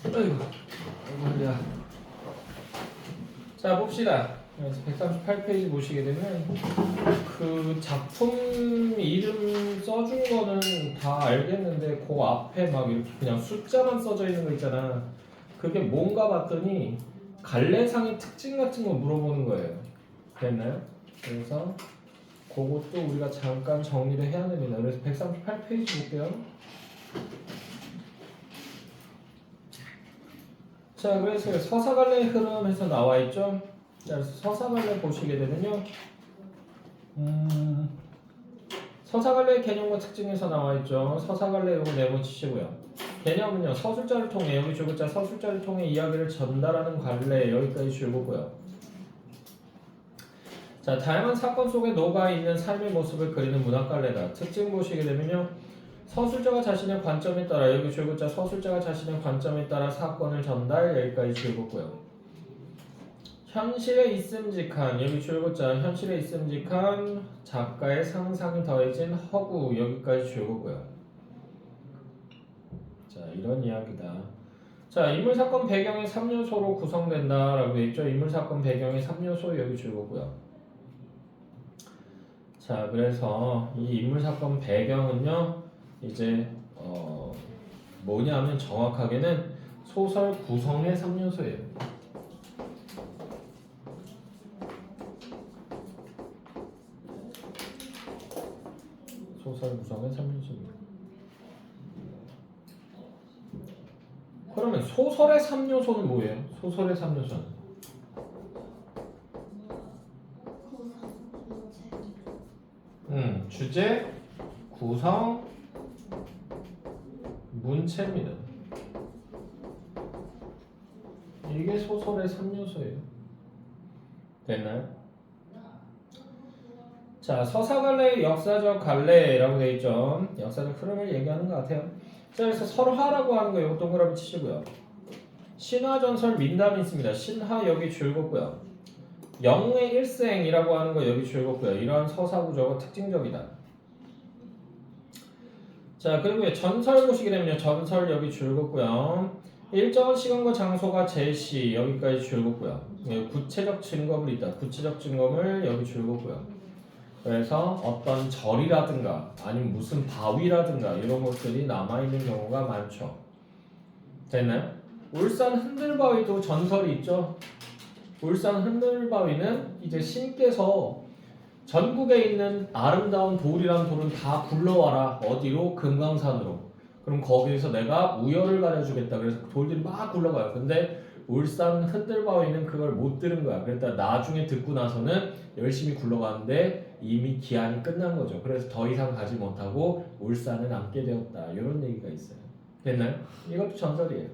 아이고, 아이고야. 자, 봅시다. 그래서 138페이지 보시게 되면 그 작품 이름 써준 거는 다 알겠는데 그 앞에 막 이렇게 그냥 숫자만 써져 있는 거 있잖아. 그게 뭔가 봤더니 갈래상의 특징 같은 거 물어보는 거예요. 됐나요? 그래서 그것도 우리가 잠깐 정리를 해야 됩니다. 그래서 138페이지 볼게요. 자, 그래서 서사갈래 흐름에서 나와 있죠. 자, 그래서 서사갈래 보시게 되면요. 서사갈래 개념과 특징에서 나와 있죠. 서사갈래 요거 네모치시고요. 개념은요. 서술자를 통해 여기 줄글자 서술자를 통해 이야기를 전달하는 관례 여기까지 줄거고요. 자, 다양한 사건 속에 녹아 있는 삶의 모습을 그리는 문학갈래다. 특징 보시게 되면요. 서술자가 자신의 관점에 따라 여기 줄글자 서술자가 자신의 관점에 따라 사건을 전달 여기까지 줄거고요. 현실에 있음직한 여기 줄글자 현실에 있음직한 작가의 상상이 더해진 허구 여기까지 줄거고요. 자, 이런 이야기다. 자, 인물사건 배경의 3요소로 구성된다 라고 되어 있죠. 인물사건 배경의 3요소 여기 줄거고요. 자, 그래서 이 인물사건 배경은요 이제 뭐냐면 정확하게는 소설 구성의 3요소예요. 소설 구성의 3요소입니다. 그러면 소설의 3요소는 뭐예요? 소설의 3요소는 주제, 구성, 문체입니다. 이게 소설의 3요소예요. 됐나요? 자, 서사갈래의 역사적 갈래라고 되어 있죠. 역사적 흐름을 얘기하는 것 같아요. 자, 그래서 설화라고 하는 거 이거 동그라미 치시고요. 신화전설 민담이 있습니다. 신화 여기 줄겁고요. 영의 일생이라고 하는 거 여기 줄겁고요. 이런 서사 구조가 특징적이다. 자, 그리고 전설 보시게 되면요. 전설 여기 줄겁고요. 일정한 시간과 장소가 제시 여기까지 줄겁고요. 구체적 증거물 있다. 구체적 증거물 여기 줄겁고요. 그래서 어떤 절이라든가 아니면 무슨 바위라든가 이런 것들이 남아있는 경우가 많죠. 됐나요? 울산 흔들바위도 전설이 있죠. 울산 흔들바위는 이제 신께서 전국에 있는 아름다운 돌이란 돌은 다 불러와라. 어디로? 금강산으로. 그럼 거기에서 내가 우열을 가려주겠다. 그래서 돌들이 막 굴러가요. 근데 울산 흔들바위는 그걸 못 들은 거야. 그랬다 나중에 듣고 나서는 열심히 굴러가는데 이미 기한이 끝난 거죠. 그래서 더 이상 가지 못하고 울산을 남게 되었다. 이런 얘기가 있어요. 됐나요? 이것도 전설이에요.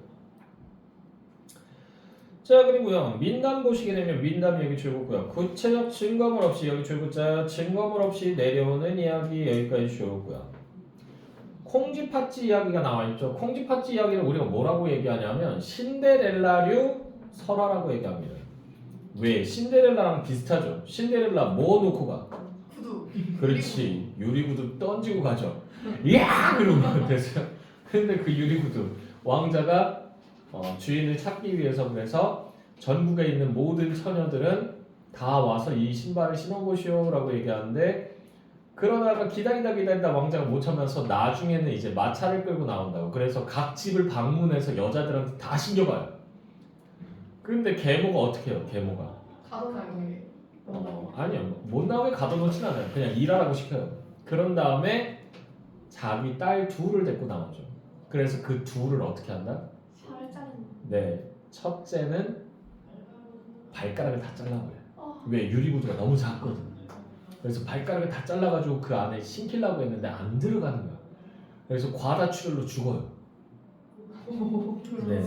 자, 그리고요. 민담 보시게 되면 민담이 여기 줄거고요. 구체적 증거물 없이 여기 줄거자 증거물 없이 내려오는 이야기 여기까지 줄거고요. 콩쥐팥쥐 이야기가 나와있죠. 콩쥐팥쥐 이야기를 우리가 뭐라고 얘기하냐면 신데렐라류 설화라고 얘기합니다. 왜? 신데렐라랑 비슷하죠. 신데렐라 뭐 놓고 가? 구두. 그렇지. 유리구두 던지고 가죠. 이야! 그러고 됐어요. 근데 그 유리구두 왕자가 주인을 찾기 위해서 그래서 전국에 있는 모든 처녀들은 다 와서 이 신발을 신어보시오 라고 얘기하는데 그러다가 기다리다 왕자가 못 참아서 나중에는 이제 마차를 끌고 나온다고. 그래서 각 집을 방문해서 여자들한테 다 신겨봐요. 근데 계모가 어떻게 해요? 계모가 가둬놔요. 아니요. 못 나오게 가둬놓진 않아요. 그냥 일하라고 시켜요. 그런 다음에 자기 딸 둘을 데리고 나오죠. 그래서 그 둘을 어떻게 한다? 살을 자르는. 네, 첫째는 발가락을 다 잘라버려요. 왜? 유리구두가 너무 작거든. 그래서 발가락을 다 잘라가지고 그 안에 신기려고 했는데 안 들어가는 거야. 그래서 과다출혈로 죽어요. 네.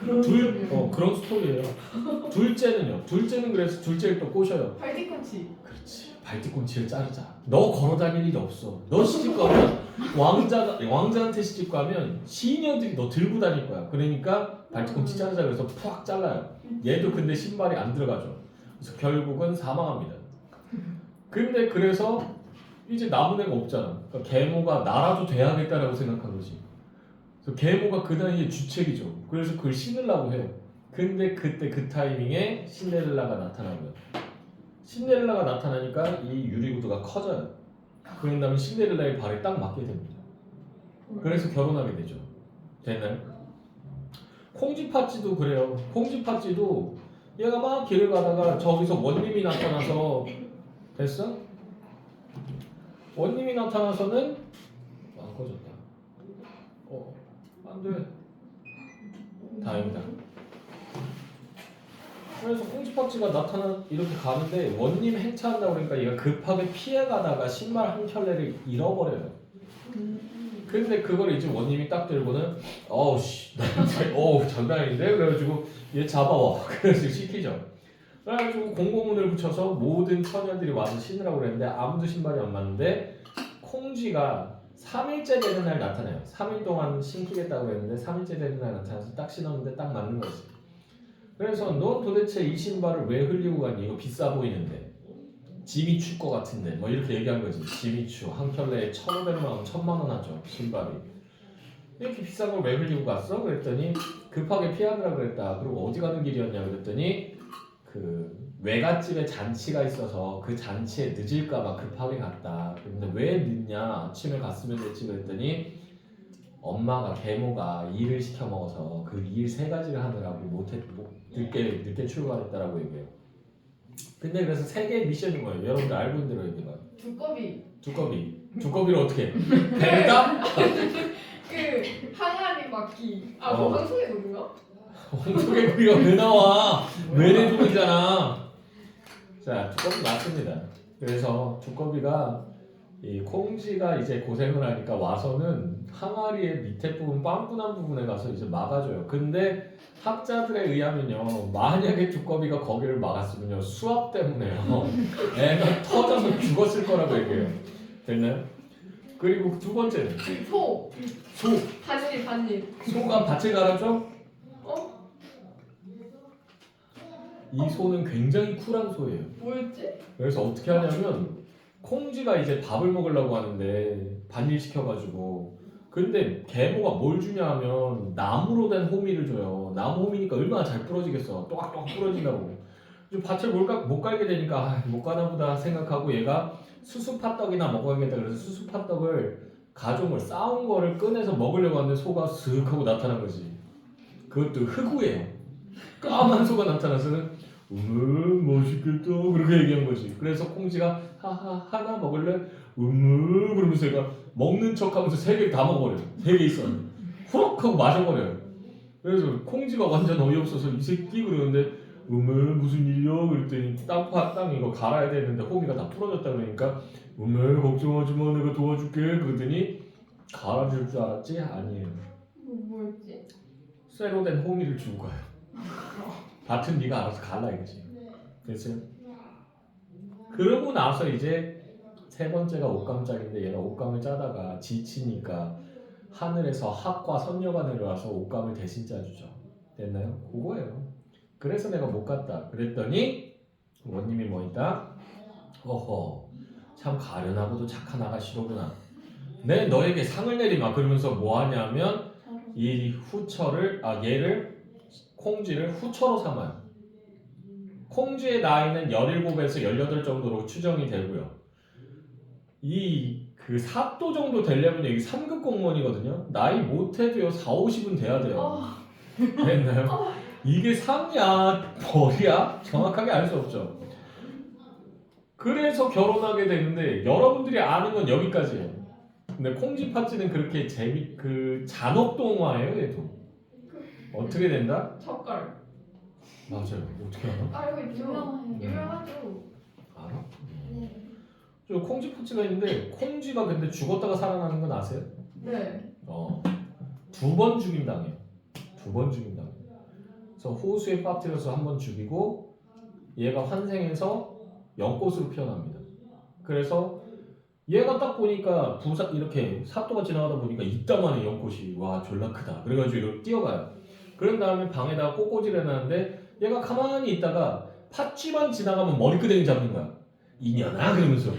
그런 스토리예요. 둘째는요. 둘째는 그래서 둘째를 또 꼬셔요. 발뒤꿈치. 그렇지. 발뒤꿈치를 자르자. 너 걸어다닐 일 없어. 너 시집 가면 왕자한테 시집 가면 시녀들이 너 들고 다닐 거야. 그러니까 발뒤꿈치 자르자 그래서 푹 잘라요. 얘도 근데 신발이 안 들어가죠. 그래서 결국은 사망합니다. 근데 그래서 이제 남은 애가 없잖아. 그러니까 계모가 나라도 돼야겠다라고 생각한 거지. 그래서 계모가 그 나이에 주책이죠. 그래서 그걸 신으려고 해요. 근데 그때 그 타이밍에 신데렐라가 나타난 거예요. 신데렐라가 나타나니까 이 유리구두가 커져요. 그런 다음에 신데렐라의 발에 딱 맞게 됩니다. 그래서 결혼하게 되죠. 됐나요? 콩쥐팥쥐도 그래요. 콩쥐팥쥐도 얘가 막 길을 가다가 저기서 원님이 나타나서 됐어? 원님이 나타나서는 안 꺼졌다. 안 돼. 다행이다. 그래서 콩쥐팥쥐가 이렇게 가는데 원님 행차한다고 그러니까 얘가 급하게 피해가다가 신발 한 켤레를 잃어버려요. 근데 그걸 이제 원님이 딱 들고는 어우씨 장난 아닌데? 그래가지고 얘 잡아와. 그래서 시키죠. 그래가지고 공고문을 붙여서 모든 처녀들이 와서 신으라고 그랬는데 아무도 신발이 안 맞는데 콩쥐가 3일째 되는 날 나타나요. 3일 동안 신기겠다고 그랬는데 3일째 되는 날 나타나서 딱 신었는데 딱 맞는 거지. 그래서 넌 도대체 이 신발을 왜 흘리고 갔니? 이거 비싸 보이는데 지미추 거 같은데 뭐 이렇게 얘기한 거지. 지미추 한 켤레에 1,500만 원, 1,000만 원 하죠 신발이. 이렇게 비싼 걸 왜 흘리고 갔어? 그랬더니 급하게 피하느라 그랬다. 그리고 어디 가는 길이었냐 그랬더니 그 외갓집에 잔치가 있어서 그 잔치에 늦을까봐 급하게 갔다. 근데 왜 늦냐? 아침에 갔으면 됐지 그랬더니 엄마가 계모가 일을 시켜 먹어서 그 일 3가지를 하느라고 늦게 출발했다라고 얘기해요. 근데 그래서 3개의 미션인 거예요. 여러분들 알고 있는 대로 얘기해봐요. 두꺼비를 어떻게 해? 배다? 그 항아리 막기. 어. 황소의 노인가? 황소개구리가 왜 나와? 외래종이잖아. 자, 두꺼비 맞습니다. 그래서 두꺼비가 이 콩쥐가 이제 고생을 하니까 와서는 항아리의 밑에 부분 빵꾸난 부분에 가서 이제 막아줘요. 근데 학자들에 의하면요, 만약에 두꺼비가 거기를 막았으면요 수압 때문에요 애가 터져서 죽었을 거라고 얘기해요. 됐나요? 그리고 두 번째는 소. 소. 반입. 소가 밭을 갈아줘? 어? 이 소는 굉장히 쿨한 소예요. 뭐였지? 그래서 어떻게 하냐면 콩쥐가 이제 밥을 먹으려고 하는데 반일시켜가지고 근데 계모가 뭘 주냐 하면 나무로 된 호미를 줘요. 나무 호미니까 얼마나 잘 부러지겠어. 또각또각 부러진다고. 이제 밭을 못 갈게 되니까 못 가나 보다 생각하고 얘가 수수팥떡이나 먹어야겠다 그래서 수수팥떡을 가져온 싸운 거를 꺼내서 먹으려고 하는데 소가 슥 하고 나타난 거지. 그것도 흑우예요. 까만 소가 나타나서는 맛있겠다 그렇게 얘기한 거지. 그래서 콩쥐가 하나 먹을래? 그러면서 얘가 먹는 척하면서 3개를 다 먹어버려요. 3개 있었는데 후럭 하고 마셔버려요. 그래서 콩쥐가 완전 어이없어서 이 새끼 그러는데 무슨 일이야? 그랬더니 땅 이거 갈아야 되는데 호미가 다 부러졌다 그러니까 걱정하지 마 내가 도와줄게 그러더니 갈아줄 줄 알았지? 아니에요. 뭐였지? 쇠로 된 호미를 주고 가요. 밭은 네가 알아서 갈라 이거지. 됐어요? 그러고 나서 이제 3번째가 옷감짝인데 얘가 옷감을 짜다가 지치니까 하늘에서 학과 선녀가 내려와서 옷감을 대신 짜주죠. 됐나요? 그거예요. 그래서 내가 못 갔다. 그랬더니 원님이 뭐 있다? 참 가련하고도 착한 아가씨로구나. 내 너에게 상을 내리마. 그러면서 뭐 하냐면 이 얘를 콩쥐를 후처로 삼아요. 콩쥐의 나이는 17에서 18 정도로 추정이 되고요. 그 사또 정도 되려면 여기 3급 공무원이거든요. 나이 못해도요 4, 50은 돼야 돼요. 됐나요? 이게 3이야 벌이야? 정확하게 알 수 없죠. 그래서 결혼하게 되는데 여러분들이 아는 건 여기까지예요. 근데 콩쥐팥쥐는 그렇게 잔혹동화예요 얘도. 어떻게 된다? 젓갈. 맞아요. 어떻게 알아? 알고 있죠. 유명하죠. 알아? 네. 저 콩쥐팥쥐가 있는데 콩쥐가 근데 죽었다가 살아나는 건 아세요? 네. 2번 죽임당해요. 2번 죽임당해요. 그래서 호수에 빠뜨려서 1번 죽이고 얘가 환생해서 연꽃으로 피어납니다. 그래서 얘가 딱 보니까 이렇게 사또가 지나가다 보니까 이따만한 연꽃이 와 졸라 크다. 그래가지고 이걸 뛰어가요. 그런 다음에 방에다가 꼬꼬지를 해놨는데 얘가 가만히 있다가 팥쥐만 지나가면 머리끄댕이 잡는 거야. 이년아 그러면서.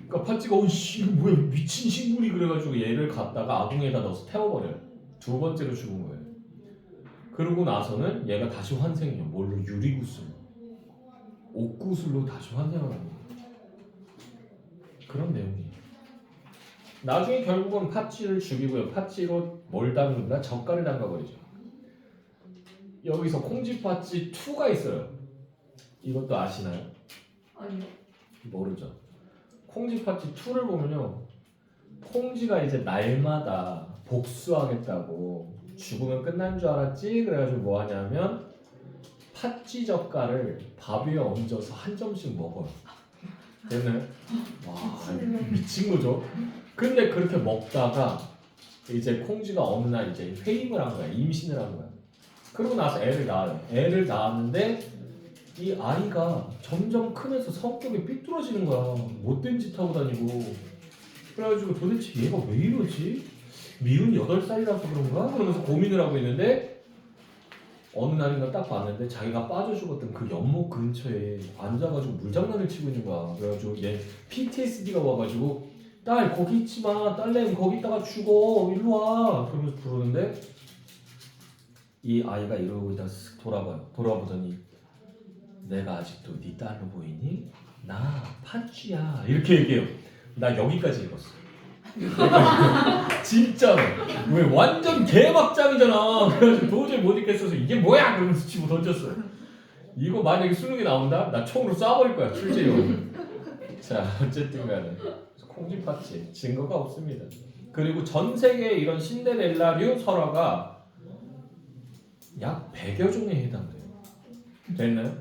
그러니까 팥쥐가 이거 뭐야 미친 식물이 그래가지고 얘를 갖다가 아궁이에다 넣어서 태워버려요. 두 번째로 죽은 거예요. 그러고 나서는 얘가 다시 환생해요. 뭘로? 유리구슬, 옥구슬로 다시 환생을 합니다. 그런 내용이에요. 나중에 결국은 팥쥐를 죽이고요. 팥쥐로 뭘 담근다? 젓갈을 담가버리죠. 여기서 콩쥐팥쥐 2가 있어요. 이것도 아시나요? 아니요. 모르죠. 콩쥐팥쥐 2를 보면요, 콩쥐가 이제 날마다 복수하겠다고 죽으면 끝난 줄 알았지? 그래가지고 뭐 하냐면 팥쥐 젓갈을 밥 위에 얹어서 한 점씩 먹어요. 됐나요? 와, 미친 거죠. 근데 그렇게 먹다가 이제 콩쥐가 어느 날 이제 회임을 한 거야. 임신을 한 거야. 그러고 나서 애를 낳아요. 애를 낳았는데 이 아이가 점점 크면서 성격이 삐뚤어지는 거야. 못된 짓 하고 다니고. 그래가지고 도대체 얘가 왜 이러지? 미운 8살이라서 그런가? 그러면서 고민을 하고 있는데 어느 날인가 딱 봤는데 자기가 빠져 죽었던 그 연못 근처에 앉아가지고 물장난을 치고 있는 거야. 그래가지고 얘 PTSD가 와가지고 딸 거기 있지 마. 딸내미 거기 있다가 죽어. 일로 와. 그러면서 부르는데 이 아이가 이러고 있다 돌아봐요. 돌아보더니 내가 아직도 네 딸로 보이니? 나 팥쥐야. 이렇게 얘기해요. 나 여기까지 읽었어. 진짜로. 왜 완전 개막장이잖아. 그래가지고 도저히 못 읽겠어서 이게 뭐야? 그러면서 집어 던졌어요. 이거 만약에 수능에 나온다? 나 총으로 쏴버릴 거야. 출제용. 자, 어쨌든 간에 콩쥐팥쥐 증거가 없습니다. 그리고 전 세계에 이런 신데렐라류 설화가 약 100여 종에 해당돼요. 됐나요?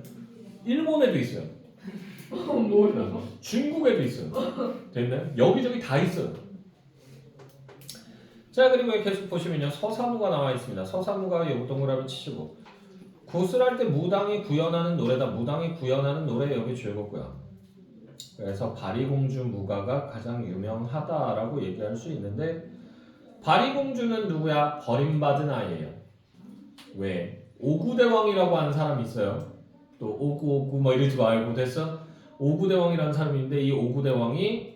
일본에도 있어요. 뭐야? 중국에도 있어요. 됐나요? 여기저기 다 있어요. 자, 그리고 계속 보시면요, 서사무가 나와 있습니다. 서사무가 여기 동그라미 치시고 구슬할 때 무당이 구연하는 노래다. 무당이 구연하는 노래 여기 줄거고요. 그래서 바리공주 무가가 가장 유명하다라고 얘기할 수 있는데 바리공주는 누구야? 버림받은 아이예요. 왜? 오구대왕이라고 하는 사람이 있어요. 또 오구 뭐 이러지 말고 됐어? 오구대왕이라는 사람이 있는데 이 오구대왕이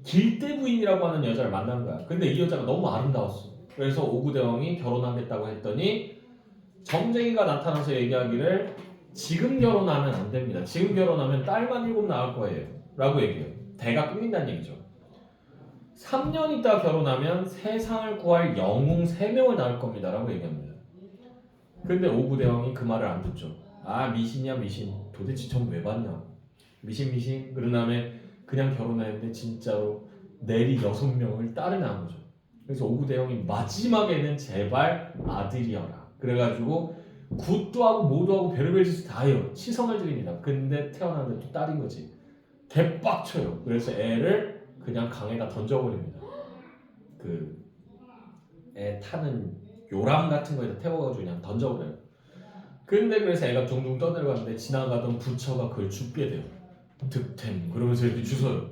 길대 부인이라고 하는 여자를 만난 거야. 근데 이 여자가 너무 아름다웠어. 그래서 오구대왕이 결혼하겠다고 했더니 점쟁이가 나타나서 얘기하기를 지금 결혼하면 안 됩니다. 지금 결혼하면 딸만 7 낳을 거예요. 라고 얘기해요. 대가 끊긴다는 얘기죠. 3년 있다 결혼하면 세상을 구할 영웅 3명을 낳을 겁니다. 라고 얘기합니다. 근데 오구대왕이 그 말을 안 듣죠. 아, 미신이야 미신. 도대체 전 왜 봤냐. 미신. 그런 다음에 그냥 결혼했는데 진짜로 내리 6명을 딸을 낳은 거죠. 그래서 오구대왕이 마지막에는 제발 아들이여라. 그래가지고 굿도 하고 뭐도 하고 별의별 짓을 다 해요. 치성을 드립니다. 근데 태어났는데 또 딸인 거지. 개빡쳐요. 그래서 애를 그냥 강에다 던져버립니다. 그 애 타는 요람 같은 거에다 태워가지고 그냥 던져버려요. 근데 그래서 애가 둥둥 떠내려갔는데 지나가던 부처가 그걸 줍게 돼요. 득템 그러면서 이렇게 주워요.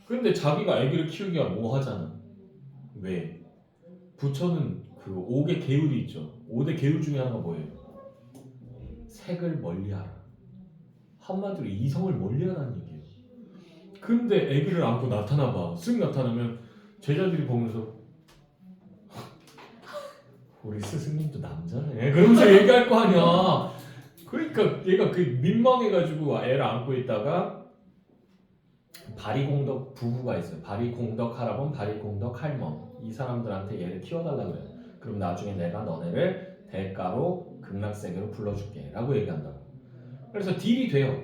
근데 자기가 아기를 키우기가 뭐 하잖아. 왜? 부처는 그 5개 계율이 있죠. 5대 계율 중에 하나가 뭐예요? 색을 멀리하라. 한마디로 이성을 멀리하라는 얘기예요. 근데 아기를 안고 나타나봐. 쓱 나타나면 제자들이 보면서 우리 스승님도 남자네. 그러면서 얘기할 거 아니야. 그러니까 얘가 그 민망해가지고 애를 안고 있다가 바리공덕 부부가 있어요. 바리공덕 할아범, 바리공덕 할멈. 이 사람들한테 얘를 키워달라고 그래요. 그럼 나중에 내가 너네를 대가로 극락세계로 불러줄게 라고 얘기한다고. 그래서 딜이 돼요.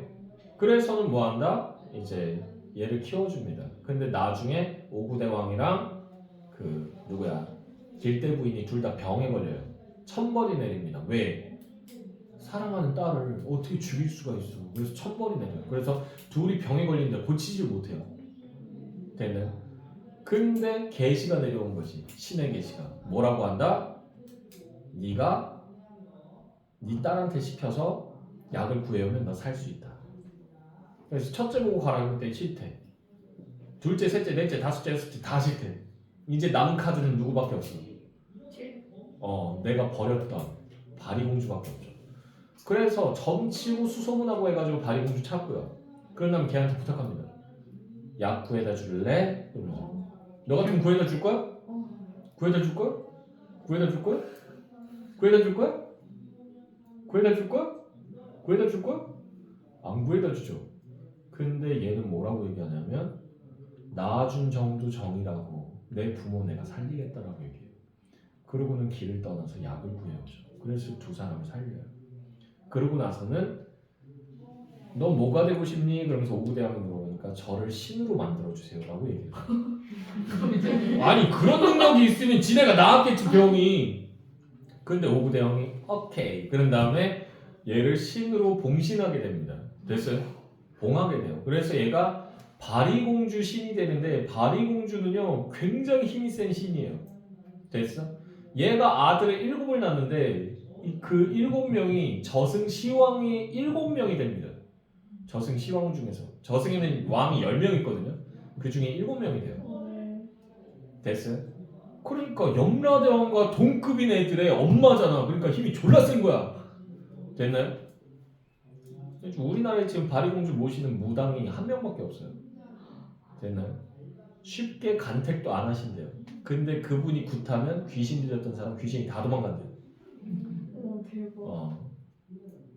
그래서는 뭐한다? 이제 얘를 키워줍니다. 근데 나중에 오구대왕이랑 그 누구야? 길대 부인이 둘 다 병에 걸려요. 천벌이 내립니다. 왜? 사랑하는 딸을 어떻게 죽일 수가 있어. 그래서 천벌이 내려요. 그래서 둘이 병에 걸리는데 고치질 못해요. 됐나요? 근데 계시가 내려온 거지. 신의 계시가. 뭐라고 한다? 네가 네 딸한테 시켜서 약을 구해오면 너 살 수 있다. 그래서 첫째 보고 가라 그랬더니 싫대. 둘째, 셋째, 넷째, 다섯째, 여섯째 다 싫대. 이제 남은 카드는 누구밖에 없어. 내가 버렸던 바리공주밖에 없죠. 그래서 점치고 수소문하고 해가지고 바리공주 찾고요. 그런 다음 걔한테 부탁합니다. 약 구해다 줄래? 이러면서. 너 같으면 구해다 줄 거야? 구해다 줄 거야? 구해다 줄 거야? 구해다 줄 거야? 구해다 줄 거야? 구해다 줄 거야? 안 구해다 주죠. 근데 얘는 뭐라고 얘기하냐면 낳아준 정도 정이라고 내 부모 내가 살리겠다라고 얘기해요. 그러고는 길을 떠나서 약을 구해오죠. 그래서 두 사람을 살려요. 그러고 나서는 너 뭐가 되고 싶니? 그러면서 오구대왕이 물어보니까 저를 신으로 만들어주세요라고 얘기해요. 아니 그런 능력이 있으면 지네가 나았겠지 병이. 근데 오구대왕이 오케이. 그런 다음에 얘를 신으로 봉신하게 됩니다. 됐어요? 봉하게 돼요. 그래서 얘가 바리공주 신이 되는데 바리공주는요 굉장히 힘이 센 신이에요. 됐어? 얘가 아들을 7을 낳는데 그 7명이 저승 시왕이 7명이 됩니다. 저승 시왕 중에서 저승에는 왕이 10명 있거든요. 그 중에 7명이 돼요. 됐어요? 그러니까 염라대왕과 동급인 애들의 엄마잖아. 그러니까 힘이 졸라 센 거야. 됐나요? 우리나라에 지금 바리공주 모시는 무당이 한 명밖에 없어요. 됐나요? 쉽게 간택도 안 하신대요. 근데 그분이 굿하면 귀신 들렸던 사람 귀신이 다 도망간대요. 오 대박.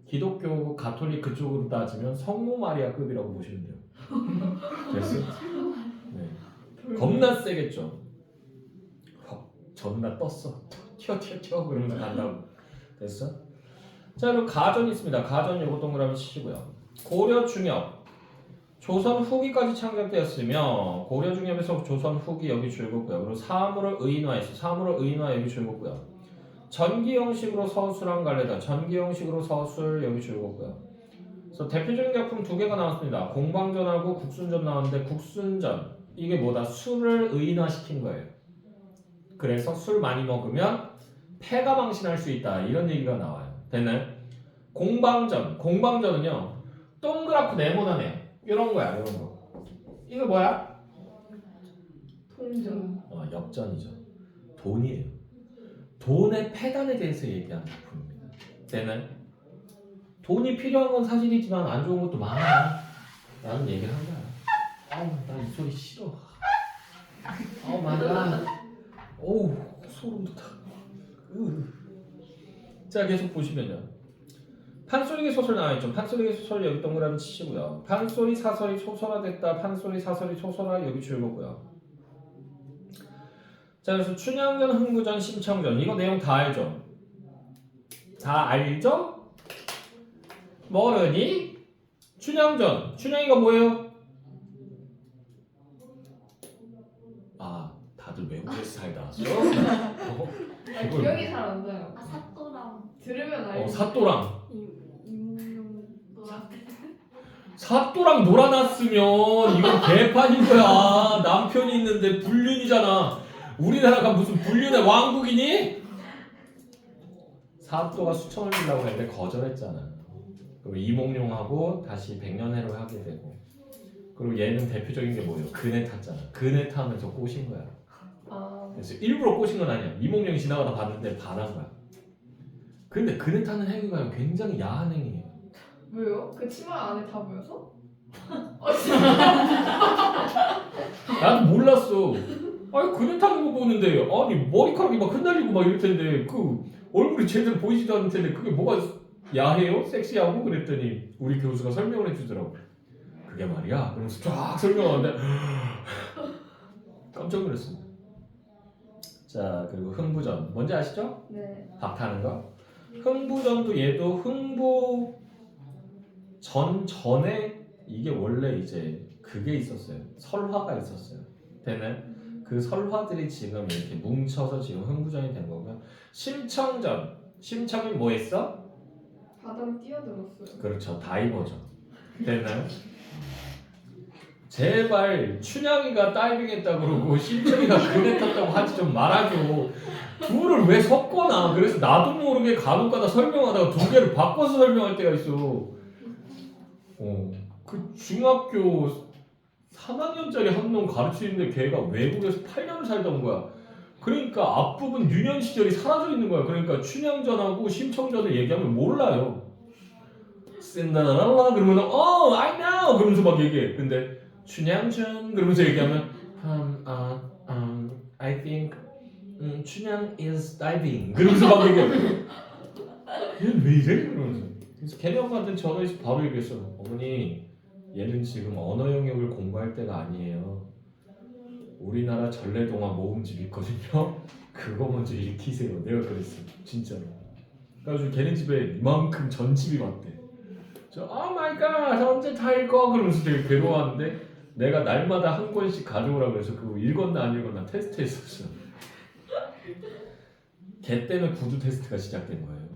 기독교 가톨릭 그쪽으로 따지면 성모 마리아급이라고 보시면 돼요. 됐어? 네. 겁나 세겠죠. 전나 떴어. 튀어 그러면서 간다고. 됐어? 자 그리고 가전이 있습니다. 가전 요거 동그라미 치시고요. 고려 중엽 조선 후기까지 창작되었으며 고려 중엽에서 조선 후기 여기 줄긋고요. 그리고 사물을 의인화했어. 사물을 의인화 여기 줄긋고요. 전기 형식으로 서술한 갈래다. 전기 형식으로 서술 여기 줄긋고요. 그래서 대표적인 작품 두 개가 나왔습니다. 공방전하고 국순전 나왔는데 국순전 이게 뭐다? 술을 의인화시킨 거예요. 그래서 술 많이 먹으면 폐가 망신할 수 있다. 이런 얘기가 나와요. 됐나요? 공방전은요 동그랗고 네모나네요. 이런 거야. 이런 거. 이거 뭐야? 통전. 역전이죠. 돈이에요. 돈의 폐단에 대해서 얘기하는 작품입니다. 되나요? 돈이 필요한 건 사실이지만 안 좋은 것도 많아. 라는 얘기를 한 거야. 아우 나 이 소리 싫어. 아우 말라. 오우 소름 돋아. 자 계속 보시면요. 판소리개 소설 나와있죠. 판소리개 소설 여기 동그라미 치시고요. 판소리 사설이 소설화됐다. 판소리 사설이 소설화 여기 줄거고요. 자 그래서 춘향전, 흥부전, 심청전 이거 내용 다 알죠? 다 알죠? 모르니? 춘향전 춘향이가 뭐예요? 아 다들 외국에서 살다 왔어? 기억이 잘 안 나요. 아 사또랑 들으면 알지. 사또랑 이몽룡 노랑 사또랑 놀아놨으면 이건 개판인 거야. 남편이 있는데 불륜이잖아. 우리나라가 무슨 불륜의 왕국이니? 사또가 수청을 주려고 했는데 거절했잖아. 그리고 이몽룡하고 다시 백년해를 하게 되고 그리고 얘는 대표적인 게 뭐예요? 그네 탔잖아. 그네 타면서 꼬신 거야. 그래서 일부러 꼬신 건 아니야. 이몽룡이 지나가다 봤는데 반한 거야. 근데 그네 타는 행위가 굉장히 야한 행위예요. 왜요? 그 치마 안에 다 보여서? 나도 몰랐어. 아니 그네 타는 거 보는데 아니 머리카락이 막 흩날리고 막 이럴 텐데 그 얼굴이 제대로 보이지도 않을 텐데 그게 뭐가 야해요? 섹시하고? 그랬더니 우리 교수가 설명을 해주더라고. 그게 말이야. 그러면서 쫙 설명하는데 깜짝 놀랐습니다. 자 그리고 흥부전 뭔지 아시죠? 네. 밥 타는 거. 흥부전도 얘도 흥부 전에 이게 원래 이제 그게 있었어요. 설화가 있었어요. 되네. 그 설화들이 지금 이렇게 뭉쳐서 지금 흥부전이 된 거고요. 심청전. 심청이 뭐 했어? 바다로 뛰어들었어요. 그렇죠. 다이버죠. 됐나요? 제발 춘향이가 다이빙했다 그러고 심청이가 그네 탔다고 하지 좀 말아줘. 둘을 왜 섞거나. 그래서 나도 모르게 간혹가다 설명하다가 두 개를 바꿔서 설명할 때가 있어. 그 중학교 3학년짜리 한 놈 가르치는데 걔가 외국에서 8년을 살던 거야. 그러니까 앞부분 유년 시절이 사라져 있는 거야. 그러니까 춘향전하고 심청전을 얘기하면 몰라요. 신나라라 그러면 I know 그러면서 막 얘기해. 근데 춘향전 그러면서 얘기하면 I think 춘향 is diving 그러면서 막 얘기해. 얘는 왜 이래? 그러면서. 그래서 걔네 엄마한테 전화해서 바로 얘기했어. 어머니 얘는 지금 언어 영역을 공부할 때가 아니에요. 우리나라 전래동화 모음집 있거든요. 그거 먼저 읽히세요. 내가 그랬어. 진짜로. 그래가지고 걔네 집에 이만큼 전집이 왔대. 오 마이 갓 언제 다 읽어? 그러면서 되게 괴로워하는데 내가 날마다 한 권씩 가져오라고 해서 그거 읽었나 안 읽었나 테스트했었어. 걔 때문에 구두 테스트가 시작된 거예요.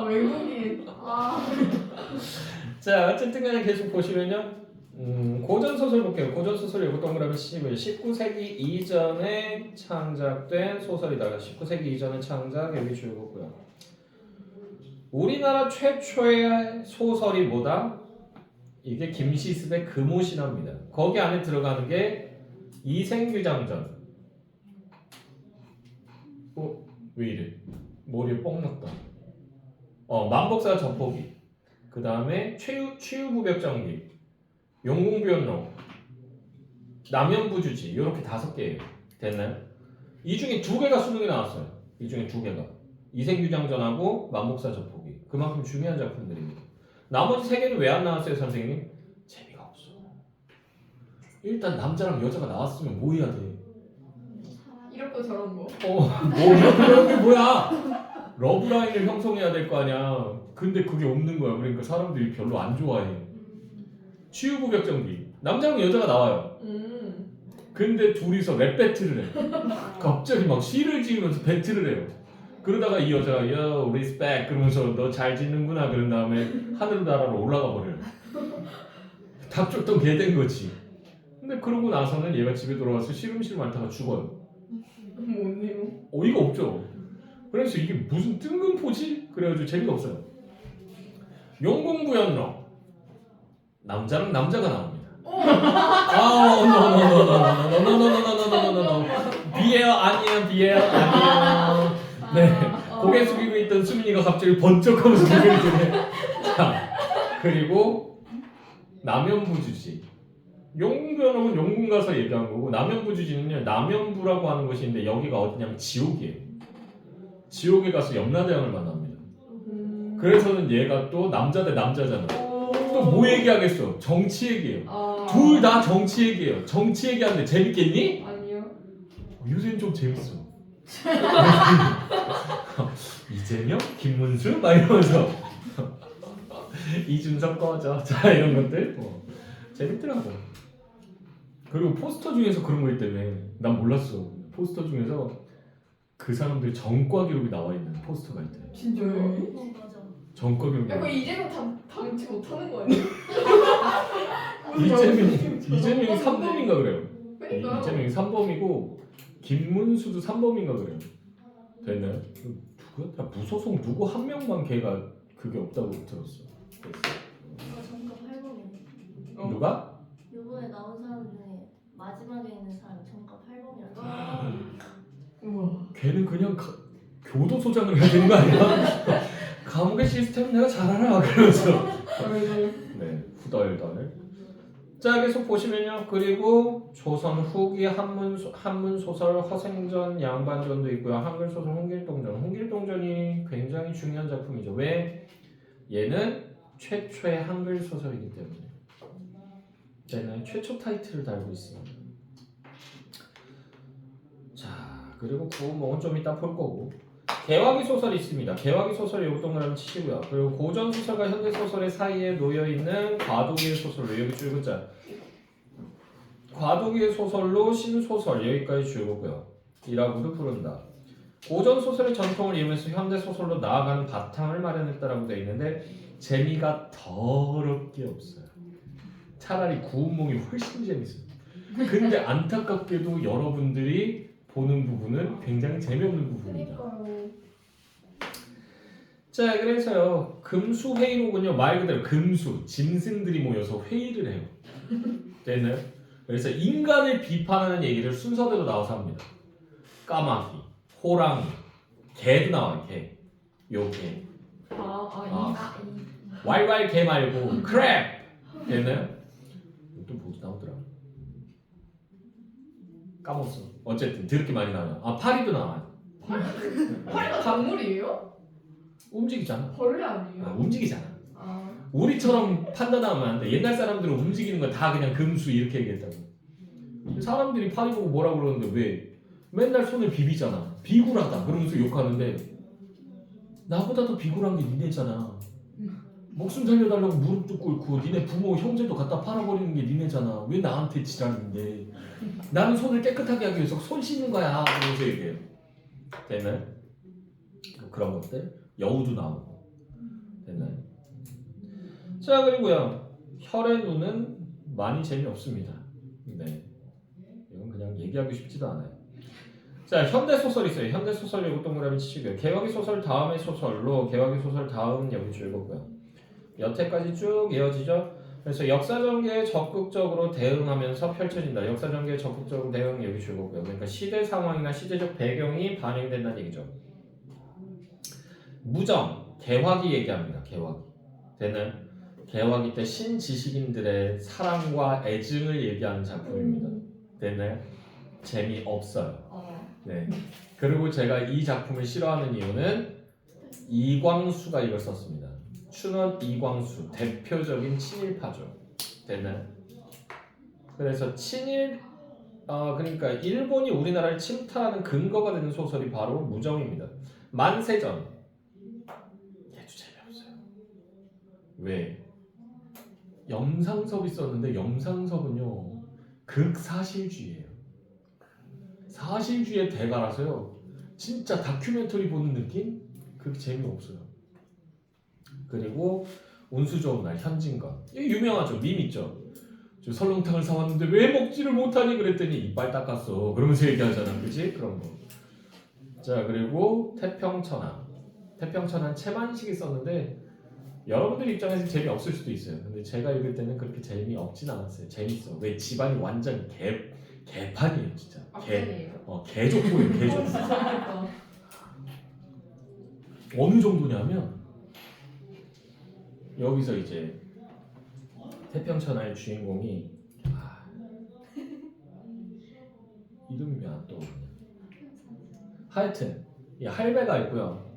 외국인. 자 어쨌든 간에 계속 보시면요. 고전소설 볼게요. 고전소설 요거 동그라미 19세기 이전에 창작된 소설이다. 19세기 이전의 창작 여기 줄거고요. 우리나라 최초의 소설이 뭐다? 이게 김시습의 금오신화입니다. 거기 안에 들어가는 게 이생규장전. 왜 이래? 머리에 뻥 났다. 만복사 전포기. 그 다음에 취유부벽정기, 용궁변록, 남연부주지 이렇게 5개예요. 됐나요? 이 중에 2개가 수능에 나왔어요. 이 중에 2개가 이생규장전하고 만복사 전포기. 그만큼 중요한 작품들입니다. 나머지 3개는 왜 안 나왔어요, 선생님? 재미가 없어. 일단 남자랑 여자가 나왔으면 뭐 해야 돼? 이렇고 저런 거. 이런 게 뭐야? 러브라인을 형성해야 될 거 아니야. 근데 그게 없는 거야. 그러니까 사람들이 별로 안 좋아해. 치유부벽정기. 남자랑 여자가 나와요. 근데 둘이서 랩 배틀을 해. 갑자기 막 시를 지으면서 배틀을 해요. 그러다가 이 여자가 Yo, respect 그러면서 너 잘 짓는구나 그런 다음에 하늘나라로 올라가 버려요. 닥쳤던 개 된 거지. 근데 그러고 나서는 얘가 집에 돌아와서 시름시름 앓다가 죽어요. 뭐네요? 어이가 없죠. 그래서 이게 무슨 뜬금포지? 그래가지고 재미가 없어요. 용궁부연록 남자랑 남자가 나옵니다. 비에어 아니에요, 비에어 아니에요. 네, 고개 숙이고 있던 수민이가 갑자기 번쩍하면서 고개를 드네. 자, 그리고 남연부주지. 용궁부연록은 용궁 가서 얘기한 거고 남연부주지는요 남연부라고 하는 곳인데 여기가 어디냐면 지옥이에요. 지옥에 가서 염라대왕을 만납니다. 그래서는 얘가 또 남자 대 남자잖아. 또 뭐 얘기하겠어? 정치 얘기해요. 둘 다 정치 얘기해요. 정치 얘기하는데 재밌겠니? 아니요. 요새는 좀 재밌어. 이재명? 김문수? 막 이러면서 이준석 꺼져. 자 이런 것들 재밌더라고. 그리고 포스터 중에서 그런 거 있다며. 난 몰랐어. 포스터 중에서 그 사람들 전과 기록이 나와 있는 포스터가 있대. 진짜요? 맞아. 전과 기록이. 야, 그 이재명 당치 못하는 거 아니야? 이재명이 3범인가 그래요. 그러니까요. 이재명이 3범이고 김문수도 3범인가 그래요. 됐나요? 누구였다? 무소속 누구 한 명만 걔가 그게 없다고 들었어. 이거 정답 8번이네. 누가? 이번에 나온 사람 중에 마지막에 있는 사람이 정답 8번이라서. 우와. 걔는 그냥 교도소장을 해야 되는 거 아니야? 감옥의 시스템 내가 잘 알아 그러면서 네 후덜덜. 자 계속 보시면요. 그리고 조선 후기 한문 소설 허생전 양반전도 있고요. 한글 소설 홍길동전. 홍길동전이 굉장히 중요한 작품이죠. 왜? 얘는 최초의 한글 소설이기 때문에. 얘는 최초 타이틀을 달고 있습니다. 자 그리고 구운몽은 좀 이따 볼 거고. 개화기 소설이 있습니다. 개화기 소설이 요거 동그라미 치시고요. 그리고 고전 소설과 현대 소설의 사이에 놓여 있는 과도기의 소설로 여기 줄글자. 과도기의 소설로 신소설 여기까지 줄거고요. 이라고도 부른다. 고전 소설의 전통을 이용해서 현대 소설로 나아가는 바탕을 마련했다라고 되어 있는데 재미가 더럽게 없어요. 차라리 구운몽이 훨씬 재밌어요. 근데 안타깝게도 여러분들이 보는 부분은 굉장히 재미없는 부분이다. 그러니까요. 자 그래서요 금수회의록은요 말 그대로 금수 짐승들이 모여서 회의를 해요. 됐나요? 그래서 인간을 비판하는 얘기를 순서대로 나와서 합니다. 까마귀, 호랑이, 개도 나와요. 개, 요 개. 왈왈 개 말고 크랩 됐나요? 또 뭐도 나오더라. 까먹었어. 어쨌든 드럽게 많이 나와요. 아 파리도 나와요. 파리가 동물이에요? 움직이잖아. 벌레 아니에요? 움직이잖아. 아. 우리처럼 판단하면 안 돼. 옛날 사람들은 움직이는 거 다 그냥 금수 이렇게 얘기했다고. 사람들이 파리 보고 뭐라 그러는데 왜? 맨날 손을 비비잖아. 비굴하다 그러면서 욕하는데 나보다 더 비굴한 게 니네잖아. 목숨 살려달라고 무릎 꿇고 니네 부모 형제도 갖다 팔아버리는 게 니네잖아. 왜 나한테 지랄인데? 나는 손을 깨끗하게 하기 위해서 손 씻는 거야. 그러면서 얘기해요. 됐나요? 뭐 그런 것들 여우도 나오고 됐나요? 자 그리고요 혈의 눈은 많이 재미없습니다. 네, 이건 그냥 얘기하기 쉽지도 않아요. 자 현대 소설 있어요. 현대 소설 요거 동그라미 치시고요. 개화기 소설 다음의 소설로 개화기 소설 다음 여기 줄거고요. 여태까지 쭉 이어지죠. 그래서 역사 전개에 적극적으로 대응하면서 펼쳐진다. 역사 전개에 적극적으로 대응 여기 줄거고요. 그러니까 시대 상황이나 시대적 배경이 반영된다는 얘기죠. 무정 개화기 얘기합니다. 개화기 되는 개화기 때 신지식인들의 사랑과 애증을 얘기하는 작품입니다. 됐나요? 재미없어요. 네. 그리고 제가 이 작품을 싫어하는 이유는 이광수가 이걸 썼습니다. 춘원 이광수 대표적인 친일파죠. 됐나요? 그래서 친일 그러니까 일본이 우리나라를 침탈하는 근거가 되는 소설이 바로 무정입니다. 만세전 얘도 재미없어요. 왜? 염상섭이 썼는데 염상섭은요 극사실주의예요. 사실주의의 대가라서요 진짜 다큐멘터리 보는 느낌? 그렇게 재미없어요. 그리고 운수 좋은 날 현진건 이거 유명하죠. 밈 있죠. 저 설렁탕을 사왔는데 왜 먹지를 못하니 그랬더니 이빨 닦았어 그러면서 얘기하잖아. 그치? 그런 거. 자 그리고 태평천하 태평천하 채만식이 썼는데 여러분들 입장에서 재미없을 수도 있어요. 근데 제가 읽을 때는 그렇게 재미없진 않았어요. 재밌어. 왜? 집안이 완전 개판이에요 진짜. 개족보예요. 개족보. 어느 정도냐면 여기서 이제 태평천하의 주인공이 이름이 왜 안 떠오르냐. 하여튼 이 할배가 있고요.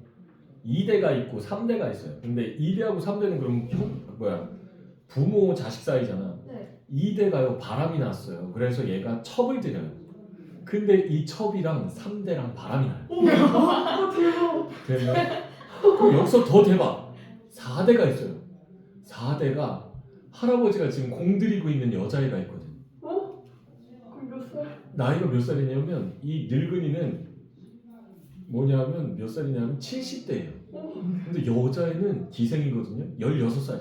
2대가 있고 3대가 있어요. 근데 2대하고 3대는 그럼 부모 자식 사이잖아. 네. 2대가요 바람이 났어요. 그래서 얘가 첩을 들여요. 근데 이 첩이랑 3대랑 바람이 나요. 대박. 되면 그럼 여기서 더 대박. 4대가 있어요. 4대가 할아버지가 지금 공들이고 있는 여자애가 있거든. 그럼 몇 살? 나이가 몇 살이냐면 이 늙은이는 뭐냐면 몇 살이냐면 70대예요. 근데 여자애는 기생이거든요. 16살.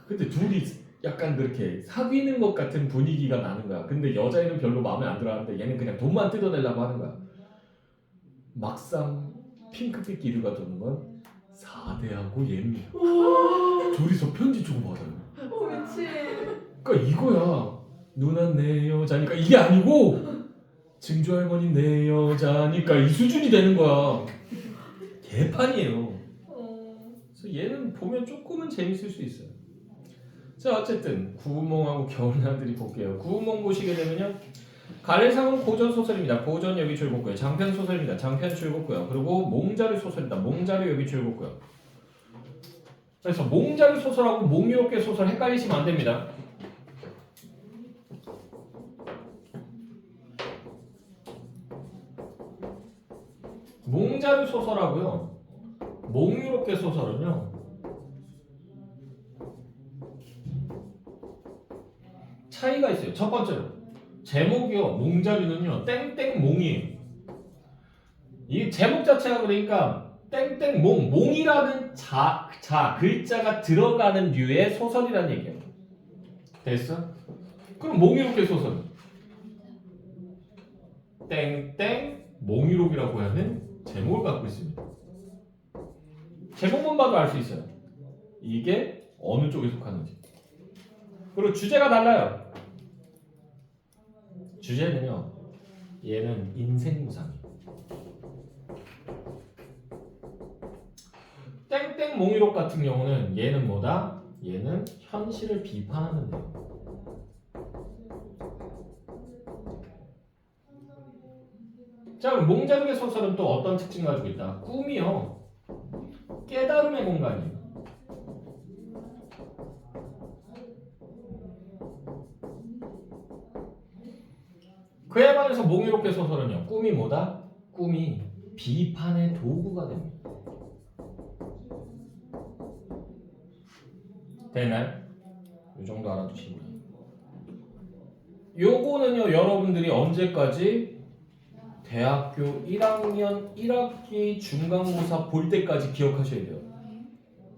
근데 둘이 약간 그렇게 사귀는 것 같은 분위기가 나는 거야. 근데 여자애는 별로 마음에 안 들어하는데 얘는 그냥 돈만 뜯어내려고 하는 거야. 막상 핑크빛 기류가 도는 건 4대하고 얘입니다. 둘이서 편지 주고받아요. 미친. 그러니까 이거야. 누나 내 여자니까 이게 아니고 증조 할머니 내 여자니까 이 수준이 되는 거야. 개판이에요. 그래서 얘는 보면 조금은 재밌을 수 있어요. 자 어쨌든 구운몽하고 겨울나들이 볼게요. 구운몽 보시게 되면요. 가래상은 고전 소설입니다. 고전 여기 줄긋고요. 장편 소설입니다. 장편 줄긋고요. 그리고 몽자르 소설입니다. 몽자르 여기 줄긋고요. 그래서 몽자르 소설하고 몽유롭게 소설 헷갈리시면 안 됩니다. 몽자르 소설하고요. 몽유롭게 소설은요. 차이가 있어요. 첫 번째로 제목이요. 몽자르는요. 땡땡몽이에요. 이 제목 자체가 그러니까 땡땡몽 몽이라는 글자가 들어가는 류의 소설이라는 얘기예요. 됐어? 그럼 몽유롭게 소설은 땡땡 몽유롭이라고 하는 제목을 갖고 있습니다. 제목만 봐도 알 수 있어요. 이게 어느 쪽에 속하는지. 그리고 주제가 달라요. 주제는요. 얘는 인생무상이에요. 땡땡 몽유롭 같은 경우는 얘는 뭐다? 얘는 현실을 비판하는 내용. 자, 그럼 몽자르게 소설은 또 어떤 특징 가지고 있다? 꿈이요. 깨달음의 공간이에요. 그에 반해서 몽유롭게 소설은요. 꿈이 뭐다? 꿈이 비판의 도구가 됩니다. 되나요? 이 정도 알아두시고요. 요거는요. 여러분들이 언제까지? 대학교 1학년 1학기 중간고사 볼 때까지 기억하셔야 돼요.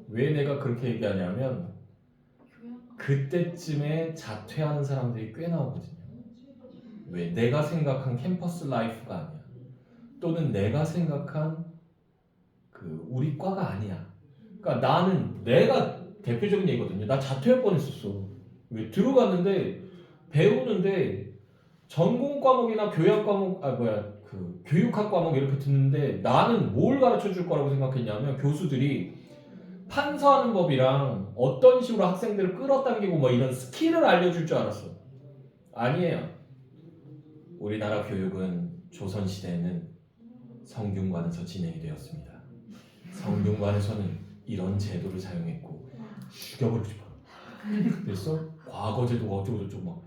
왜 내가 그렇게 얘기하냐면 그때쯤에 자퇴하는 사람들이 꽤 나오거든요. 왜? 내가 생각한 캠퍼스 라이프가 아니야. 또는 내가 생각한 그 우리 과가 아니야. 그러니까 나는 내가 대표적인 얘기거든요. 나 자퇴할 뻔했었어. 왜? 들어갔는데 배우는데 전공 과목이나 교양 과목 그 교육학 과목 이렇게 듣는데 나는 뭘 가르쳐 줄 거라고 생각했냐면 교수들이 판서하는 법이랑 어떤 식으로 학생들을 끌어당기고 뭐 이런 스킬을 알려줄 줄 알았어. 아니에요. 우리나라 교육은 조선시대에는 성균관에서 진행이 되었습니다. 성균관에서는 이런 제도를 사용했고 죽여버리고 싶어. 그래서 과거제도가 어쩌고 저쩌고 막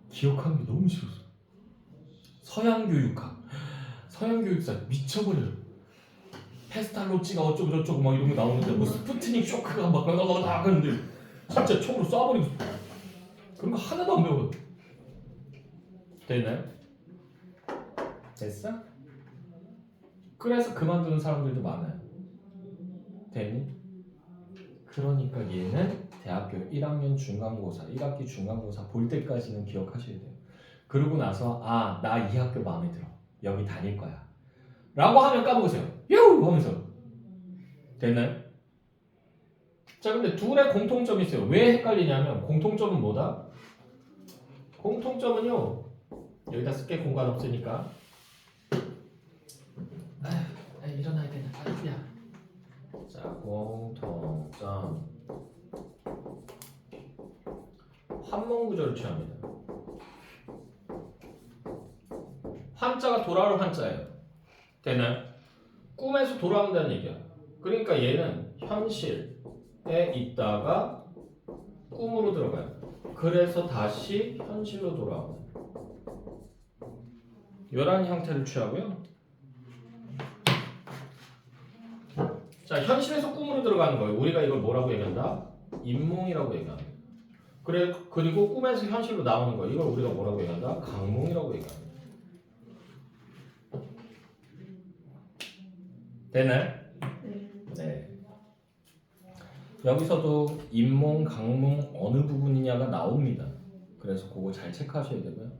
기억하는 게 너무 싫었어. 서양 교육사 미쳐버려요. 페스탈로치가 어쩌고 저쩌고 막 이런 거 나오는데 뭐 스푸트닉 쇼크가 막 하는데 진짜 총으로 쏴버리고 싶어. 그런 거 하나도 안 배워. 됐나요? 됐어? 그래서 그만두는 사람들도 많아요. 됐니? 그러니까 얘는 대학교 1학년 중간고사 1학기 중간고사 볼 때까지는 기억하셔야 돼요. 그러고 나서 나 이 학교 마음에 들어. 여기 다닐 거야. 라고 하면 까먹으세요. 유! 하면서. 됐나요? 자, 근데 둘의 공통점이 있어요. 왜 헷갈리냐면 공통점은 뭐다? 공통점은요. 여기다 쓸게 공간 없으니까. 일어나야 되나? 야. 자, 공통점. 환문 구조를 취합니다. 환자가 돌아올 환자예요. 되나요? 꿈에서 돌아온다는 얘기야. 그러니까 얘는 현실에 있다가 꿈으로 들어가요. 그래서 다시 현실로 돌아오는 이런 형태를 취하고요. 자, 현실에서 꿈으로 들어가는 거예요. 우리가 이걸 뭐라고 얘기한다? 인몽이라고 얘기합니다. 그리고 꿈에서 현실로 나오는 거 이걸 우리가 뭐라고 얘기한다? 강몽이라고 얘기합니다. 되나요? 네. 여기서도 인몽, 강몽 어느 부분이냐가 나옵니다. 그래서 그거 잘 체크하셔야 되고요.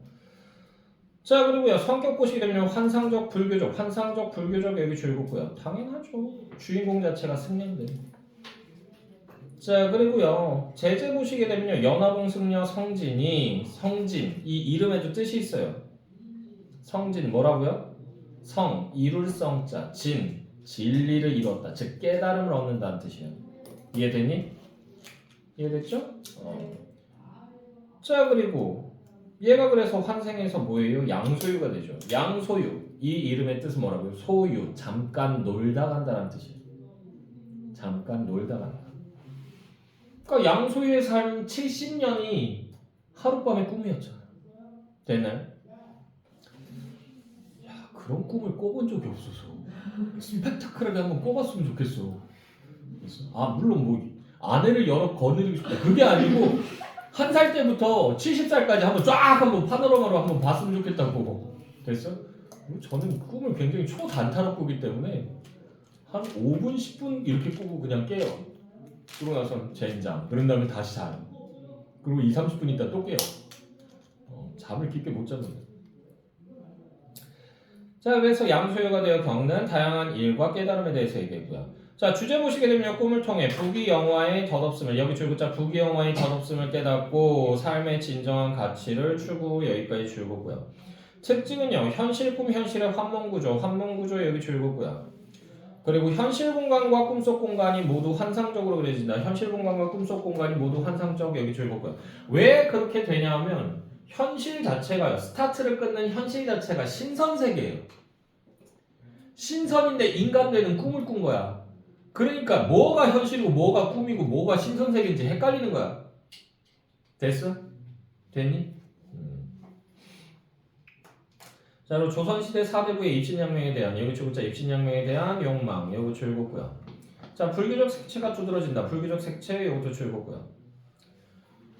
자, 그리고요. 성격 보시게 되면 환상적, 불교적 여기 줄긋고요. 당연하죠. 주인공 자체가 승려인데. 자, 그리고요. 제재 보시게 되면요. 연화봉 승려 성진 이 이름에도 뜻이 있어요. 성진 뭐라고요? 성, 이룰 성자, 진리를 이뤘다. 즉 깨달음을 얻는다는 뜻이에요. 이해됐니? 이해됐죠? 자, 그리고 얘가 그래서 환생에서 뭐예요? 양소유가 되죠. 양소유. 이 이름의 뜻은 뭐라고요? 소유. 잠깐 놀다 간다는 뜻이에요. 잠깐 놀다 간다. 그러니까 양소유의 삶 70년이 하룻밤의 꿈이었잖아요. 됐나요? 야, 그런 꿈을 꿔본 적이 없어서 스펙타클하게 한번 꿔봤으면 좋겠어. 물론 뭐 아내를 여러 거느리고 싶다. 그게 아니고 한 살 때부터 70살까지 한번 파노라마로 한번 봤으면 좋겠다고. 됐어? 저는 꿈을 굉장히 초단타로 꾸기 때문에 한 5분, 10분 이렇게 꾸고 그냥 깨요. 그러고 나서 젠장. 그런 다음에 다시 자요. 그리고 2, 30분 있다 또 깨요. 잠을 깊게 못 잡니다. 자, 그래서 양소유가 되어 겪는 다양한 일과 깨달음에 대해서 얘기했고요. 자, 주제 보시게 되면 꿈을 통해 부귀영화의 덧없음을 여기 줄글자 부귀영화의 덧없음을 깨닫고 삶의 진정한 가치를 추구 여기까지 줄거고요. 특징은요. 현실 꿈 현실의 환몽구조 여기 줄거고요. 그리고 현실 공간과 꿈속 공간이 모두 환상적으로 그려진다. 현실 공간과 꿈속 공간이 모두 환상적 여기 줄거고요. 왜 그렇게 되냐면 현실 자체가요. 스타트를 끊는 현실 자체가 신선세계예요. 신선인데 인간되는 꿈을 꾼 거야. 그러니까 뭐가 현실이고 뭐가 꿈이고 뭐가 신선세계인지 헷갈리는 거야. 됐어? 됐니? 자, 그리고 조선시대 사대부의 입신양명에 대한 여기초부자 입신양명에 대한 욕망 요거 줄였고요. 자, 불교적 색채가 두드러진다. 불교적 색채 요것도 줄였고요.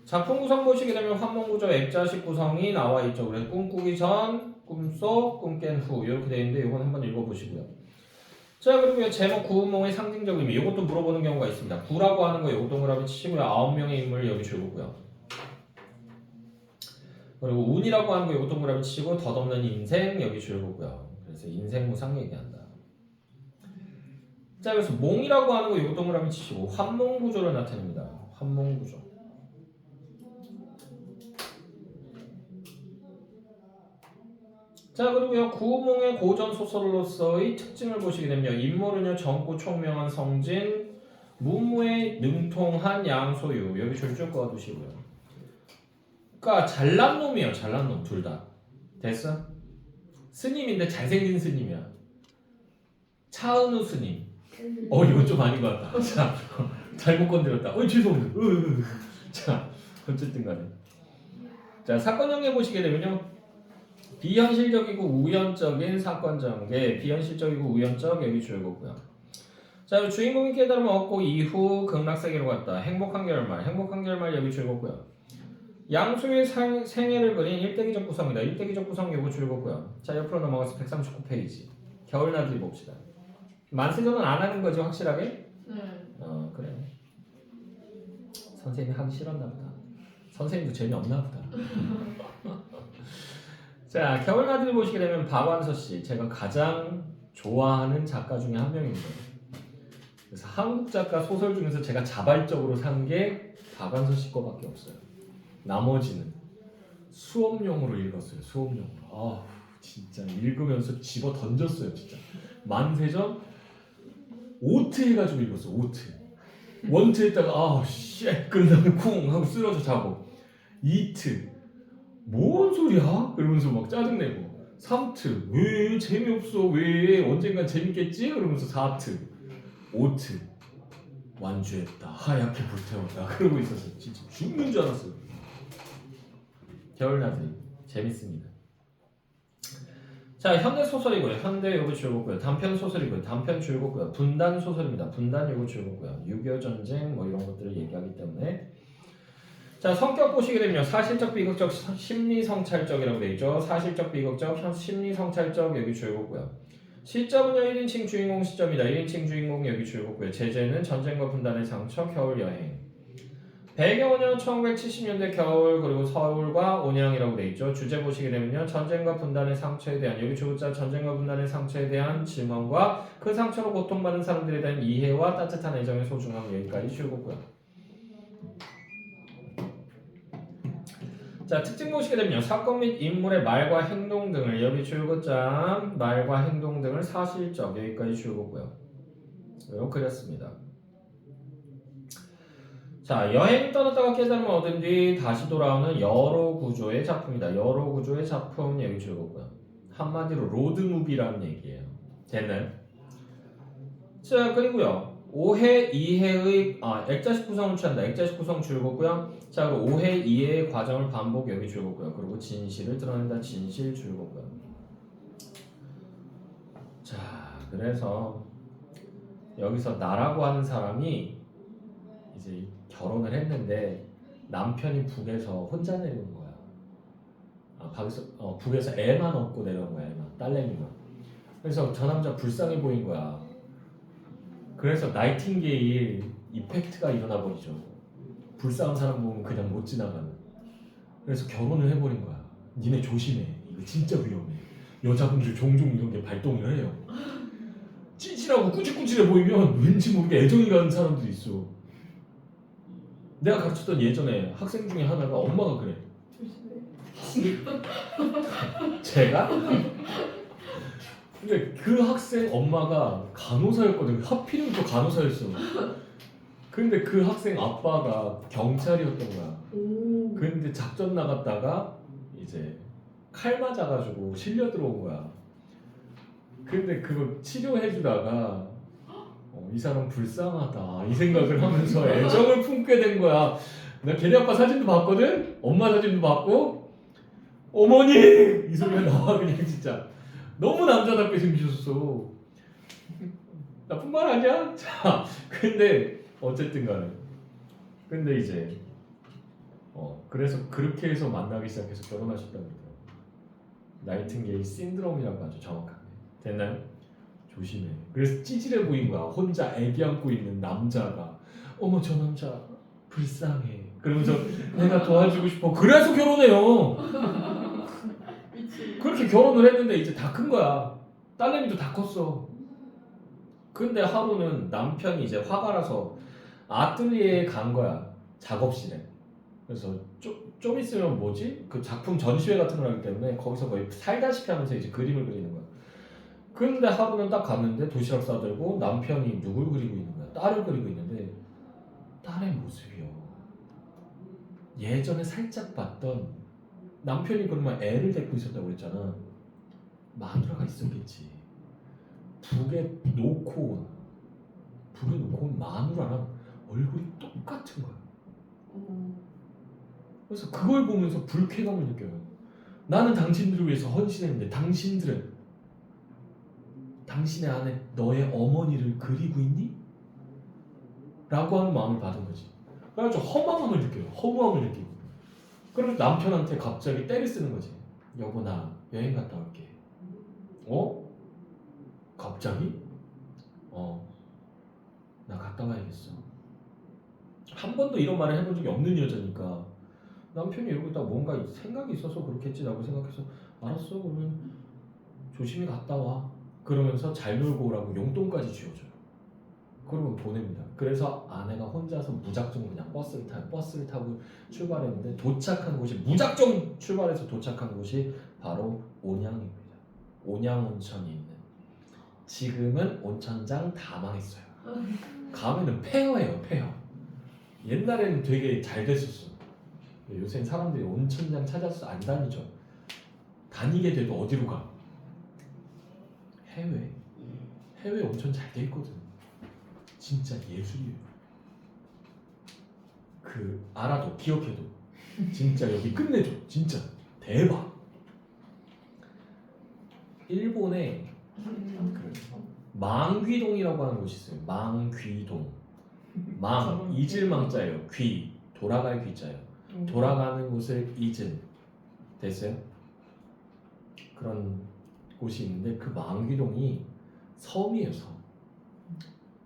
작품 구성 보시게 되면 환몽구조 액자식 구성이 나와 있죠. 그래서 꿈꾸기 전, 꿈속, 꿈깬 후 이렇게 되어 있는데 이건 한번 읽어보시고요. 자, 그리고 제목 구운몽의 상징적 의미 이것도 물어보는 경우가 있습니다. 구라고 하는 거 요거 동그라미 치시고요. 9명의 인물 여기 줄였고요. 그리고 운이라고 하는 거 요거 동그라미 치고 덧없는 인생 여기 줄였고요. 그래서 인생무상 얘기한다. 자, 그래서 몽이라고 하는 거 요거 동그라미 치시고 환몽구조를 나타냅니다. 환몽구조. 자, 그리고요 구운몽의 고전 소설로서의 특징을 보시게 되면 인물은요 젊고 총명한 성진, 문무에 능통한 양소유 여기 줄줄 꺼두시고요. 그러니까 잘난 놈이에요. 잘난 놈 둘 다. 됐어? 스님인데 잘생긴 스님이야. 차은우 스님. 이건 좀 아닌 것 같다. 자, 잘못 건드렸다. 죄송합니다. 자, 어쨌든 간에. 자, 사건 전개 보시게 되면요. 비현실적이고 우연적인 사건 전개, 비현실적이고 우연적 여기 줄거고요. 자, 주인공이 깨달음을 얻고 이후 극락세계로 갔다. 행복한 결말, 행복한 결말 여기 줄거고요. 양수의 생애를 그린 일대기적 구성이다. 일대기적 구성 요거 줄거고요. 자, 옆으로 넘어가서 139페이지. 겨울나들이 봅시다. 만세전은 안 하는 거지 확실하게? 네. 그래. 선생님이 하기 싫었나 보다. 선생님도 재미없나 보다. 자, 겨울나들이 보시게 되면 박완서 씨, 제가 가장 좋아하는 작가 중에 한 명입니다. 그래서 한국 작가 소설 중에서 제가 자발적으로 산 게 박완서 씨 거밖에 없어요. 나머지는 수업용으로 읽었어요. 수업용으로. 진짜 읽으면서 집어 던졌어요. 진짜. 만세전 오트 해가지고 읽었어. 오트. 원트 했다가 끝나면 쿵 하고 쓰러져 자고. 2트 뭔 소리야? 이러면서 막 짜증내고. 3트 왜 재미없어? 왜 언젠간 재밌겠지? 그러면서 4트 5트 완주했다. 하얗게 불태웠다. 그러고 있었어요. 진짜 죽는 줄 알았어요. 겨울나들이 재밌습니다. 자, 현대 소설이고요. 현대 요거 줄거고요. 단편 소설이고요. 단편 줄거고요. 분단 소설입니다. 분단 요거 줄거고요. 6.25 전쟁 뭐 이런 것들을 얘기하기 때문에. 자, 성격 보시게 되면 사실적, 비극적, 심리 성찰적이라고 되어 있죠. 사실적, 비극적, 심리 성찰적 여기 줄거고요. 시점은요 1인칭 주인공 시점이다. 1인칭 주인공 여기 줄거고요. 제재는 전쟁과 분단의 상처, 겨울 여행. 배경은요 1970년대 겨울 그리고 서울과 온양이라고 되어 있죠. 주제 보시게 되면요 전쟁과 분단의 상처에 대한 여기 주자 전쟁과 분단의 상처에 대한 증언과 그 상처로 고통받는 사람들에 대한 이해와 따뜻한 애정의 소중함 여기까지 줄거고요. 자, 특징 보시게 되면 사건 및 인물의 말과 행동 등을 여기 줄거자 말과 행동 등을 사실적 여기까지 줄거고요. 이렇게 그렸습니다. 자, 여행 떠났다가 깨달음을 얻은 뒤 다시 돌아오는 여러 구조의 작품이다. 여러 구조의 작품 여기 줄거고요. 한마디로 로드무비라는 얘기예요. 됐나요? 자, 그리고요. 5회, 2회의 액자식 구성을 취한다. 액자식 구성 줄거고요. 자, 그리고 5회, 2회의 과정을 반복 여기 줄거고요. 그리고 진실을 드러낸다. 진실 줄거고요. 자, 그래서 여기서 나라고 하는 사람이 이제 결혼을 했는데 남편이 북에서 혼자 내려온 거야. 북에서 애만 얻고 내려온 거야. 애만, 딸내미만. 그래서 저 남자 불쌍해 보인 거야. 그래서 나이팅게일 이펙트가 일어나 버리죠. 불쌍한 사람 보면 그냥 못 지나가는. 그래서 결혼을 해버린 거야. 니네 조심해. 이거 진짜 위험해. 여자분들 종종 이런 게 발동을 해요. 찌질하고 꾸질꾸질해 보이면 왠지 모르게 애정이 가는 사람들이 있어. 내가 가르쳤던 예전에 학생 중에 하나가 엄마가 그래. 제가? 근데 그 학생 엄마가 간호사였거든. 하필이면 또 간호사였어. 근데 그 학생 아빠가 경찰이었던 거야. 오. 근데 작전 나갔다가 이제 칼 맞아가지고 실려 들어온 거야. 근데 그거 치료해주다가 이 사람 불쌍하다 이 생각을 하면서 애정을 품게 된 거야. 나 걔네 아빠 사진도 봤거든. 엄마 사진도 봤고 어머니 이 소리가 나와 그냥 진짜 너무 남자답게 생기셨어. 나쁜 말 아니야? 자, 근데 어쨌든 간에 근데 이제 그래서 그렇게 해서 만나기 시작해서 결혼하셨답니다. 나이팅게일 신드롬이라고 하죠. 정확하게. 됐나요? 조심해. 그래서 찌질해 보인 거야. 혼자 애기 안고 있는 남자가 어머 저 남자 불쌍해. 그러면서 내가 도와주고 싶어. 그래서 결혼해요. 미치. 그렇게 결혼을 했는데 이제 다 큰 거야. 딸내미도 다 컸어. 근데 하루는 남편이 이제 화가 나서 아뜰리에에 간 거야. 작업실에. 그래서 좀 있으면 뭐지? 그 작품 전시회 같은 걸 하기 때문에 거기서 거의 살다시피 하면서 이제 그림을 그리는 거야. 근데 하루는 딱 갔는데 도시락 싸들고 남편이 누굴 그리고 있는 거야? 딸을 그리고 있는데 딸의 모습이요. 예전에 살짝 봤던 남편이 그러면 애를 데리고 있었다고 그랬잖아. 마누라가 있었겠지. 북에 놓고 온 마누라랑 얼굴이 똑같은 거야. 그래서 그걸 보면서 불쾌감을 느껴요. 나는 당신들을 위해서 헌신했는데 당신들은 당신의 안에 너의 어머니를 그리고 있니? 라고 하는 마음을 받은 거지. 그래가지고 허망함을 느껴요. 허무함을 느끼고. 그래서 남편한테 갑자기 때를 쓰는 거지. 여보 나 여행 갔다 올게. 갑자기? 나 갔다 와야겠어. 한 번도 이런 말을 해본 적이 없는 여자니까 남편이 이러고 있다가 뭔가 생각이 있어서 그렇겠지라고 생각해서 알았어 그러면 조심히 갔다 와 그러면서 잘 놀고 오라고 용돈까지 쥐어줘요. 그러면 보냅니다. 그래서 아내가 혼자서 무작정 그냥 버스를 타고 출발했는데 도착한 곳이 무작정 출발해서 도착한 곳이 바로 온양입니다. 온양온천이 있는. 지금은 온천장 다 망했어요. 가면은 폐허예요. 폐허. 옛날에는 되게 잘 됐었어. 요새는 사람들이 온천장 찾아서 안 다니죠. 다니게 돼도 어디로 가? 해외 온천 잘 돼 있거든. 진짜 예술이에요. 알아도 기억해도 진짜 여기 끝내줘. 진짜 대박. 일본에 망귀동이라고 하는 곳이 있어요. 망귀동. 망 잊을망자예요. 귀 돌아갈 귀자예요. 돌아가는 곳을 잊은 됐어요? 그런 곳이 있는데 그 망귀동이 섬이에요. 섬.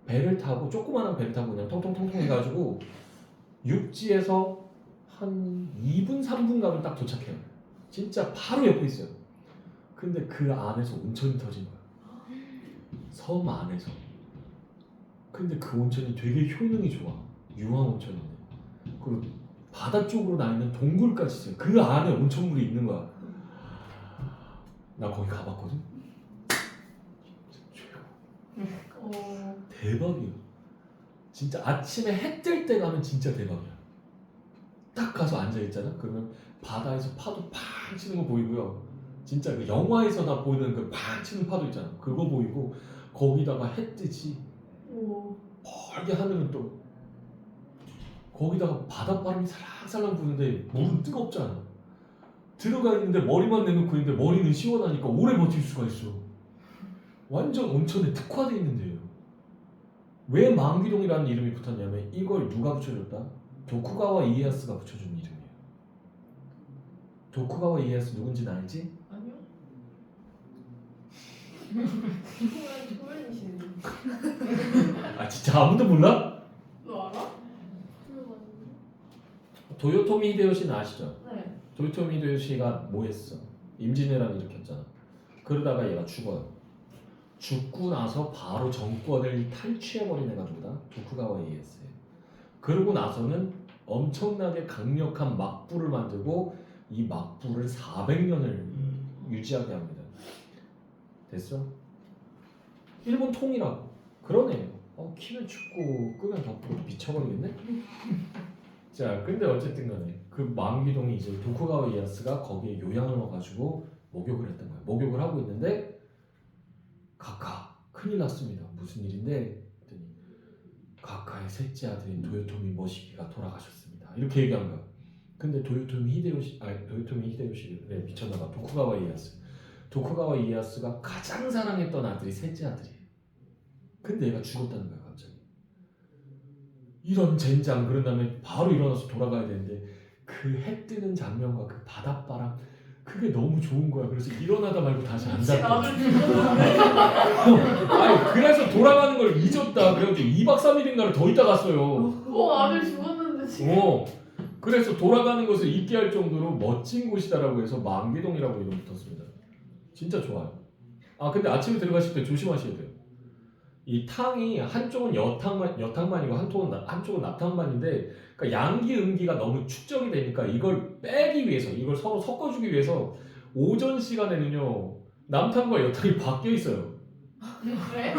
배를 타고 조그마한 배를 타고 그냥 통통통통 해가지고 육지에서 한 2분 3분 가면 딱 도착해요. 진짜 바로 옆에 있어요. 근데 그 안에서 온천이 터진 거야. 섬 안에서. 근데 그 온천이 되게 효능이 좋아. 유황 온천인데. 그리고 바다 쪽으로 나 있는 동굴까지 있어요. 그 안에 온천물이 있는 거야. 나 거기 가봤거든. 대박이야. 진짜 아침에 해 뜰 때 가면 진짜 대박이야. 딱 가서 앉아 있잖아. 그러면 바다에서 파도 팡 치는 거 보이고요. 진짜 그 영화에서나 보이는 그 팡 치는 파도 있잖아. 그거 보이고 거기다가 해 뜨지. 멀게 하늘은 또 거기다가 바닷바람이 살랑살랑 부는데 물은 뜨겁잖아. 들어가 있는데 머리만 내놓고 있는데 머리는 시원하니까 오래 버틸 수가 있어. 완전 온천에 특화되어 있는데요. 왜 망귀동이라는 이름이 붙었냐면 이걸 누가 붙여줬다? 도쿠가와 이에야스가 붙여준 이름이에요. 도쿠가와 이에야스 누군지 알지? 아니요. 초면이시네. 아 진짜 아무도 몰라? 너 알아? 도요토미 히데요시는 아시죠? 네. 도요토미 히데요시가 뭐 했어? 임진왜란을 일으켰잖아. 그러다가 얘가 죽어요. 죽고 나서 바로 정권을 탈취해버린 애가 누구다? 도쿠가와 이에야스예요. 그러고 나서는 엄청나게 강력한 막부를 만들고 이 막부를 400년을 유지하게 합니다. 됐어? 일본 통이라고. 그러네. 키면 춥고 끄면 덥고 미쳐버리겠네? 자, 근데 어쨌든 간에 그 망귀동이 이제 도쿠가와 이에야스가 거기에 요양을 와가지고 목욕을 했던 거야. 목욕을 하고 있는데 카카 큰일 났습니다. 무슨 일인데? 그랬더니 카카의 셋째 아들인 도요토미 모시기가 돌아가셨습니다. 이렇게 얘기한 거야. 근데 도요토미 히데요시 그래 미쳤나봐. 도쿠가와 이에야스. 도쿠가와 이에야스가 가장 사랑했던 아들이 셋째 아들이에요. 근데 얘가 죽었다는 거야 갑자기. 이런 젠장. 그런 다음에 바로 일어나서 돌아가야 되는데 그 해 뜨는 장면과 그 바닷바람 그게 너무 좋은 거야. 그래서 일어나다 말고 다시 앉았다. 나를 죽었는데. 아니 그래서 돌아가는 걸 잊었다. 그래가지고 2박 3일인가를 더 있다 갔어요. 아들 죽었는데 지금. 그래서 돌아가는 것을 잊게 할 정도로 멋진 곳이다라고 해서 만기동이라고 이름 붙었습니다. 진짜 좋아요. 아 근데 아침에 들어가실 때 조심하셔야 돼요. 이 탕이 한쪽은 여탕만이고 한쪽은 납탕만인데 그러니까 양기 음기가 너무 축적이 되니까 이걸 빼기 위해서 이걸 서로 섞어주기 위해서 오전 시간에는요 남탕과 여탕이 바뀌어 있어요. 왜?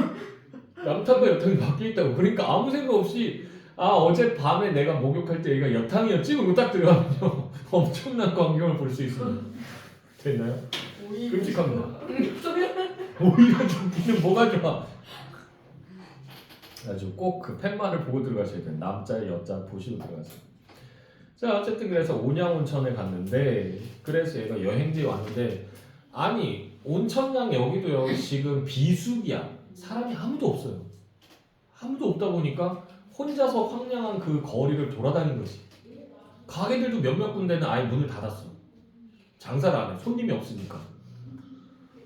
남탕과 여탕이 바뀌어 있다고. 그러니까 아무 생각 없이 아 어제 밤에 내가 목욕할 때 얘가 여탕이었지? 그러고 딱 들어가면요 엄청난 광경을 볼 수 있습니다. 됐나요? 끔찍합니다. 오히려 좋기는 뭐가 좋아. 아주 꼭 그 팻말을 보고 들어가셔야 돼요. 남자 여자 보시고 들어가세요. 자 어쨌든 그래서 온양온천에 갔는데 그래서 얘가 여행지에 왔는데 아니 온천양 여기도요 지금 비수기야. 사람이 아무도 없어요. 아무도 없다 보니까 혼자서 황량한 그 거리를 돌아다닌 거지. 가게들도 몇몇 군데는 아예 문을 닫았어. 장사를 안 해. 손님이 없으니까.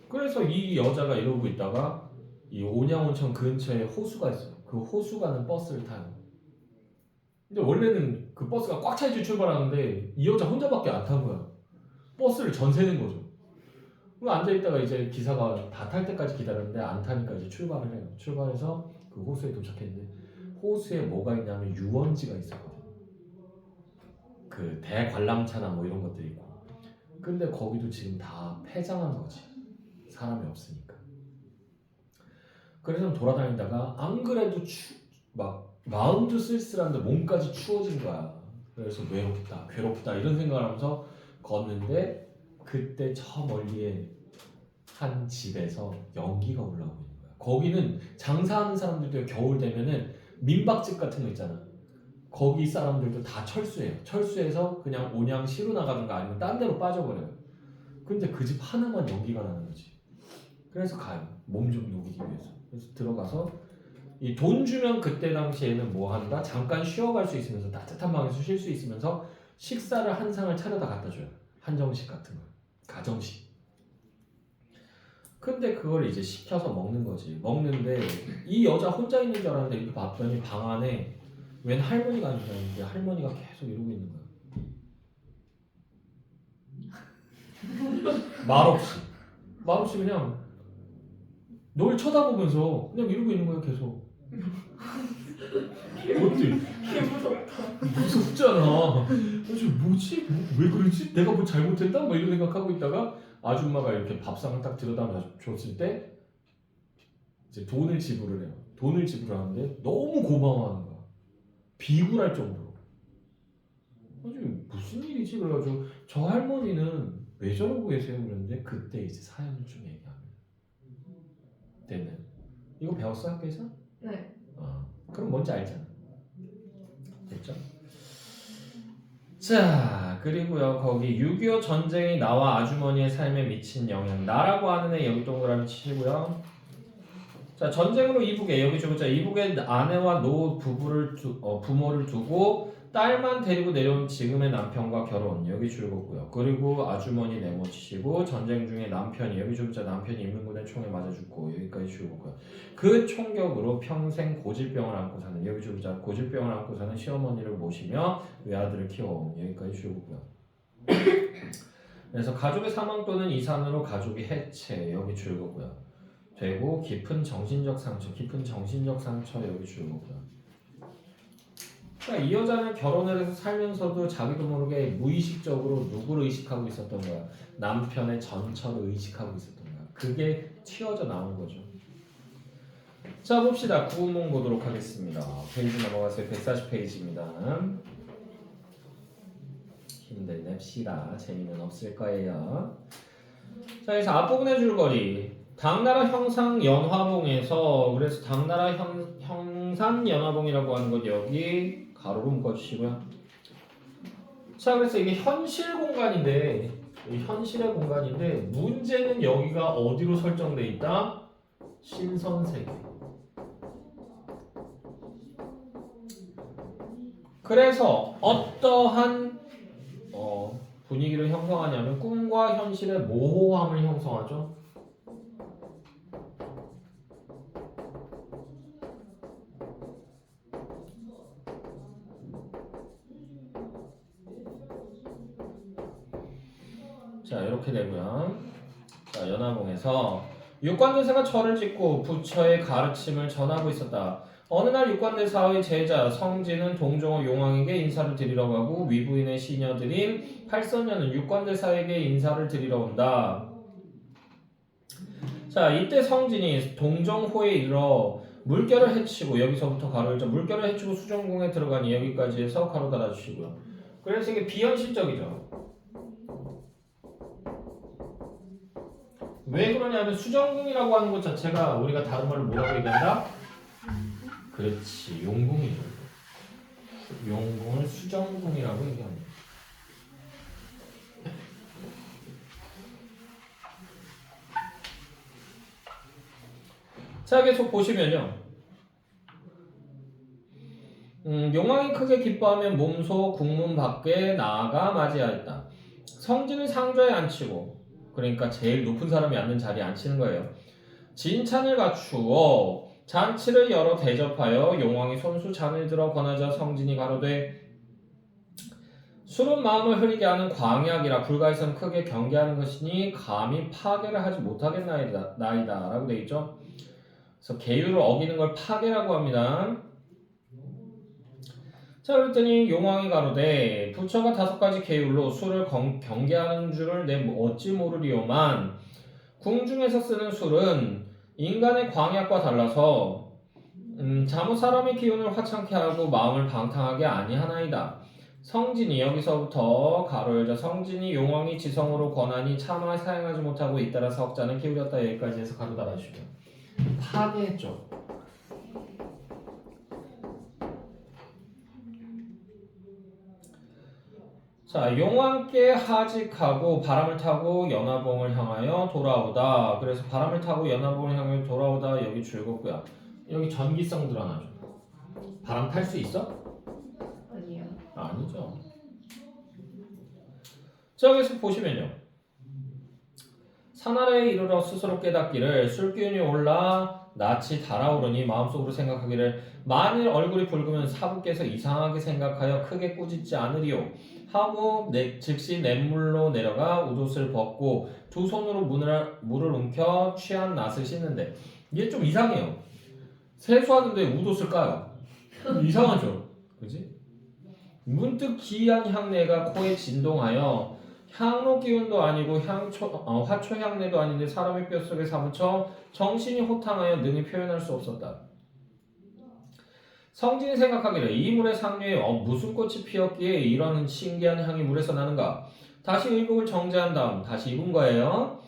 그래서 이 여자가 이러고 있다가 이 온양온천 근처에 호수가 있어요. 그 호수 가는 버스를 타요. 근데 원래는 그 버스가 꽉 차야지 출발하는데 이 여자 혼자밖에 안 탄 거야. 버스를 전세는 거죠. 그럼 앉아있다가 이제 기사가 다 탈 때까지 기다렸는데 안 타니까 이제 출발을 해요. 출발해서 그 호수에 도착했는데 호수에 뭐가 있냐면 유원지가 있었거든. 그 대관람차나 뭐 이런 것들이 있고. 근데 거기도 지금 다 폐장한 거지. 사람이 없으니까. 그래서 돌아다니다가 안 그래도 막 마음도 쓸쓸한데 몸까지 추워진 거야. 그래서 외롭다, 괴롭다 이런 생각을 하면서 걷는데 그때 저 멀리에 한 집에서 연기가 올라오고 있는 거야. 거기는 장사하는 사람들도 겨울 되면은 민박집 같은 거 있잖아. 거기 사람들도 다 철수해요. 철수해서 그냥 온양시로 나가든가 아니면 딴 데로 빠져버려요. 근데 그 집 하나만 연기가 나는 거지. 그래서 가요. 몸 좀 녹이기 위해서. 그래서 들어가서 이 돈 주면 그때 당시에는 뭐 한다? 잠깐 쉬어갈 수 있으면서 따뜻한 방에서 쉴 수 있으면서 식사를 한 상을 차려다 갖다 줘요. 한정식 같은 거. 가정식. 근데 그걸 이제 시켜서 먹는 거지. 먹는데 이 여자 혼자 있는 줄 알았는데 이렇게 봤더니 방 안에 웬 할머니가 앉아있는데 할머니가 계속 이러고 있는 거야. 말없이 그냥 널 쳐다보면서 그냥 이러고 있는 거야 계속. 어때? 개 무섭다. 무섭잖아. 그래서 뭐지? 왜 그러지? 내가 뭐 잘못했다? 뭐 이런 생각하고 있다가 아줌마가 이렇게 밥상을 딱 들여다 줬을 때 이제 돈을 지불을 해요. 돈을 지불하는데 너무 고마워하는 거야. 비굴할 정도로. 아주 무슨 일이지? 그래가지고 저 할머니는 왜 저러고 계세요? 그랬는데 그때 이제 사연을 좀 얘기합니다. 됐네. 이거 배웠어 학교에서? 네. 그럼 뭔지 알잖아. 됐죠? 자 그리고요 거기 6.25 전쟁이 나와 아주머니의 삶에 미친 영향 나라고 하는 애 여기 동그라미 치시고요. 자 전쟁으로 이북에 여기 주보자. 이북에 아내와 노 부부를 부모를 두고 딸만 데리고 내려온 지금의 남편과 결혼 여기 줄거고요. 그리고 아주머니 네모치시고 전쟁 중에 남편이 여기 주보자. 남편이 인민군의 총에 맞아 죽고 여기까지 줄거고요. 그 총격으로 평생 고질병을 안고 사는 여기 주보자. 고질병을 안고 사는 시어머니를 모시며 외아들을 키워온 여기까지 줄거고요. 그래서 가족의 사망 또는 이산으로 가족이 해체 여기 줄거고요. 되고 깊은 정신적 상처 여기 줄거고요. 그러니까 이 여자는 결혼을 해서 살면서도 자기도 모르게 무의식적으로 누구를 의식하고 있었던 거야. 남편의 전처를 의식하고 있었던 거야. 그게 튀어져 나온 거죠. 자 봅시다. 구문문 보도록 하겠습니다. 페이지 넘어가세요. 140페이지입니다. 힘들냅시다. 재미는 없을 거예요. 자 여기서 앞부분의 줄거리 당나라 형산연화봉에서 그래서 당나라 형산연화봉이라고 하는 것 여기 가로로 묶어주시고요. 자, 그래서 이게 현실 공간인데 이 현실의 공간인데 문제는 여기가 어디로 설정돼 있다? 신선세계. 그래서 어떠한 분위기를 형성하냐면 꿈과 현실의 모호함을 형성하죠. 자, 이렇게 되고요. 자, 연화봉에서 육관대사가 절을 짓고 부처의 가르침을 전하고 있었다. 어느 날 육관대사의 제자 성진은 동종호 용왕에게 인사를 드리러 가고 위부인의 시녀들인 팔선녀는 육관대사에게 인사를 드리러 온다. 자, 이때 성진이 동정호에 이르러 물결을 헤치고 여기서부터 가로 열자 물결을 헤치고 수정궁에 들어가니 여기까지 해서 가로 달아주시고요. 그래서 이게 비현실적이죠. 왜 그러냐면 수정궁이라고 하는 것 자체가 우리가 다른 말로 뭐라고 얘기한다? 그렇지, 용궁이죠. 용궁을 수정궁이라고 얘기합니다. 자, 계속 보시면요. 용왕이 크게 기뻐하면 몸소 궁문 밖에 나아가 맞이하였다. 성진을 상좌에 앉히고, 그러니까 제일 높은 사람이 앉는 자리에 앉히는 거예요. 진찬을 갖추어 잔치를 열어 대접하여 용왕이 손수 잔을 들어 권하자 성진이 가로되 술은 마음을 흐리게 하는 광약이라 불가에서는 크게 경계하는 것이니 감히 파괴를 하지 못하겠나이다 라고 되어 있죠. 그래서 계율을 어기는 걸 파괴라고 합니다. 자, 그랬더니 용왕이 가로되 부처가 5가지 계율로 술을 경계하는 줄을 내 어찌 모르리오만 궁중에서 쓰는 술은 인간의 광약과 달라서 잘못 사람의 기운을 화창케 하고 마음을 방탕하게 아니하나이다. 성진이 여기서부터 가로 열자 성진이 용왕이 지성으로 권하니 차마 사용하지 못하고 잇따라 석자는 기울였다. 여기까지 해서 가로 달아주시고 파괴했죠. 자, 용왕께 하직하고 바람을 타고 연화봉을 향하여 돌아오다. 그래서 바람을 타고 연화봉을 향하여 돌아오다 여기 줄겁고요. 여기 전기성 드러나죠. 바람 탈 수 있어? 아니요. 아니죠. 자, 여기서 보시면요. 산아래에 이르러 스스로 깨닫기를 술기운이 올라 낯이 달아오르니 마음속으로 생각하기를 만일 얼굴이 붉으면 사부께서 이상하게 생각하여 크게 꾸짖지 않으리오 하고 즉시 냇물로 내려가 웃옷을 벗고 두 손으로 물을 움켜 취한 낯을 씻는데 이게 좀 이상해요. 세수하는데 웃옷을 까요. 이상하죠. 그지? 문득 기이한 향내가 코에 진동하여 향로 기운도 아니고 화초 향내도 아닌데 사람의 뼛속에 사무쳐 정신이 호탕하여 능히 표현할 수 없었다. 성진이 생각하기를 이 물의 상류에 무슨 꽃이 피었기에 이런 신기한 향이 물에서 나는가. 다시 의복을 정제한 다음 다시 입은 거예요.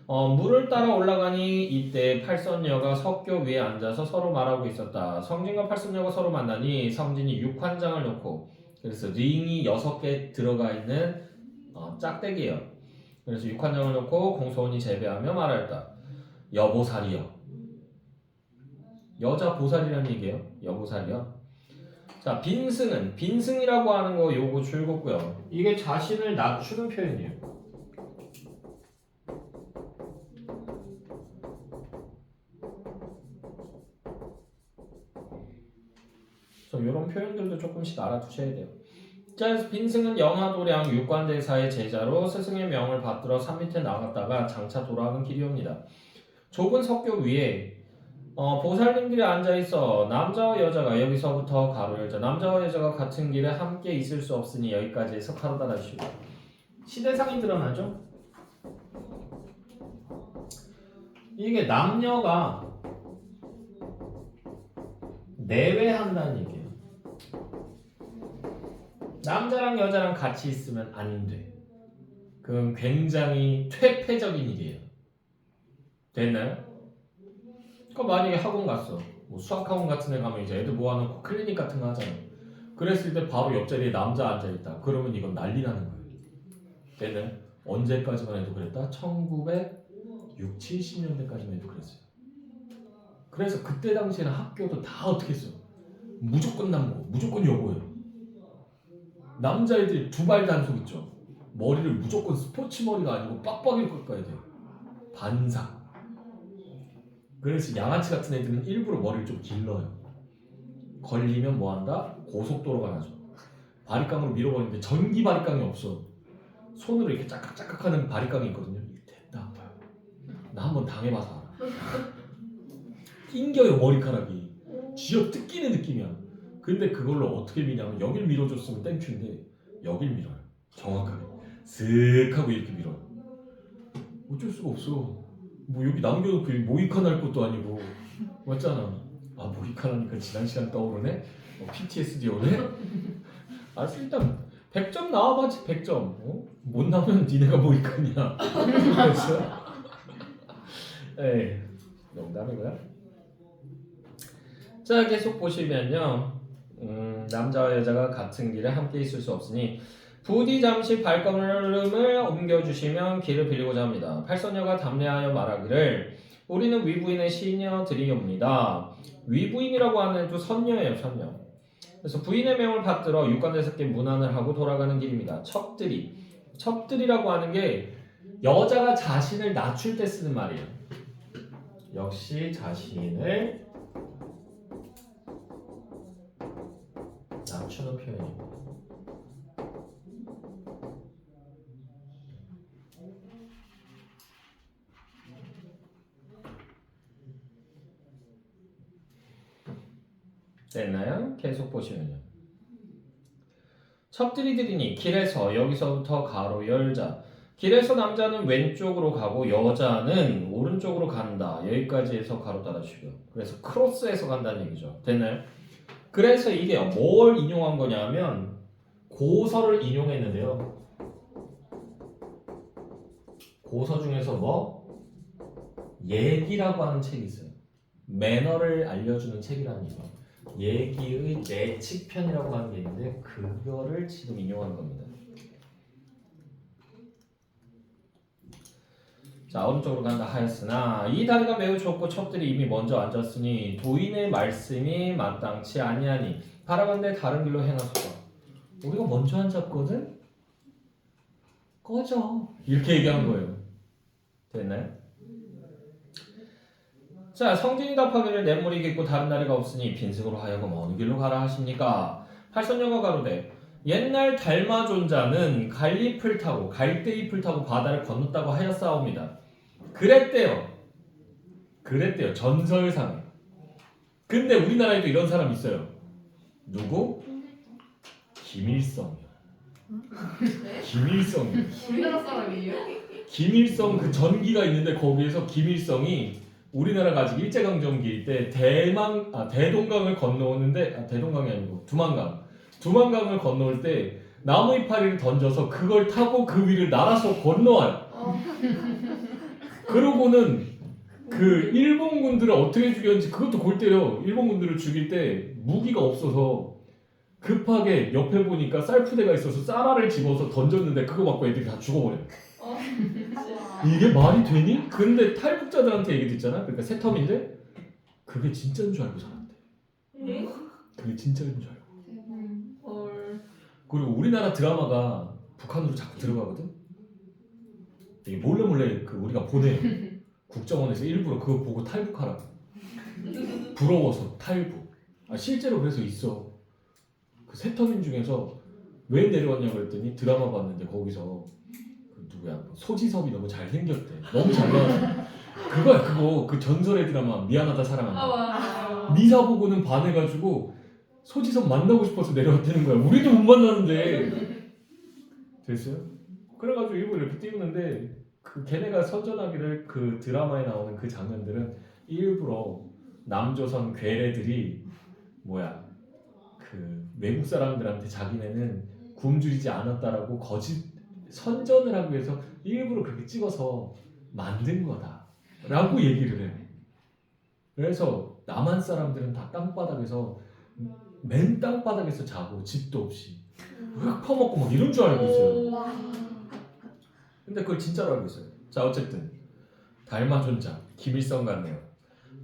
물을 따라 올라가니 이때 팔선녀가 석교 위에 앉아서 서로 말하고 있었다. 성진과 팔선녀가 서로 만나니 성진이 육환장을 놓고 그래서 링이 6개 들어가 있는 짝대기예요. 그래서 육환장을 놓고 공소원이 재배하며 말하였다. 여보살이여. 여자 보살이라는 얘기예요. 여보살이요. 자, 빈승이라고 하는 거 요거 줄겁고요. 이게 자신을 낮추는 표현이에요. 그래서 이런 표현들도 조금씩 알아두셔야 돼요. 자, 그래서 빈승은 연화도량 육관대사의 제자로 스승의 명을 받들어 산 밑에 나갔다가 장차 돌아오는 길이옵니다. 좁은 석교 위에 보살님들이 앉아있어 남자와 여자가 여기서부터 가로 열자 남자와 여자가 같은 길에 함께 있을 수 없으니 여기까지 해서 가로 달아주시고 시대상이 드러나죠? 이게 남녀가 내외한다는 얘기예요. 남자랑 여자랑 같이 있으면 안 돼. 그건 굉장히 퇴폐적인 일이에요. 됐나요? 그러니까 만약에 학원 갔어. 뭐 수학 학원 같은 데 가면 이제 애들 모아놓고 클리닉 같은 거 하잖아. 그랬을 때 바로 옆자리에 남자 앉아있다. 그러면 이건 난리 나는 거예요. 됐나요? 언제까지만 해도 그랬다? 1960, 70년대까지만 해도 그랬어요. 그래서 그때 당시에는 학교도 다 어떻게 했어? 무조건 남고, 무조건 여고예요. 남자애들이 두발 단속 있죠. 머리를 무조건 스포츠 머리가 아니고 빡빡이로 깎아야 돼요. 반삭. 그래서 양아치 같은 애들은 일부러 머리를 좀 길러요. 걸리면 뭐한다? 고속도로가 나죠. 바리깡으로 밀어버리는데 전기 바리깡이 없어. 손으로 이렇게 짝깍짝깍 하는 바리깡이 있거든요. 됐다 안 봐요. 나 한번 당해봐서 알아. 낑겨요 머리카락이. 쥐어 뜯기는 느낌이야. 근데 그걸로 어떻게 미냐면 여길 밀어줬으면 땡큐인데 여길 밀어요. 정확하게 슥 하고 이렇게 밀어요. 어쩔 수가 없어. 뭐 여기 남겨놓고 모이칸 할 것도 아니고. 맞잖아. 아 모이칸 하니까 지난 시간 떠오르네. PTSD 오네. 알았어. 일단 100점 나와봤지. 100점. 못 나오면 니네가 모이칸이야. 그래서 에이 농담이고요. 자 계속 보시면요. 남자와 여자가 같은 길에 함께 있을 수 없으니 부디 잠시 발걸음을 옮겨주시면 길을 빌리고자 합니다. 팔선녀가 담례하여 말하기를 우리는 위부인의 시녀들이옵니다. 위부인이라고 하는 애도 선녀예요. 선녀. 그래서 부인의 명을 받들어 육관대석께 문안을 하고 돌아가는 길입니다. 첩들이. 첩들이라고 하는 게 여자가 자신을 낮출 때 쓰는 말이에요. 역시 자신을 낮추는 표현입니다. 됐나요? 계속 보시면요. 첩들이들이니 길에서 여기서부터 가로 열자. 길에서 남자는 왼쪽으로 가고 여자는 오른쪽으로 간다. 여기까지 해서 가로 닫아주고요. 그래서 크로스해서 간다는 얘기죠. 됐나요? 그래서 이게 뭘 인용한 거냐면 고서를 인용했는데요. 고서 중에서 뭐? 얘기라고 하는 책이 있어요. 매너를 알려주는 책이라는 얘기예요. 얘기의 내칙편이라고 하는 게 있는데 그거를 지금 인용한 겁니다. 자 오른쪽으로 간다 하였으나 이 다리가 매우 좁고 첩들이 이미 먼저 앉았으니 도인의 말씀이 마땅치 아니하니 바라건대 다른 길로 행하소서. 우리가 먼저 앉았거든? 꺼져 이렇게 얘기한 거예요. 됐나요? 자 성진이 답하기를 냇물이 깊고 다른 다리가 없으니 빈승으로 하여금 어느 길로 가라 하십니까? 팔선녀가 가로되 옛날 달마존자는 갈잎을 타고 갈대잎을 타고 바다를 건넜다고 하였사옵니다. 그랬대요. 전설상에. 근데 우리나라에도 이런 사람 있어요. 누구? 김일성이요. 김일성이요. 우리나라 사람이에요? 김일성 그 전기가 있는데 거기에서 김일성이 우리나라가 아직 일제강점기일 때 대동강을 건너오는데 대동강이 아니고 두만강을 건너올 때 나무 이파리를 던져서 그걸 타고 그 위를 날아서 건너와요. 그러고는 그 일본군들을 어떻게 죽였는지 그것도 골 때려. 일본군들을 죽일 때 무기가 없어서 급하게 옆에 보니까 쌀푸대가 있어서 쌀알을 집어서 던졌는데 그거 맞고 애들이 다 죽어버려요. 이게 말이 되니? 근데 탈북자들한테 얘기 듣잖아. 그러니까 새텀인데 그게 진짜인 줄 알고 살았대. 그게 진짜인 줄 알고. 헐. 그리고 우리나라 드라마가 북한으로 자꾸 들어가거든. 이게 몰래 그 우리가 보내. 국정원에서 일부러 그거 보고 탈북하라고. 부러워서 탈북. 실제로 그래서 있어. 그 새터민 중에서 왜 내려왔냐고 그랬더니 드라마 봤는데 거기서 그 누구야 소지섭이 너무 잘생겼대. 너무 잘 나왔어. 그거야 그거 그 전설의 드라마 미안하다 사랑한다. 미사 보고는 반해가지고 소지섭 만나고 싶어서 내려왔다는 거야. 우리도 못 만나는데. 됐어요? 그래가지고 일부러 이렇게 띄우는데 그 걔네가 선전하기를 그 드라마에 나오는 그 장면들은 일부러 남조선 괴뢰들이 그 외국 사람들한테 자기네는 굶주리지 않았다라고 거짓 선전을 하기 위해서 일부러 그렇게 찍어서 만든 거다 라고 얘기를 해. 그래서 남한 사람들은 다 땅바닥에서 맨 땅바닥에서 자고 집도 없이 흙 퍼먹고 막 이런 줄 알고 있어요. 와. 근데 그걸 진짜로 알고 있어요. 자, 어쨌든 달마존자 김일성 같네요.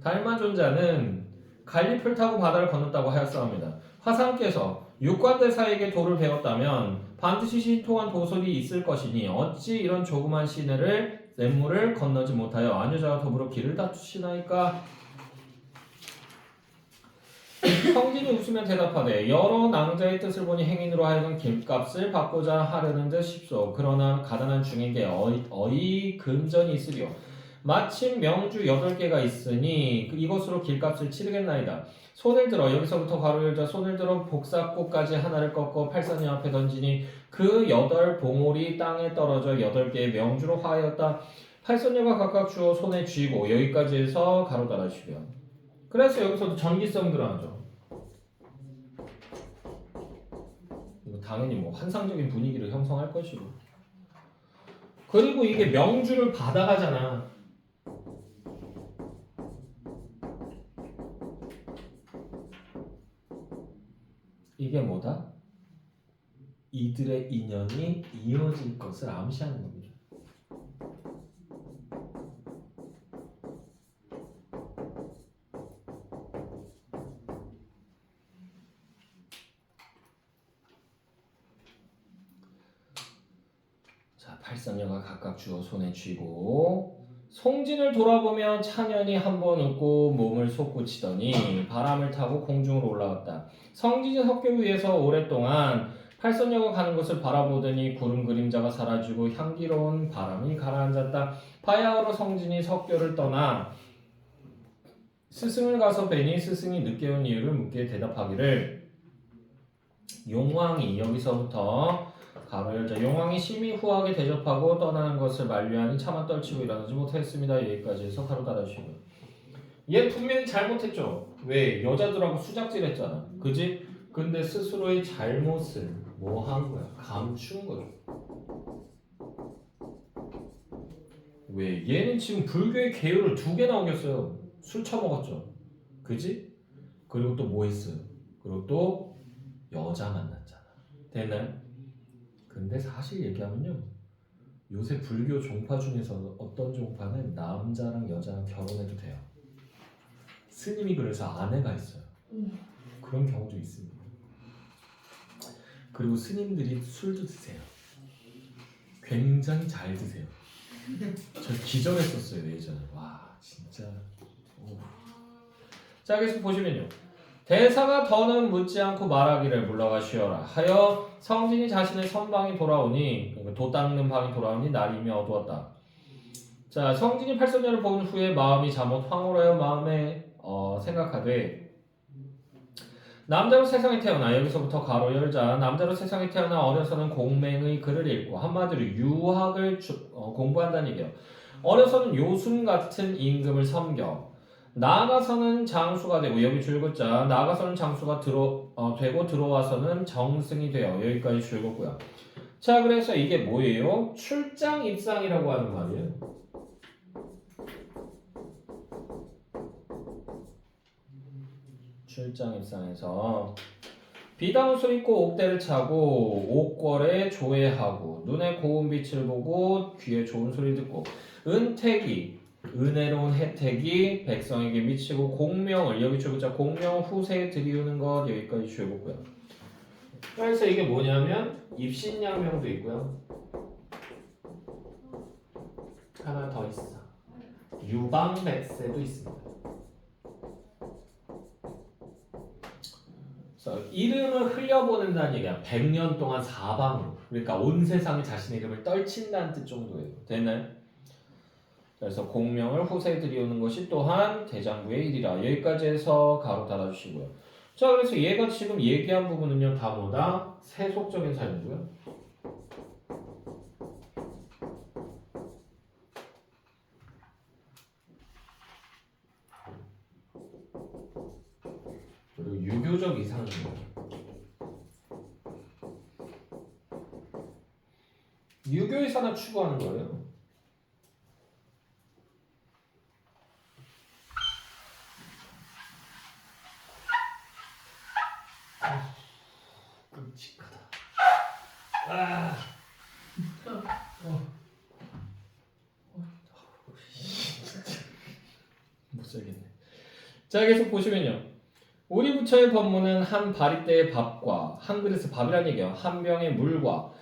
달마존자는 갈리표를 타고 바다를 건넜다고 하였사옵니다. 화상께서 육관대사에게 도를 배웠다면 반드시 신통한 도솔이 있을 것이니 어찌 이런 조그만 시내를 냇물을 건너지 못하여 안효자와 더불어 길을 다투시나이까. 성진이 웃으며 대답하되 여러 낭자의 뜻을 보니 행인으로 하여금 길값을 받고자 하려는 듯 싶소. 그러나 가난한 중에게 어이 금전이 있으리요. 마침 명주 8개가 있으니 이것으로 길값을 치르겠나이다. 손을 들어 여기서부터 가로 열자 손을 들어 복사꽃까지 하나를 꺾어 팔선녀 앞에 던지니 그 8봉오리 땅에 떨어져 8개의 명주로 화하였다. 팔선녀가 각각 주어 손에 쥐고 여기까지 해서 가로 달아주시면. 그래서 여기서도 전기성 들어가죠. 이거 당연히 뭐 환상적인 분위기를 형성할 것이고. 그리고 이게 명주를 받아가잖아. 이게 뭐다? 이들의 인연이 이어질 것을 암시하는 겁니다. 자, 팔선녀가 각각 주어 손에 쥐고 송진을 돌아보며 찬연이 한 번 웃고 몸을 솟구치더니 바람을 타고 공중으로 올라갔다. 성진이 석교 위에서 오랫동안 팔선녀가 가는 것을 바라보더니 구름 그림자가 사라지고 향기로운 바람이 가라앉았다. 바야흐로 성진이 석교를 떠나 스승을 가서 뵈니 스승이 늦게 온 이유를 묻기에 대답하기를 용왕이 여기서부터 가로 열자 용왕이 심히 후하게 대접하고 떠나는 것을 만류하니 차마 떨치고 일어나지 못했습니다. 여기까지 해서 가로 달아주시고요. 얘 분명히 잘못했죠. 왜? 여자들하고 수작질했잖아. 그지? 근데 스스로의 잘못을 뭐 한 거야? 감춘 거죠. 왜? 얘는 지금 불교의 계율을 2개나 어겼어요. 술 처먹었죠. 그지? 그리고 또 뭐 했어요? 그리고 또 여자 만났잖아. 됐나요? 근데 사실 얘기하면요, 요새 불교 종파 중에서 어떤 종파는 남자랑 여자랑 결혼해도 돼요. 스님이 그래서 아내가 있어요. 그런 경우도 있습니다. 그리고 스님들이 술도 드세요. 굉장히 잘 드세요. 저 기절했었어요 예전에. 와 진짜. 오. 자, 그래서 보시면요, 대사가 더는 묻지 않고 말하기를 물러가시어라 하여 성진이 자신의 선방이 돌아오니, 도 닦는 방이 돌아오니 날이 이미 어두웠다. 자, 성진이 팔선녀를 본 후에 마음이 잠옷 황홀하여 마음에 생각하되 남자로 세상에 태어나 여기서부터 가로 열자 남자로 세상에 태어나 어려서는 공맹의 글을 읽고 한마디로 유학을 공부한다는 얘기예요. 어려서는 요순 같은 임금을 섬겨 나아가서는 장수가 되고 여기 줄긋자 나아가서는 장수가 되고 들어와서는 정승이 되어 여기까지 줄긋고요. 자, 그래서 이게 뭐예요? 출장 입상이라고 하는 말이에요. 출장 입상에서 비단옷을 입고 옥대를 차고 옥궐에 조회하고 눈에 고운 빛을 보고 귀에 좋은 소리 듣고 은혜로운 혜택이 백성에게 미치고 공명을 여기 줄긋자 공명 후세에 들이우는 것 여기까지 줄긋고요. 그래서 이게 뭐냐면 입신양명도 있고요. 하나 더 있어. 유방백세도 있습니다. 그래서 이름을 흘려보낸다는 얘기야. 100년 동안 사방으로. 그러니까 온 세상이 자신의 이름을 떨친다는 뜻 정도예요. 됐나요? 그래서 공명을 후세에 들이우는 것이 또한 대장부의 일이라. 여기까지 해서 가로 달아주시고요. 자, 그래서 얘가 지금 얘기한 부분은요, 다 뭐다? 세속적인 삶이고요. 그리고 유교적 이상입니다. 유교의 산을 추구하는 거예요. 아. 못 살겠네. 자, 계속 보시면요. 우리 부처의 법문은 한 바리떼의 밥과 한 그릇의 밥이란 얘기예요. 한 병의 물과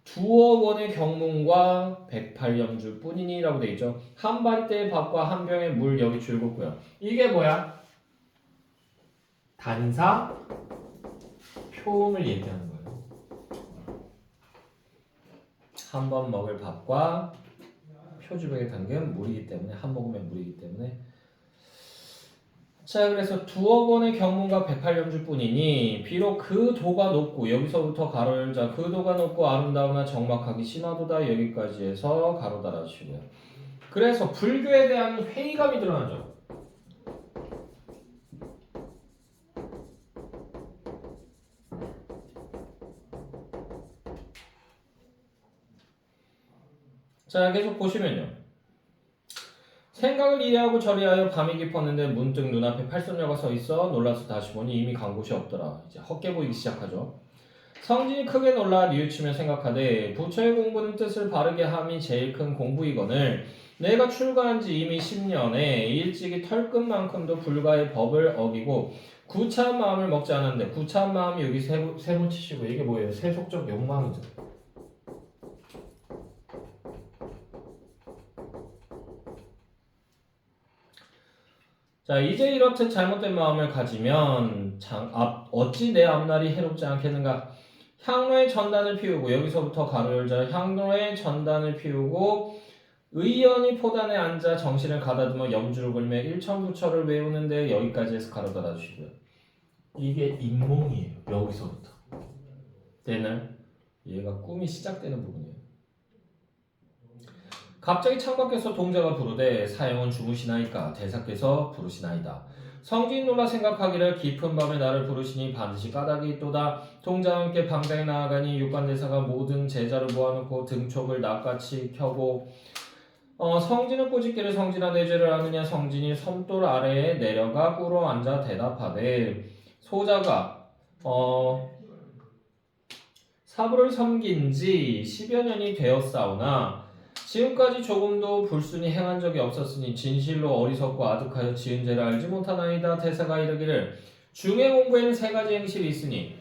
2억 원의 경문과 108염주 뿐이니라고 돼 있죠. 한 바리떼의 밥과 한 병의 물 여기 줄긋고요. 이게 뭐야? 단사 표음을 얘기하는 거예요. 한 번 먹을 밥과 표주백에 담긴 물이기 때문에 한 모금의 물이기 때문에 자 그래서 2억 원의 경문과 108염주 뿐이니 비록 그 도가 높고 여기서부터 가로 열자 그 도가 높고 아름다우나 적막하기 심하도다 여기까지 해서 가로 달아주시고요. 그래서 불교에 대한 회의감이 드러나죠. 자 계속 보시면요. 생각을 이해하고 저리하여 밤이 깊었는데 문득 눈앞에 팔손녀가 서 있어 놀라서 다시 보니 이미 간 곳이 없더라. 이제 헛게 보이기 시작하죠. 성진이 크게 놀라 뉘우치며 생각하되 부처의 공부는 뜻을 바르게 함이 제일 큰 공부이거늘 내가 출가한 지 이미 10년에 일찍이 털끝만큼도 불가의 법을 어기고 구차한 마음을 먹지 않았는데 구차한 마음이 여기 세모 치시고 이게 뭐예요? 세속적 욕망이죠. 자 이제 이렇듯 잘못된 마음을 가지면 어찌 내 앞날이 해롭지 않겠는가. 향로의 전단을 피우고 여기서부터 가로 열자 향로의 전단을 피우고 의연히 포단에 앉아 정신을 가다듬어 염주를 걸며 일천부처를 외우는데 여기까지 해서 가로 달아주시고요. 이게 인몽이에요. 여기서부터 되나요? 얘가 꿈이 시작되는 부분이에요. 갑자기 창밖에서 동자가 부르되 사형은 주무시나이까 대사께서 부르시나이다. 성진이 놀라 생각하기를 깊은 밤에 나를 부르시니 반드시 까닭이 있도다. 동자와 함께 방장에 나아가니 육관대사가 모든 제자를 모아놓고 등촉을 낱같이 켜고 성진은 꾸짖기를 성진아 내 죄를 아느냐. 성진이 섬돌 아래에 내려가 꿇어 앉아 대답하되 소자가 사부를 섬긴 지 10여 년이 되었사오나 지금까지 조금도 불순히 행한 적이 없었으니 진실로 어리석고 아득하여 지은 죄를 알지 못하나이다. 대사가 이르기를 중해 공부에는 3가지 행실이 있으니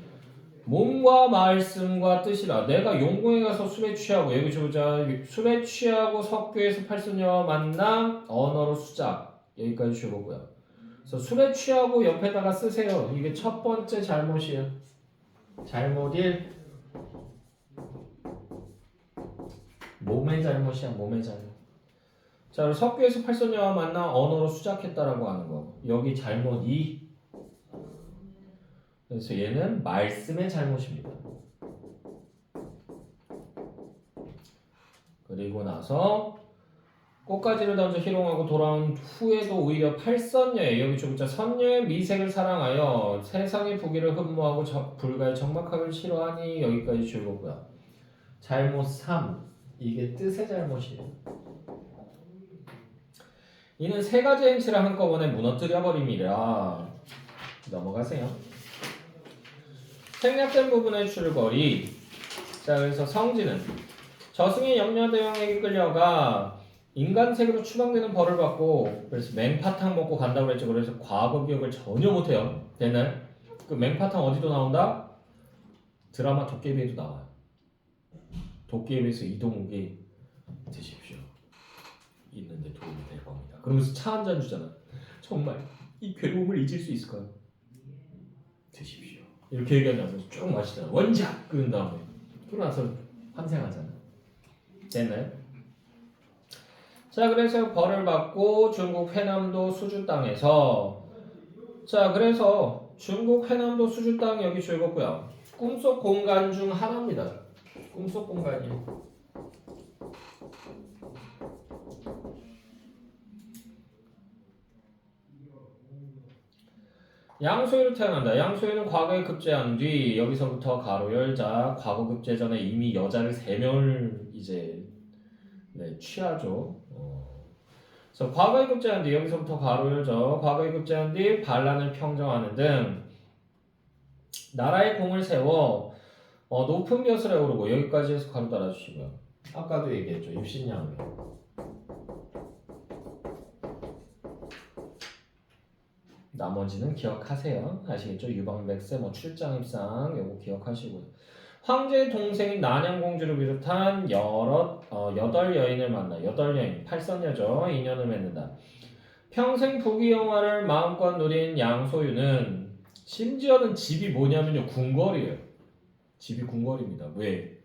몸과 말씀과 뜻이라. 내가 용궁에 가서 술에 취하고 여기 보자 술에 취하고 석교에서 팔손녀와 만나 언어로 수작 여기까지 주고요. 그래서 술에 취하고 옆에다가 쓰세요. 이게 첫 번째 잘못이에요. 잘못 1 몸의 잘못이야. 몸의 잘못. 자 그리고 석교에서 팔손녀와 만나 언어로 수작했다라고 하는 거. 여기 잘못 2 그래서 얘는 말씀의 잘못입니다. 그리고 나서 꽃가지를 던져 희롱하고 돌아온 후에도 오히려 팔선녀의 여기 조금자 선녀의 미색을 사랑하여 세상의 부귀를 흠모하고 불가의 적막함을 싫어하니 여기까지 줄거고요. 잘못 3 이게 뜻의 잘못이에요. 이는 3가지 행실을 한꺼번에 무너뜨려 버림이라. 넘어가세요. 생략된 부분의 줄거리. 자 그래서 성진은 저승의 염려대왕에게 끌려가 인간세계로 추방되는 벌을 받고 그래서 맹파탕 먹고 간다고 그랬죠. 그래서 과거 기억을 전혀 못해요. 되나요? 그 맹파탕 어디도 나온다? 드라마 도깨비에도 나와요. 도깨비에서 이동욱이 드십시오. 있는데 도움이 될 겁니다. 그러면서 차 한 잔 주잖아. 정말 이 괴로움을 잊을 수 있을까요? 드십시오. 이렇게 얘기하면서 쭉 마시잖아. 원작! 그런 다음에 그러고 나서 환생하잖아. 됐나요? 자 그래서 벌을 받고 중국 회남도 수주 땅에서 자 그래서 중국 회남도 수주 땅 여기 줄었고요. 꿈속 공간 중 하나입니다. 꿈속 공간이에요. 양소유로 태어난다. 양소유는 과거에 급제한 뒤 여기서부터 가로 열자 과거 급제 전에 이미 여자를 3명을 이제 취하죠. 그래서 과거에 급제한 뒤 여기서부터 가로 열죠. 과거에 급제한 뒤 반란을 평정하는 등 나라의 공을 세워 높은 벼슬에 오르고 여기까지 해서 가로 달아주시고요. 아까도 얘기했죠. 입신양면. 나머지는 기억하세요. 아시겠죠? 유방백세, 출장 입상 요거 기억하시고요. 황제의 동생인 난양공주를 비롯한 여덟 여인을 만나. 여덟 여인, 팔선녀죠. 인연을 맺는다. 평생 부귀영화를 마음껏 누린 양소유는 심지어는 집이 뭐냐면요. 궁궐이에요. 집이 궁궐입니다. 왜?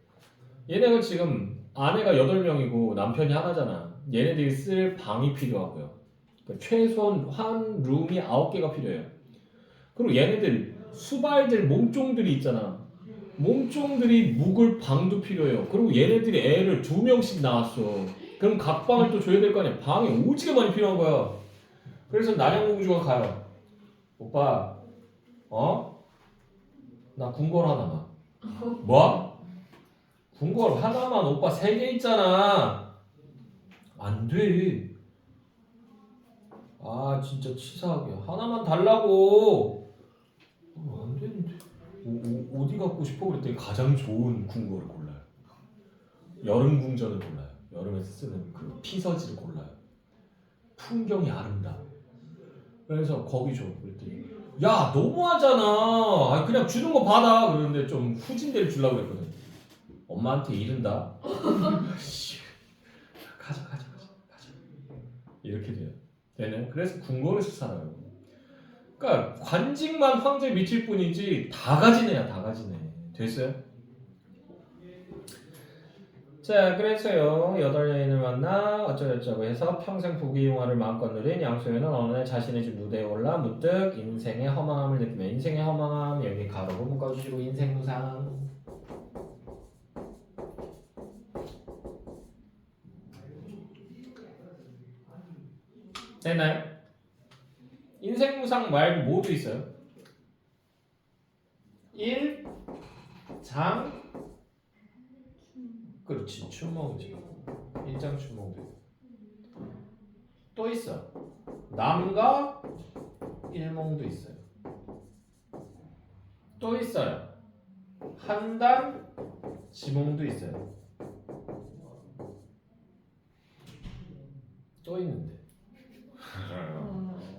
얘네가 지금 아내가 8명이고 남편이 하나잖아. 얘네들이 쓸 방이 필요하고요. 그러니까 최소한 한 룸이 9개가 필요해요. 그리고 얘네들 수발들 몸종들이 있잖아. 몸종들이 묵을 방도 필요해요. 그리고 얘네들이 애를 2명씩 낳았어. 그럼 각 방을 또 줘야 될 거 아니야. 방이 오지게 많이 필요한 거야. 그래서 난양공주가 가요. 오빠, 나 궁궐 하나만. 뭐? 궁궐 하나만 오빠 3개 있잖아. 안 돼. 아 진짜 치사하게 하나만 달라고. 안 되는데. 어디 갖고 싶어? 그랬더니 가장 좋은 궁궐을 골라요. 여름 궁전을 골라요. 여름에 쓰는 그 피서지를 골라요. 풍경이 아름다워. 그래서 거기 줘. 그랬더니 야 너무하잖아. 아니, 그냥 주는 거 받아. 그러는데 좀 후진대를 주려고 그랬거든. 엄마한테 이른다. 가자. 이렇게 돼요. 되네. 그래서 궁궐에서 살아요. 그러니까 관직만 황제에 미칠 뿐이지 다 가진 애야. 다 가진 애. 됐어요? 자, 그래서요. 8여인을 만나 어쩌고저쩌고 해서 평생 부귀영화를 마음껏 누린 양소연은 어느 날 자신의 집 무대에 올라 문득 인생의 허망함을 느끼며 인생의 허망함 여기 가로로 묶어주시고 인생무상. 됐나요? 인생무상 말고 뭐도 있어요? 1. 장 그렇지 춘몽이지. 일장 춘몽도 있고. 또 있어. 남과 일몽도 있어요. 또 있어요. 한단 지몽도 있어요. 또 있는데.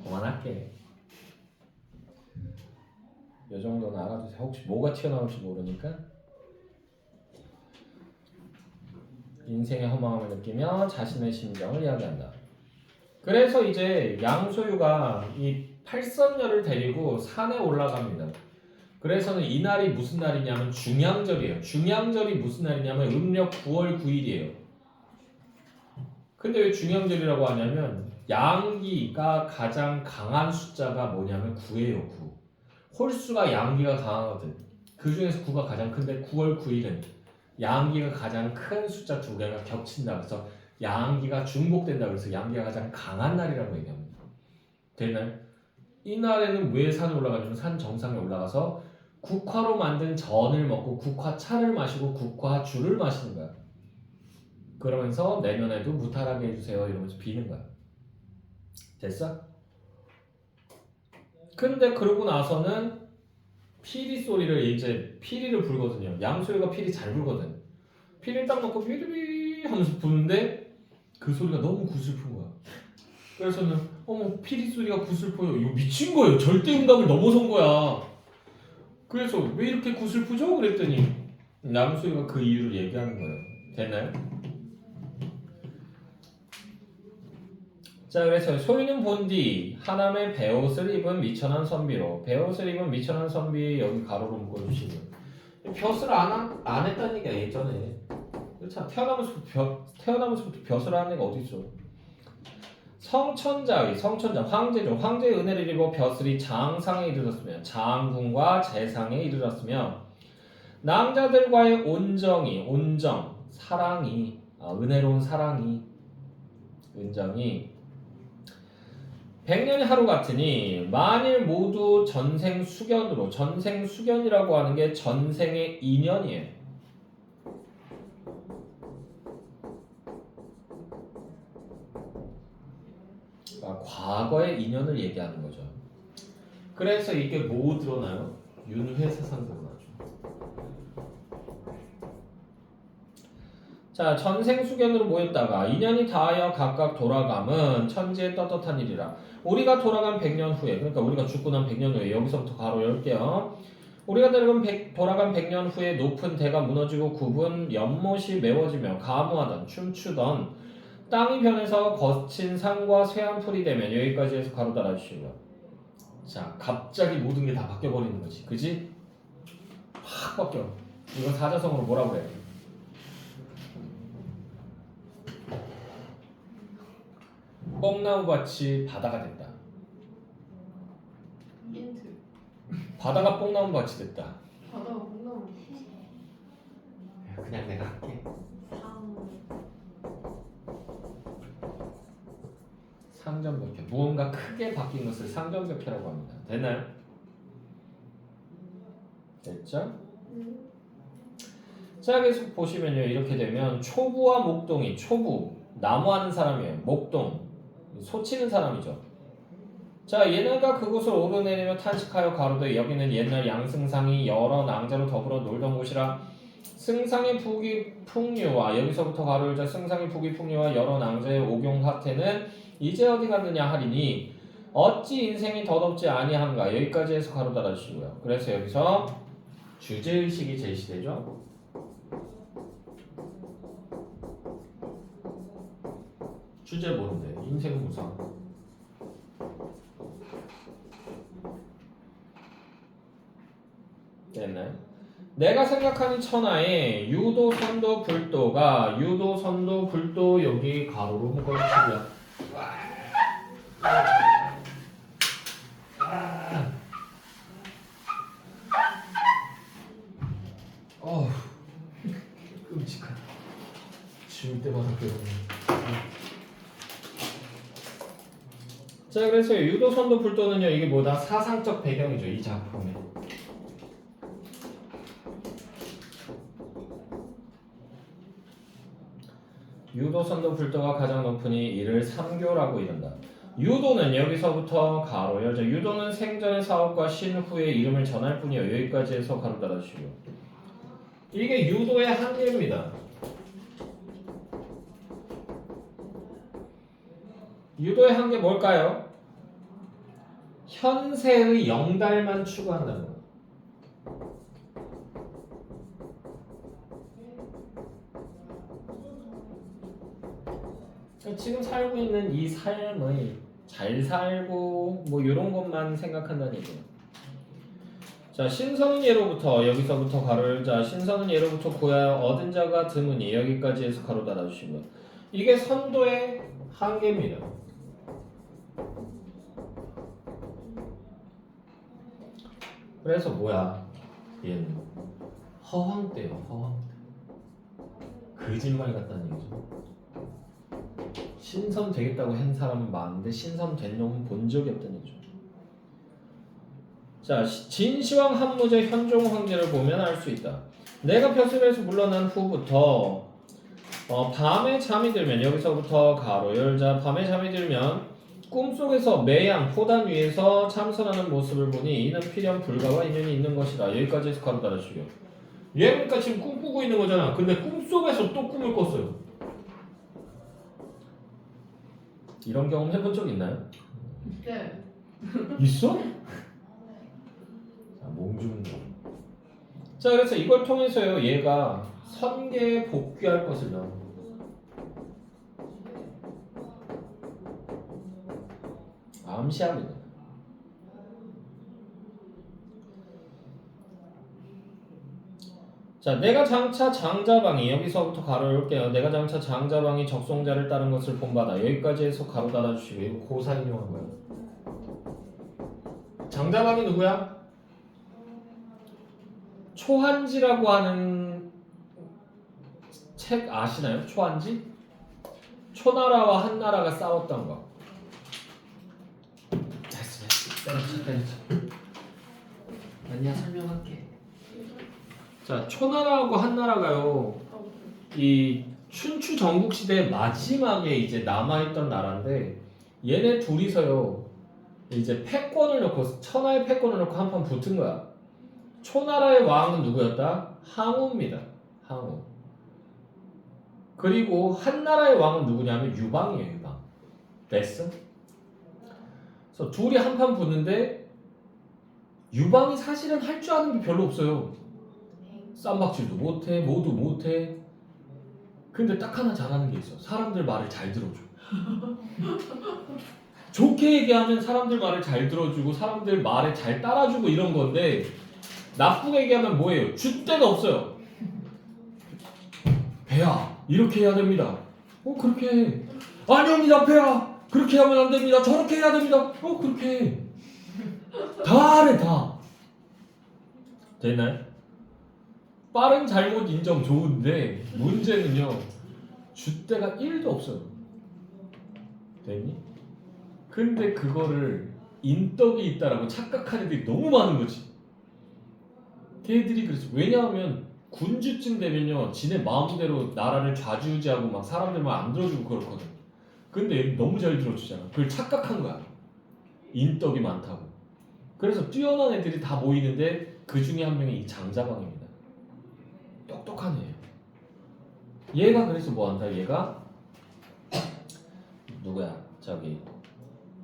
그만할게. 이 정도는 알아두세요. 혹시 뭐가 튀어나올지 모르니까. 인생의 허망함을 느끼며 자신의 심정을 이야기한다. 그래서 이제 양소유가 이 팔선녀를 데리고 산에 올라갑니다. 그래서는 이날이 무슨 날이냐면 중양절이에요. 중양절이 무슨 날이냐면 음력 9월 9일이에요. 근데 왜 중양절이라고 하냐면 양기가 가장 강한 숫자가 뭐냐면 9예요. 9. 홀수가 양기가 강하거든. 그 중에서 9가 가장 큰데 9월 9일은 양기가 가장 큰 숫자 2개가 겹친다. 그래서 양기가 중복된다. 그래서 양기가 가장 강한 날이라고 얘기합니다. 되나요? 이 날에는 왜 산에 올라가냐면 산 정상에 올라가서 국화로 만든 전을 먹고 국화차를 마시고 국화주를 마시는 거야. 그러면서 내년에도 무탈하게 해주세요 이러면서 비는 거야. 됐어? 근데 그러고 나서는 피리 소리를 이제 피리를 불거든요. 양소리가 피리 잘 불거든. 피리를 딱 넣고 피리리 하면서 부는데 그 소리가 너무 구슬픈 거야. 그래서는 어머 피리 소리가 구슬퍼요. 이거 미친 거예요. 절대 음감을 넘어선 거야. 그래서 왜 이렇게 구슬프죠? 그랬더니 양소리가 그 이유를 얘기하는 거예요. 됐나요? 자, 그래서 소유는 본디 하남의 배옷을 입은 미천한 선비로 배옷을 입은 미천한 선비 여기 가로로 묶어주시고요. 벼슬 안 했다는 얘기야 예전에. 참 태어나면서부터 벼슬 하는 애가 어디 있어? 성천자의 성천자 황제죠. 황제의 은혜를 입어 벼슬이 장상에 이르렀으며 장군과 재상에 이르렀으며 남자들과의 온정 사랑이 은혜로운 사랑이 은정이 100년이 하루 같으니 만일 모두 전생수견으로 전생수견이라고 하는 게 전생의 인연이에요. 과거의 인연을 얘기하는 거죠. 그래서 이게 뭐 드러나요? 윤회사상 드러나죠. 자, 전생수견으로 모였다가 인연이 닿아여 각각 돌아감은 천지의 떳떳한 일이라. 우리가 돌아간 100년 후에, 그러니까 우리가 죽고 난 100년 후에, 여기서부터 가로 열게요. 우리가 돌아간 100년 후에 높은 대가 무너지고 굽은 연못이 메워지며 가무하던 춤추던 땅이 변해서 거친 산과 쇠한 풀이 되면 여기까지 해서 가로 달아주시고요. 자, 갑자기 모든 게 다 바뀌어버리는 거지. 그지? 확 바뀌어. 이거 사자성어로 뭐라고 그래? 뽕나무밭이 바다가 됐다. 힌트. 바다가 뽕나무밭이 됐다. 바다가 콩나물. 그냥 내가 할게. 상전벽해. 무언가 크게 바뀐 것을 상전벽해라고 합니다. 됐나요? 됐죠? 자, 계속 보시면요. 이렇게 되면 초부와 목동이, 초부 나무하는 사람이에요. 목동 소 치는 사람이죠. 자, 얘네가 그곳을 오르내리며 탄식하여 가로되 여기는 옛날 양승상이 여러 낭자로 더불어 놀던 곳이라. 승상의 풍류와 여기서부터 가로 열자 승상의 풍류와 여러 낭자의 오경하태는 이제 어디 갔느냐 하리니 어찌 인생이 더덥지 아니한가. 여기까지 해서 가로 달아주시고요. 그래서 여기서 주제의식이 제시되죠. 주제 뭔데? 인생은 무상. 됐나요? 내가 생각하는 천하에 유도, 선도, 불도가 유도, 선도, 불도 여기 가로로 묶어주시고요. 어우, 끔찍하다. 지울 때마다 괴롭네. 자, 그래서 유도, 선도, 불도는요, 이게 뭐다? 사상적 배경이죠, 이 작품에. 유도, 선도, 불도가 가장 높으니 이를 삼교라고 이른다. 유도는 여기서부터 가로 열자. 유도는 생전의 사업과 신후의 이름을 전할 뿐이요. 여기까지 해서 가로 달아주시고. 이게 유도의 한계입니다. 유도의 한계 뭘까요? 현세의 영달만 추구한다는 거. 지금 살고 있는 이 삶을 잘 살고 뭐 이런 것만 생각한다는 얘기예요. 자, 신선은 예로부터 여기서부터 가로 열자. 신선은 예로부터 구하여 얻은 자가 드무니 여기까지 해서 가로 달아주시고요. 이게 선도의 한계입니다. 그래서 뭐야? 얘는 허황때요. 허황때. 거짓말 같다는 얘기죠. 신선 되겠다고 한 사람은 많은데 신선 된 놈은 본 적이 없다는 얘기죠. 자, 진시황 한무제 현종 황제를 보면 알 수 있다. 내가 벼슬에서 물러난 후부터 밤에 잠이 들면 여기서부터 가로 열자. 밤에 잠이 들면 꿈속에서 매양 포단 위에서 참선하는 모습을 보니 이는 필연 불가와 인연이 있는 것이다. 여기까지 해서 가로 달아주시고. 얘 그러니까 지금 꿈꾸고 있는 거잖아. 근데 꿈속에서 또 꿈을 꿨어요. 이런 경험 해본 적 있나요? 네. 있어? 자, 몽주는 자, 그래서 이걸 통해서요, 얘가 선계에 복귀할 것을 암시합니다. 자, 내가 장차 장자방이 여기서부터 가로 열게요. 내가 장차 장자방이 적송자를 따른 것을 본바다. 여기까지 해서 가로 달아주시고. 이거 고사 인용한 거예요. 장자방이 누구야? 초한지라고 하는 책 아시나요? 초한지? 초나라와 한나라가 싸웠던 거. 됐어. 때려쳐. 아니야, 설명할게. 자, 초나라하고 한나라가요, 이 춘추 전국 시대 마지막에 이제 남아있던 나라인데, 얘네 둘이서요, 이제 패권을 놓고, 천하의 패권을 놓고 한판 붙은 거야. 초나라의 왕은 누구였다? 항우입니다. 항우. 그리고 한나라의 왕은 누구냐면 유방이에요. 유방. 됐어? 그래서 둘이 한판 붙는데 유방이 사실은 할 줄 아는 게 별로 없어요. 쌈박질도 못해, 뭐도 못해. 근데 딱 하나 잘하는 게 있어. 사람들 말을 잘 들어줘. 좋게 얘기하면 사람들 말을 잘 들어주고 사람들 말에 잘 따라주고 이런 건데 나쁘게 얘기하면 뭐예요? 줏대가 없어요. 배야 이렇게 해야 됩니다. 그렇게 해. 아닙니다 배야 그렇게 하면 안 됩니다. 저렇게 해야 됩니다. 그렇게 해. 다 하래 다. 됐나요? 빠른 잘못 인정 좋은데 문제는요 줏대가 1도 없어요. 됐니? 근데 그거를 인덕이 있다라고 착각하는 애들이 너무 많은 거지. 걔들이 그랬어. 왜냐하면 군주쯤 되면요 지네 마음대로 나라를 좌지우지하고 막 사람들 말 안 들어주고 그렇거든. 근데 얘는 너무 잘 들어주잖아. 그걸 착각한 거야. 인덕이 많다고. 그래서 뛰어난 애들이 다 모이는데 그 중에 한 명이 이 장자방입니다. 똑똑한 애예요. 얘가 그래서 뭐 한다? 얘가 누구야? 저기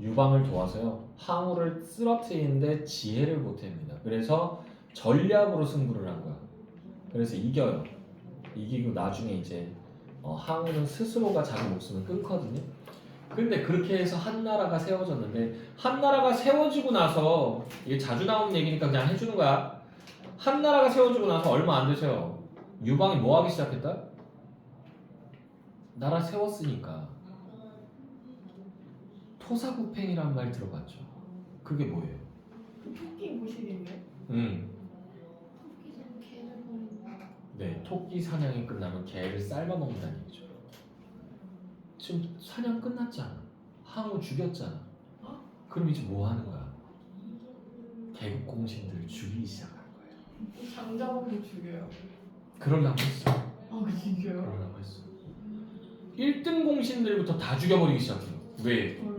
유방을 도와서요 항우를 쓰러뜨리는데 지혜를 보탭니다. 그래서 전략으로 승부를 한 거야. 그래서 이겨요. 이기고 나중에 이제 항우는 스스로가 자기 목숨을 끊거든요. 근데 그렇게 해서 한나라가 세워졌는데 한나라가 세워지고 나서 이게 자주 나오는 얘기니까 그냥 해주는 거야. 한나라가 세워지고 나서 얼마 안 돼서요 유방이 뭐 하기 시작했다? 나라 세웠으니까 토사구팽이란 말 들어봤죠? 그게 뭐예요? 토끼 모시겠네. 토끼는 개를 버린다. 네, 토끼 사냥이 끝나면 개를 삶아 먹는다는 얘기죠. 지금 사냥 끝났잖아. 항우 죽였잖아. 그럼 이제 뭐 하는 거야? 개국 공신들을 죽이기 시작하는 거예요. 장자봉도 죽여요. 그러려고 했어. 진짜요? 그러려고 했어. 1등 공신들부터 다 죽여버리기 시작해요. 왜? 헐.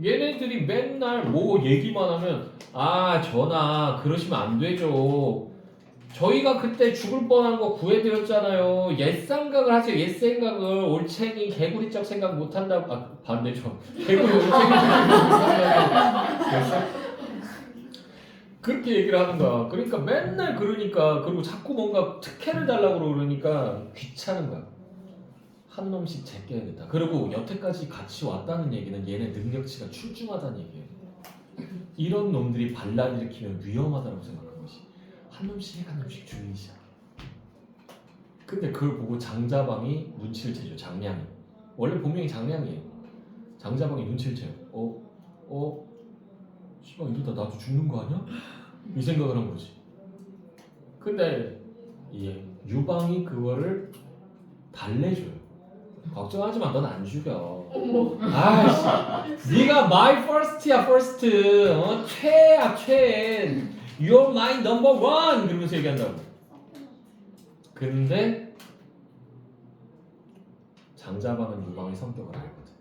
얘네들이 맨날 뭐 얘기만 하면 전하 그러시면 안 되죠. 저희가 그때 죽을 뻔한 거 구해드렸잖아요. 옛 생각을 하세요. 옛 생각을 올챙이 개구리적 생각 못한다고. 반대죠. 개구리 올챙이 생각 못한다고. 그렇게 얘기를 하는 거야. 그러니까 맨날 그러니까 그리고 자꾸 뭔가 특혜를 달라고 그러니까 귀찮은 거야. 한 놈씩 제껴야겠다. 그리고 여태까지 같이 왔다는 얘기는 얘네 능력치가 출중하다는 얘기예요. 이런 놈들이 반란 일으키면 위험하다고 생각한 것이 한 놈씩 한 놈씩 죽이기 시작. 근데 그걸 보고 장자방이 눈치를 채죠. 장량이 원래 본명이 장량이에요. 장자방이 눈치를 채요. 씨발 이러다 나도 죽는 거 아니야? 이 생각을 한 거지. 근데 유방이 그거를 달래줘요. 걱정하지 마, 넌 안 죽여. 아이씨, 네가 my first야 first. 최야 최. You're my number one. 그러면서 얘기한다고. 근데 장자방은 유방의 성격을 알거든.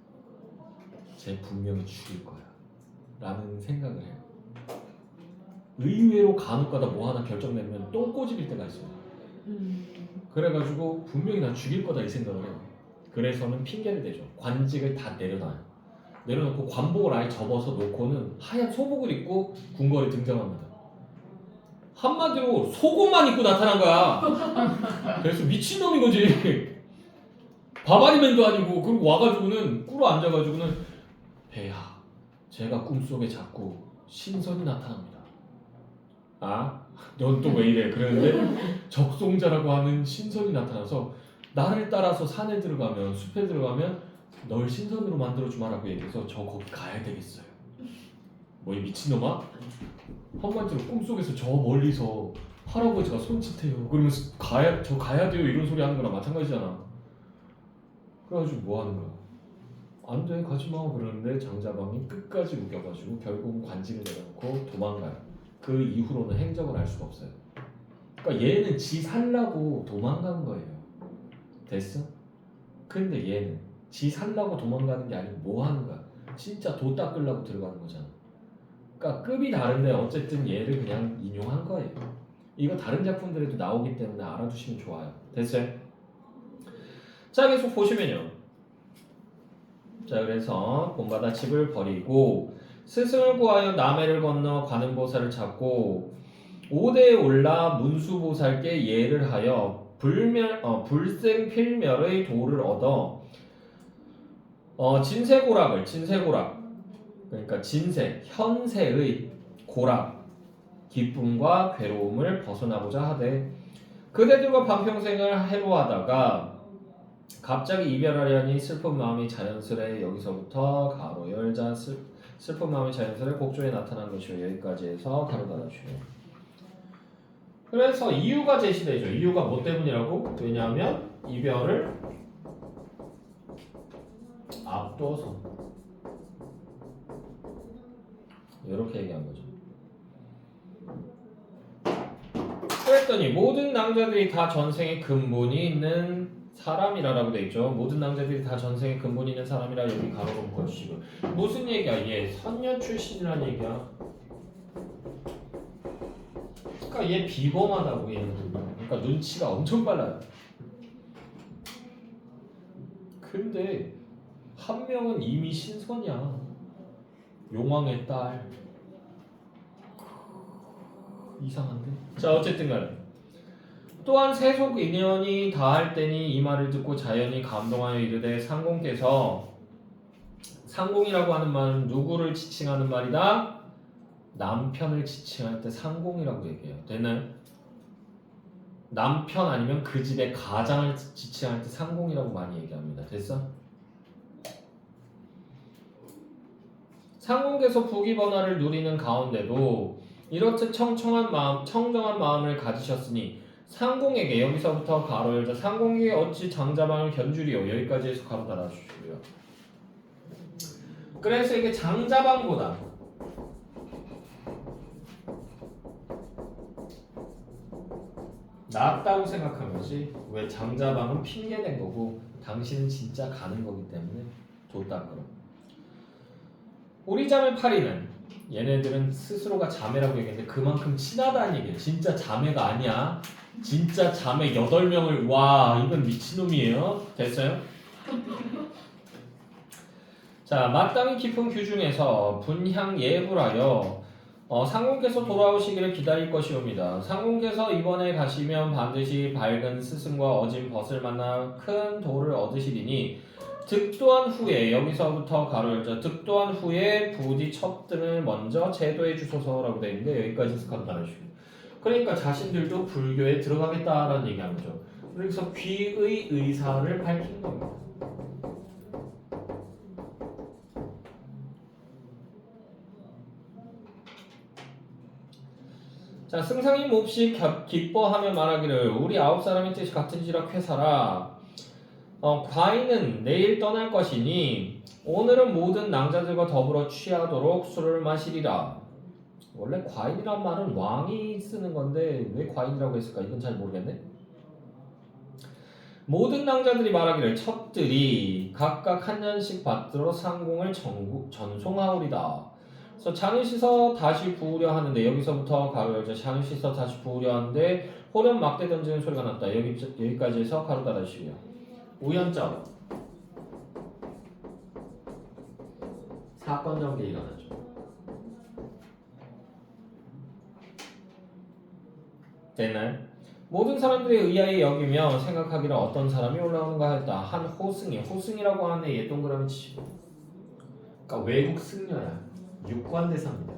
쟤 분명히 죽일 거야 라는 생각을 해요. 의외로 간혹가다 뭐 하나 결정내면 똥꼬집일 때가 있어요. 그래가지고 분명히 난 죽일 거다 이 생각을 해요. 그래서는 핑계를 대죠. 관직을 다 내려놔요. 내려놓고 관복을 아예 접어서 놓고는 하얀 소복을 입고 궁궐에 등장합니다. 한마디로 속옷만 입고 나타난 거야. 그래서 미친놈인 거지. 바바리맨도 아니고. 그리고 와가지고는 꿇어 앉아가지고는 배야, 제가 꿈속에 자꾸 신선이 나타납니다. 넌 또 왜 이래? 그러는데 적송자라고 하는 신선이 나타나서 나를 따라서 산에 들어가면 숲에 들어가면 널 신선으로 만들어주마라고 얘기해서 저 거기 가야 되겠어요. 뭐 이 미친놈아? 한마디로 꿈속에서 저 멀리서 할아버지가 손짓해요. 그러면서 저 가야 돼요 이런 소리 하는 거랑 마찬가지잖아. 그래가지고 뭐 하는 거야? 안 돼 가지마 그러는데 장자방이 끝까지 우겨가지고 결국은 관직을 내려놓고 도망가요. 그 이후로는 행적을 알 수가 없어요. 그러니까 얘는 지 살라고 도망간 거예요. 됐어? 근데 얘는 지 살라고 도망가는 게 아니고 뭐 하는 거야? 진짜 도 닦으려고 들어가는 거잖아. 그러니까 급이 다른데 어쨌든 얘를 그냥 인용한 거예요. 이거 다른 작품들에도 나오기 때문에 알아두시면 좋아요. 됐어요? 자, 계속 보시면요. 자, 그래서 본받아 집을 버리고 스승을 구하여 남해를 건너 가는 보살을 찾고 5대에 올라 문수보살께 예를 하여 불생필멸의 도를 얻어 진세고락 그러니까 진세 현세의 고락 기쁨과 괴로움을 벗어나고자 하되 그대들과 반평생을 해로하다가 갑자기 이별하려니 슬픈 마음이 자연스레 여기서부터 가로 열자 슬픈 마음이 자연스레 곡조에 나타난 것이요 여기까지 해서 가로 닫아주세요. 그래서 이유가 제시되죠. 이유가 뭐 때문이라고? 왜냐하면 이별을 앞둬서 이렇게 얘기한 거죠. 그랬더니 모든 낭자들이 다 전생에 근본이 있는 사람이라고 돼 있죠. 모든 낭자들이 다 전생에 근본이 있는 사람이라 여기 가로로 묶어주시고 무슨 얘기야? 얘 선녀 출신이라는 얘기야. 그러니까 얘 비범하다고 얘는. 그러니까 눈치가 엄청 빨라요. 근데 한 명은 이미 신선이야. 용왕의 딸. 이상한데? 자, 어쨌든 간에 또한 세속 인연이 다할 때니 이 말을 듣고 자연히 감동하여 이르되 상공께서 상공이라고 하는 말은 누구를 지칭하는 말이다? 남편을 지칭할 때 상공이라고 얘기해요. 되나요? 남편 아니면 그 집의 가장을 지칭할 때 상공이라고 많이 얘기합니다. 됐어? 상공께서 부귀번화를 누리는 가운데도 이렇듯 청정한 마음을 가지셨으니 상공에게 여기서부터 가로 열자 상공에게 어찌 장자방을 견주리요 여기까지 해서 가로 닫아주시고요. 그래서 이게 장자방보다 낫다고 생각한 거지. 왜 장자방은 핑계된 거고 당신은 진짜 가는 거기 때문에 뒀다 그럼. 우리 자매 파리는 얘네들은 스스로가 자매라고 얘기했는데 그만큼 친하다는 얘기예요. 진짜 자매가 아니야. 진짜 자매 8명을 와 이건 미친놈이에요. 됐어요? 자 마땅히 깊은 규중에서 분향 예불하여 상공께서 돌아오시기를 기다릴 것이옵니다. 상공께서 이번에 가시면 반드시 밝은 스승과 어진 벗을 만나 큰 도를 얻으시리니 득도한 후에 여기서부터 가로 열자 득도한 후에 부디 첩등을 먼저 제도해 주소서라고 되어 있는데 여기까지 스카도 달아주시고 그러니까 자신들도 불교에 들어가겠다라는 얘기하는 거죠. 그래서 귀의 의사를 밝힌 겁니다. 자 승상이 몹시 기뻐하며 말하기를 우리 9사람의 뜻이 같은지라 쾌사라 과인은 내일 떠날 것이니 오늘은 모든 낭자들과 더불어 취하도록 술을 마시리라. 원래 과인이란 말은 왕이 쓰는 건데 왜 과인이라고 했을까? 이건 잘 모르겠네. 모든 낭자들이 말하기를 첩들이 각각 한 잔씩 받들어 상공을 전송하오리다. 그래서 잔을 씻어 다시 부으려 하는데 여기서부터 가로 열자 잔을 씻어 다시 부으려 하는데 호련 막대 던지는 소리가 났다. 여기까지 해서 가로 닫아주시고요. 우연점 사건 전개 일어나죠. 됐나요? 모든 사람들이 의아히 여기며 생각하기를 어떤 사람이 올라오는가 했다. 한 호승이라고 하는 애 동그라미 치고 그러니까 외국 승려야. 육관대사입니다.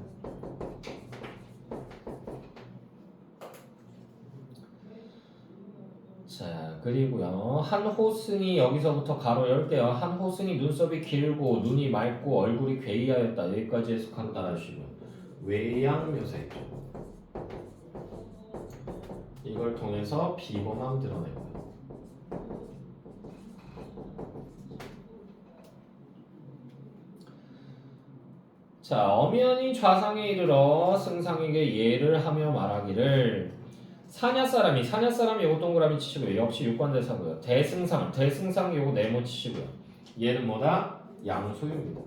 자 그리고요 한 호승이 여기서부터 가로 열게요. 한 호승이 눈썹이 길고 눈이 맑고 얼굴이 괴이하였다. 여기까지 해서 가로 달아주시고 외양 묘사했죠. 이걸 통해서 비범함 드러내고요. 자 엄연히 좌상에 이르러 승상에게 예를 하며 말하기를 사냐사람이 요거 동그라미 치시고요. 역시 육관대사고요. 대승상 요거 네모 치시고요. 얘는 뭐다? 양소유입니다.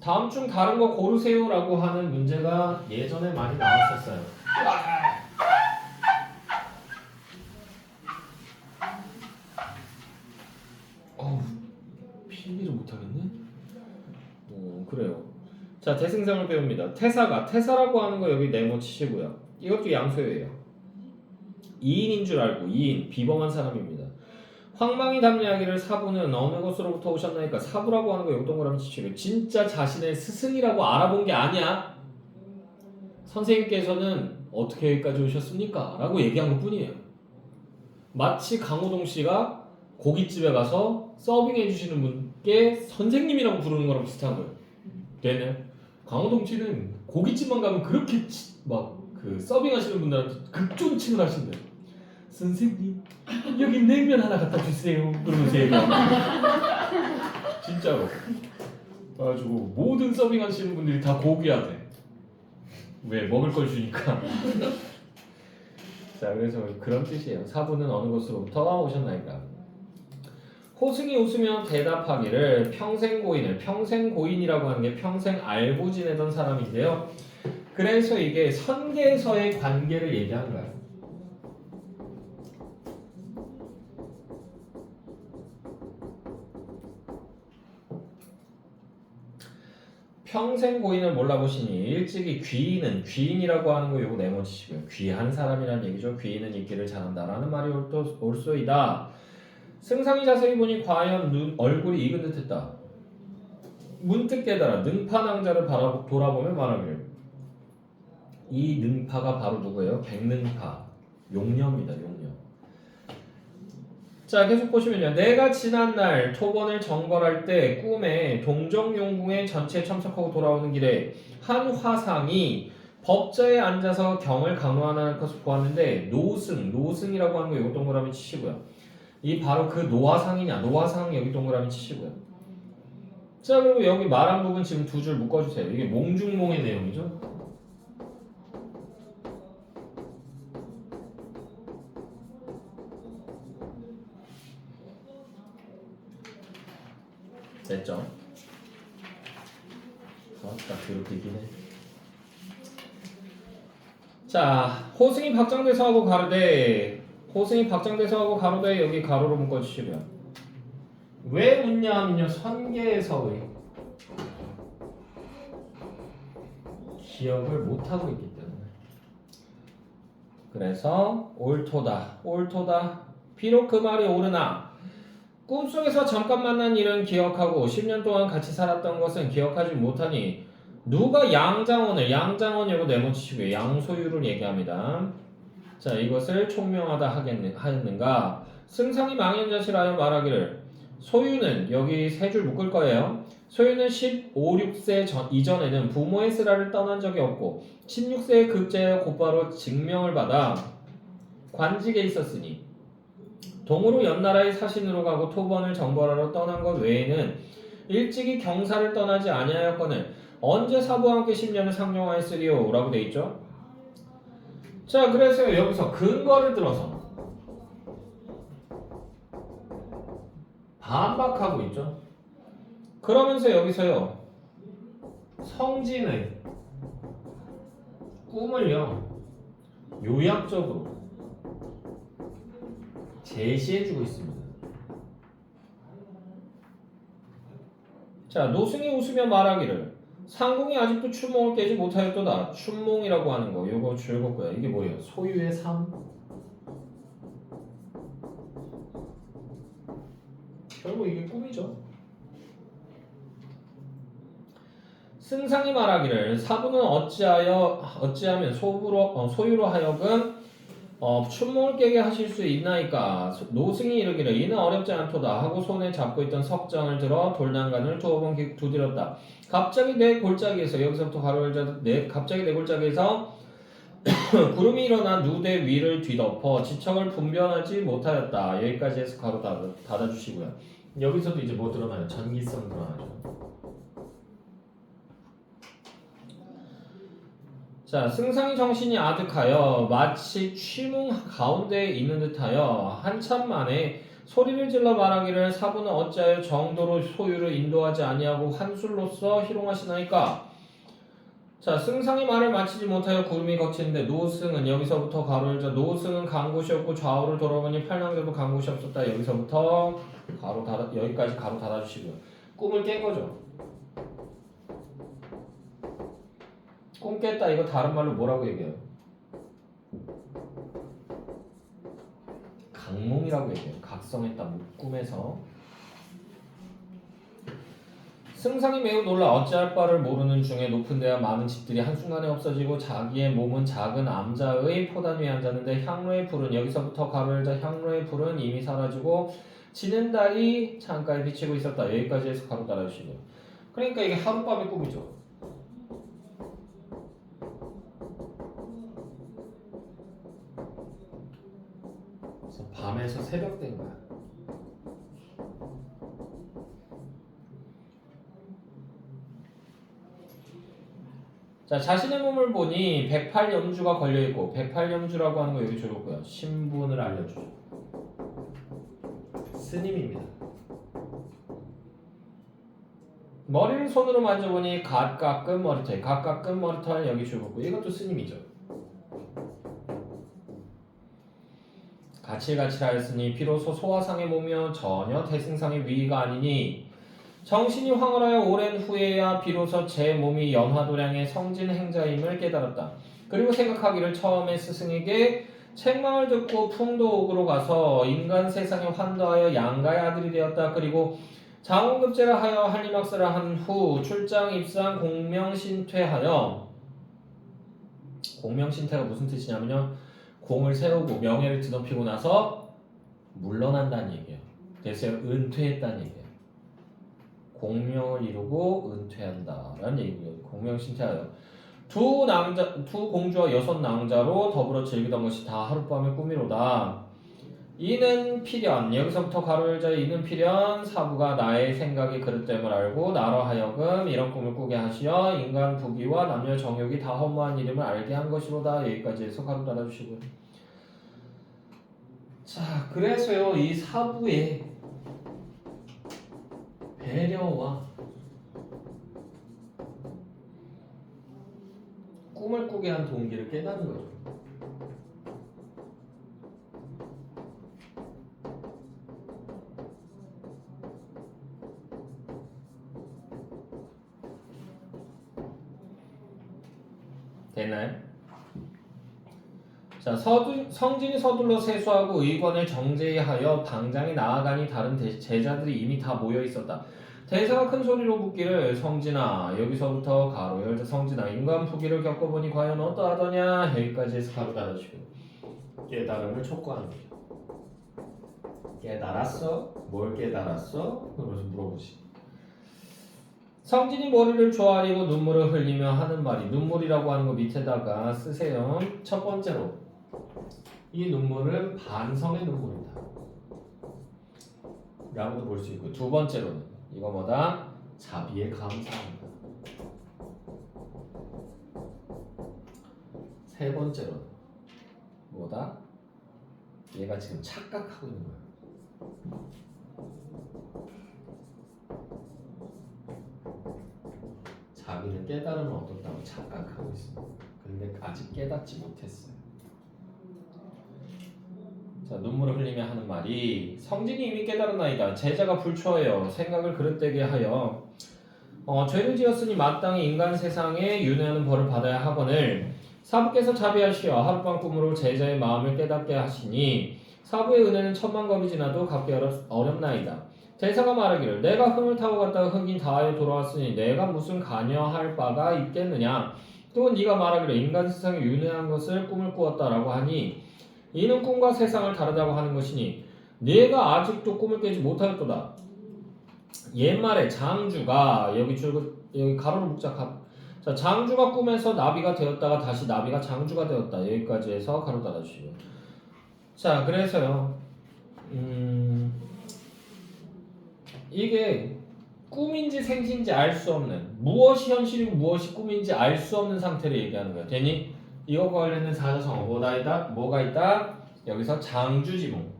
다음 중 다른 거 고르세요라고 하는 문제가 예전에 많이 나왔었어요. 있네. 그래요. 자, 대승상을 배웁니다. 태사라고 하는 거 여기 네모 치시고요. 이것도 양소예요. 2인인 줄 알고 2인 비범한 사람입니다. 황망히 담는 이야기를 사부는 어느 곳으로부터 오셨나니까 사부라고 하는 거 여기 동그라미 치시고 진짜 자신의 스승이라고 알아본 게 아니야. 선생님께서는 어떻게 여기까지 오셨습니까? 라고 얘기한 것 뿐이에요. 마치 강호동 씨가 고깃집에 가서 서빙해 주시는 분께 선생님이라고 부르는 거랑 비슷한 거예요. 걔는 강호동 씨는 고깃집만 가면 그렇게 막 그 서빙하시는 분들한테 극존칭을 하신대요. 선생님 여기 냉면 하나 갖다 주세요. 그러면서 얘기하고 진짜로. 그래가지고 모든 서빙하시는 분들이 다 고귀하대. 왜? 먹을 걸 주니까. 자, 그래서 그런 뜻이에요. 사부는 어느 곳으로부터 오셨나이까. 호승이 웃으며 대답하기를 평생고인이라고 하는 게 평생 알고 지내던 사람인데요. 그래서 이게 선계에서의 관계를 얘기한 거예요. 평생 고인을 몰라보시니 일찍이 귀인이라고 하는 거 요거 네모치시고요. 귀한 사람이란 얘기죠. 귀인은 읽기를 잘한다라는 말이 올소이다. 승상이 자세히 보니 과연 얼굴이 익은 듯했다. 문득 깨달아 능파낭자를 돌아보며 말하기를 이 능파가 바로 누구예요? 백능파 용녀입니다. 용녀. 자, 계속 보시면요. 내가 지난날 토번을 정벌할 때 꿈에 동정용궁에 전체에 참석하고 돌아오는 길에 한 화상이 법자에 앉아서 경을 강론하는 것을 보았는데 노승이라고 하는 거 여기 동그라미 치시고요. 이 바로 그 노화상이냐? 노화상 여기 동그라미 치시고요. 자, 그리고 여기 말한 부분 지금 두 줄 묶어주세요. 이게 몽중몽의 내용이죠. 됐죠? 딱 괴롭히긴 해. 자, 호승이 박장대소하고 가로되 여기 가로로 묶어주시고요. 왜 웃냐 하면요. 선계에서의 기억을 못하고 있기 때문에. 그래서 옳도다. 비록 그 말이 옳으나 꿈속에서 잠깐 만난 일은 기억하고 10년 동안 같이 살았던 것은 기억하지 못하니 누가 양장원 요거 네모치시고요. 양소유를 얘기합니다. 자, 이것을 총명하다 하였는가. 승상이 망연자실하여 말하기를 소유는 여기 세 줄 묶을 거예요. 소유는 16세 이전에는 부모의 쓰라를 떠난 적이 없고 16세에 급제하여 곧바로 직명을 받아 관직에 있었으니 동으로 연나라의 사신으로 가고 토번을 정벌하러 떠난 것 외에는 일찍이 경사를 떠나지 아니하였거늘 언제 사부와 함께 10년을 상용하였으리요 라고 돼 있죠. 자, 그래서 여기서 근거를 들어서 반박하고 있죠. 그러면서 여기서요 성진의 꿈을요 요약적으로 제시해주고 있습니다. 자, 노승이 웃으며 말하기를 상궁이 아직도 춘몽을 깨지 못하였도다. 춘몽이라고 하는 거 요거 줄겁고요. 이게 뭐예요? 소유의 삶. 결국 이게 꿈이죠. 승상이 말하기를 사부는 어찌하면 소유로 하여금 춘몽을 깨게 하실 수 있나이까. 노승이 이르기를 이는 어렵지 않도다 하고 손에 잡고 있던 석장을 들어 돌난간을 두어 번 두드렸다. 갑자기 내 골짜기에서 여기서부터 갑자기 내 골짜기에서 구름이 일어나 누대 위를 뒤덮어 지척을 분변하지 못하였다. 여기까지 해서 가로 닫아주시고요. 여기서도 이제 뭐 드러나요? 전기성 드러나죠. 자, 승상이 정신이 아득하여 마치 취몽 가운데에 있는 듯하여 한참 만에 소리를 질러 말하기를 사부는 어찌하여 정도로 소유를 인도하지 아니하고 한술로서 희롱하시나이까. 자, 승상이 말을 마치지 못하여 구름이 걷히는데 노승은 여기서부터 가로를 져 노승은 간 곳이 없고 좌우를 돌아보니 팔랑대도 간 곳이 없었다. 여기서부터 여기까지 가로 닫아주시고요. 꿈을 깬 거죠. 꿈 깼다 이거 다른 말로 뭐라고 얘기해요? 강몽이라고 얘기해요. 각성했다. 꿈에서. 승상이 매우 놀라 어찌할 바를 모르는 중에 높은 데와 많은 집들이 한순간에 없어지고 자기의 몸은 작은 암자의 포단 위에 앉았는데 향로의 불은 여기서부터 가로 열자 향로의 불은 이미 사라지고 지는 달이 창가에 비치고 있었다. 여기까지 해서 가로 달아주시고요. 그러니까 이게 하룻밤의 꿈이죠. 그래서 밤에서 새벽 된 거야. 자, 자신의 몸을 보니 108염주가 걸려있고 108염주라고 하는 거 여기 줄었고요. 신분을 알려주죠. 스님입니다. 머리를 손으로 만져보니 갓 깎은 머리털, 갓 깎은 머리털 여기 줄었고 이것도 스님이죠. 가칠가칠하였으니 비로소 소화상의 몸이요 전혀 대승상의 위가 아니니 정신이 황홀하여 오랜 후에야 비로소 제 몸이 연화도량의 성진 행자임을 깨달았다. 그리고 생각하기를 처음에 스승에게 책망을 듣고 풍도옥으로 가서 인간 세상에 환도하여 양가의 아들이 되었다. 그리고 장원급제를 하여 한림학사를 한 후 출장 입상 공명신퇴하여 공명신퇴가 무슨 뜻이냐면요. 공을 세우고 명예를 드높이고 나서 물러난다는 얘기예요. 그래서 은퇴했다는 얘기예요. 공명을 이루고 은퇴한다라는 얘기고요. 공명신퇴하여 두 공주와 6낭자로 더불어 즐기던 것이 다 하룻밤의 꿈이로다. 이는 필연 여기서부터 가로 열자 이는 필연 사부가 나의 생각이 그릇됨을 알고 나로 하여금 이런 꿈을 꾸게 하시어 인간 부귀와 남녀 정욕이 다 허무한 이름을 알게 한 것이로다. 여기까지 해서 가로 달아주시고요. 자, 그래서요 이 사부의 배려와 꿈을 꾸게 한 동기를 깨닫는 거죠. 되나요? 자, 성진이 서둘러 세수하고 의관을 정제하여 방장에 나아가니 다른 제자들이 이미 다 모여 있었다. 대사가 큰 소리로 묻기를 성진아 여기서부터 가로 열자 성진아 인간 부귀를 겪어보니 과연 어떠하더냐. 여기까지 해서 가로 달아주시고 깨달음을 촉구하는 거죠. 깨달았어? 뭘 깨달았어? 그러면서 물어보시. 성진이 머리를 조아리고 눈물을 흘리며 하는 말이 눈물이라고 하는 거 밑에다가 쓰세요. 첫 번째로 이 눈물은 반성의 눈물이다 라고도 볼 수 있고 두 번째로는 이거 뭐다? 자비에 감사합니다. 세 번째로는 뭐다? 얘가 지금 착각하고 있는 거야. 자기는 깨달음을 얻었다고 착각하고 있습니다. 근데 아직 깨닫지 못했어요. 자, 눈물을 흘리며 하는 말이 성진이 이미 깨달았나이다. 제자가 불초하여 생각을 그릇되게 하여 죄를 지었으니 마땅히 인간 세상에 윤회하는 벌을 받아야 하거늘 사부께서 자비하시어 하룻밤 꿈으로 제자의 마음을 깨닫게 하시니 사부의 은혜는 천만 겁이 지나도 갚기 어렵나이다. 대사가 말하기를 내가 흠을 타고 갔다가 흙이 다하여 돌아왔으니 내가 무슨 관여할 바가 있겠느냐. 또 네가 말하기를 인간 세상에 윤회한 것을 꿈을 꾸었다라고 하니 이는 꿈과 세상을 다르다고 하는 것이니 네가 아직도 꿈을 깨지 못하였도다. 옛말에 장주가 여기 가로로 묵자. 자, 장주가 꿈에서 나비가 되었다가 다시 나비가 장주가 되었다. 여기까지 해서 가로 달아주시고. 자, 그래서요. 이게 꿈인지 생신지 알 수 없는 무엇이 현실이고 무엇이 꿈인지 알 수 없는 상태를 얘기하는 거야. 되니? 이거 관련된 사자성어 뭐가 있다? 여기서 장주지몽.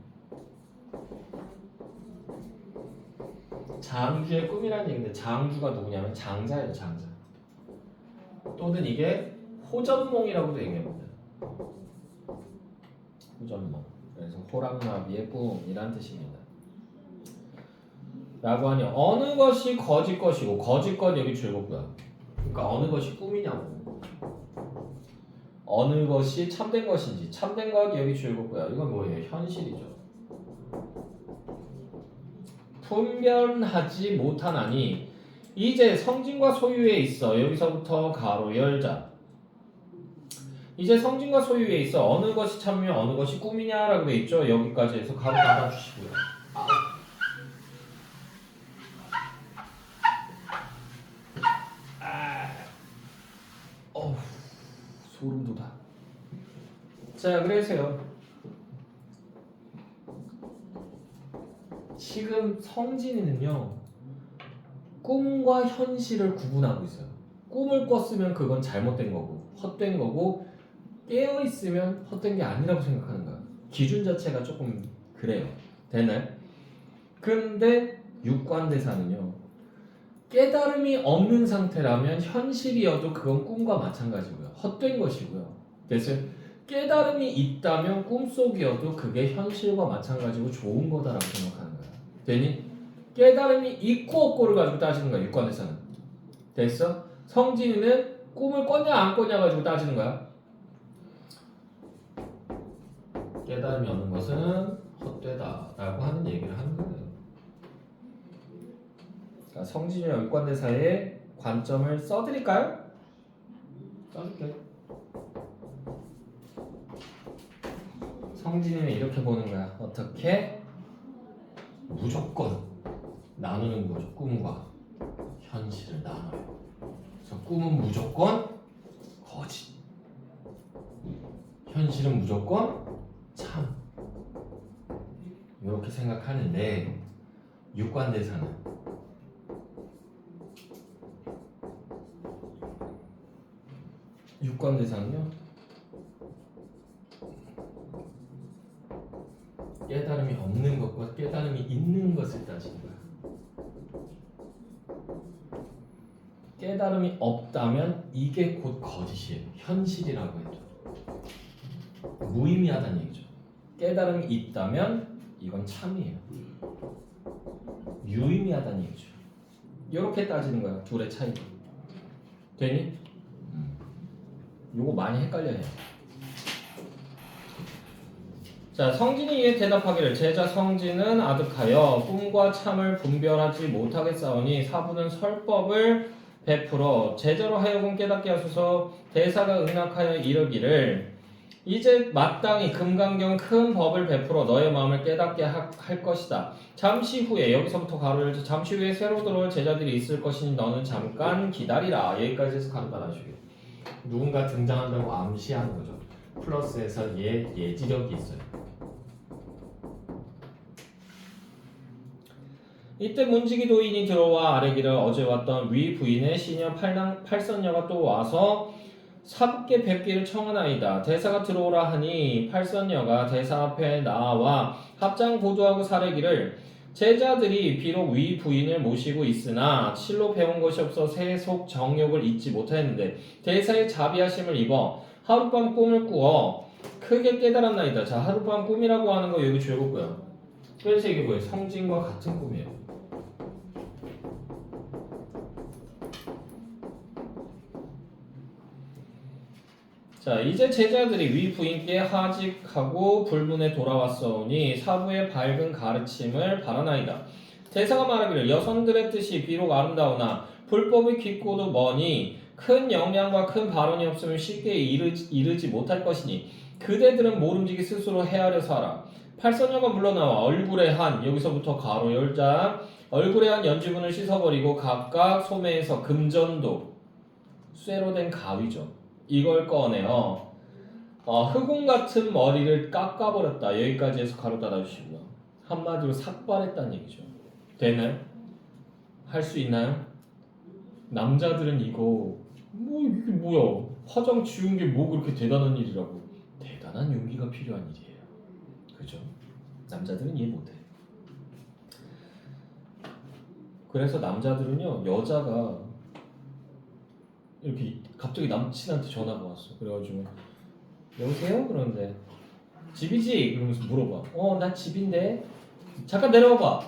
장주의 꿈이라는 얘기인데 장주가 누구냐면 장자예요. 장자. 또는 이게 호전몽이라고도 얘기합니다. 호전몽. 그래서 호랑나비의 꿈이란 뜻입니다. 라고 하니 어느 것이 거짓 것이고 거짓 것 여기 줄거고요. 그러니까 어느 것이 꿈이냐고. 어느 것이 참된 것인지 참된 것 여기 줄거고요. 이건 뭐예요? 현실이죠. 분별하지 못하나니 이제 성진과 소유에 있어 여기서부터 가로 열자. 이제 성진과 소유에 있어 어느 것이 참이며 어느 것이 꿈이냐라고 돼 있죠. 여기까지 해서 가로 닫아주시고요. 어우 소름 돋아. 자 그래서요. 지금 성진이는요 꿈과 현실을 구분하고 있어요. 꿈을 꿨으면 그건 잘못된 거고 헛된 거고 깨어 있으면 헛된 게 아니라고 생각하는 거야. 기준 자체가 조금 그래요. 되나요? 근데 육관대사는요 깨달음이 없는 상태라면 현실이어도 그건 꿈과 마찬가지고요. 헛된 것이고요. 그래서 깨달음이 있다면 꿈속이어도 그게 현실과 마찬가지고 좋은 거다라고 생각하는 거야. 되니? 깨달음이 있고 없고를 가지고 따지는 거야. 육관대사는. 됐어? 성진이는 꿈을 꿨냐 안 꿨냐 가지고 따지는 거야. 깨달음이 없는 것은 헛되다라고 하는 얘기를 하는 거예요. 그러니까 성진이와 육관대사의 관점을 써드릴까요? 써줄게. 성진이는 이렇게 보는 거야. 어떻게? 무조건 나누는 거죠. 꿈과 현실을 나눠요. 그래서 꿈은 무조건 거짓, 현실은 무조건 참. 이렇게 생각하는데 육관대사는요 깨달음이 없는 것과 깨달음이 있는 것을 따지는 거야. 깨달음이 없다면 이게 곧 거짓이에요. 현실이라고 해도 무의미하다는 얘기죠. 깨달음이 있다면 이건 참이에요. 유의미하다는 얘기죠. 이렇게 따지는 거야. 둘의 차이가. 되니? 요거 많이 헷갈려요. 자, 성진이 이에 대답하기를 제자 성진은 아득하여 꿈과 참을 분별하지 못하겠사오니 사부는 설법을 베풀어 제자로 하여금 깨닫게 하소서. 대사가 응낙하여 이르기를 이제 마땅히 금강경 큰 법을 베풀어 너의 마음을 깨닫게 할 것이다. 잠시 후에 여기서부터 가로 열자. 잠시 후에 새로 들어올 제자들이 있을 것이니 너는 잠깐 기다리라. 여기까지 해서 가로 닫아주세요. 누군가 등장한다고 암시하는 거죠. 플러스에서 예지력이 있어요. 이때 문지기 도인이 들어와 아뢰기를 어제 왔던 위 부인의 시녀 팔선녀가 또 와서 사부께 뵙기를 청하나이다. 대사가 들어오라 하니 팔선녀가 대사 앞에 나와 합장 고두하고 사례기를 제자들이 비록 위 부인을 모시고 있으나 실로 배운 것이 없어 세속 정욕을 잊지 못하였는데 대사의 자비하심을 입어 하룻밤 꿈을 꾸어 크게 깨달았나이다. 자, 하룻밤 꿈이라고 하는 거 여기 줄거고요. 그래서 이게 뭐예요? 성진과 같은 꿈이에요. 자, 이제 제자들이 위 부인께 하직하고 불문에 돌아왔사오니 사부의 밝은 가르침을 바라나이다. 대사가 말하기를 여성들의 뜻이 비록 아름다우나 불법이 깊고도 머니 큰 역량과 큰 발언이 없으면 쉽게 이르지 못할 것이니 그대들은 모름지기 스스로 헤아려서 하라. 팔선녀가 물러나와 얼굴에 한 여기서부터 가로 열자 얼굴에 한 연지분을 씻어버리고 각각 소매에서 금전도 쇠로 된 가위죠. 이걸 꺼내어 흑공 같은 머리를 깎아버렸다. 여기까지 해서 가로 닫아주시고요. 한마디로 삭발했다는 얘기죠. 되나요? 할 수 있나요? 남자들은 이거 이게 뭐야? 화장 지운 게 뭐 그렇게 대단한 일이라고. 대단한 용기가 필요한 일이에요. 그죠? 남자들은 이해 못해. 그래서 남자들은요 여자가 이렇게 갑자기 남친한테 전화가 왔어. 그래가지고 여보세요? 그러는데 집이지? 그러면서 물어봐. 나 집인데 잠깐 내려와봐.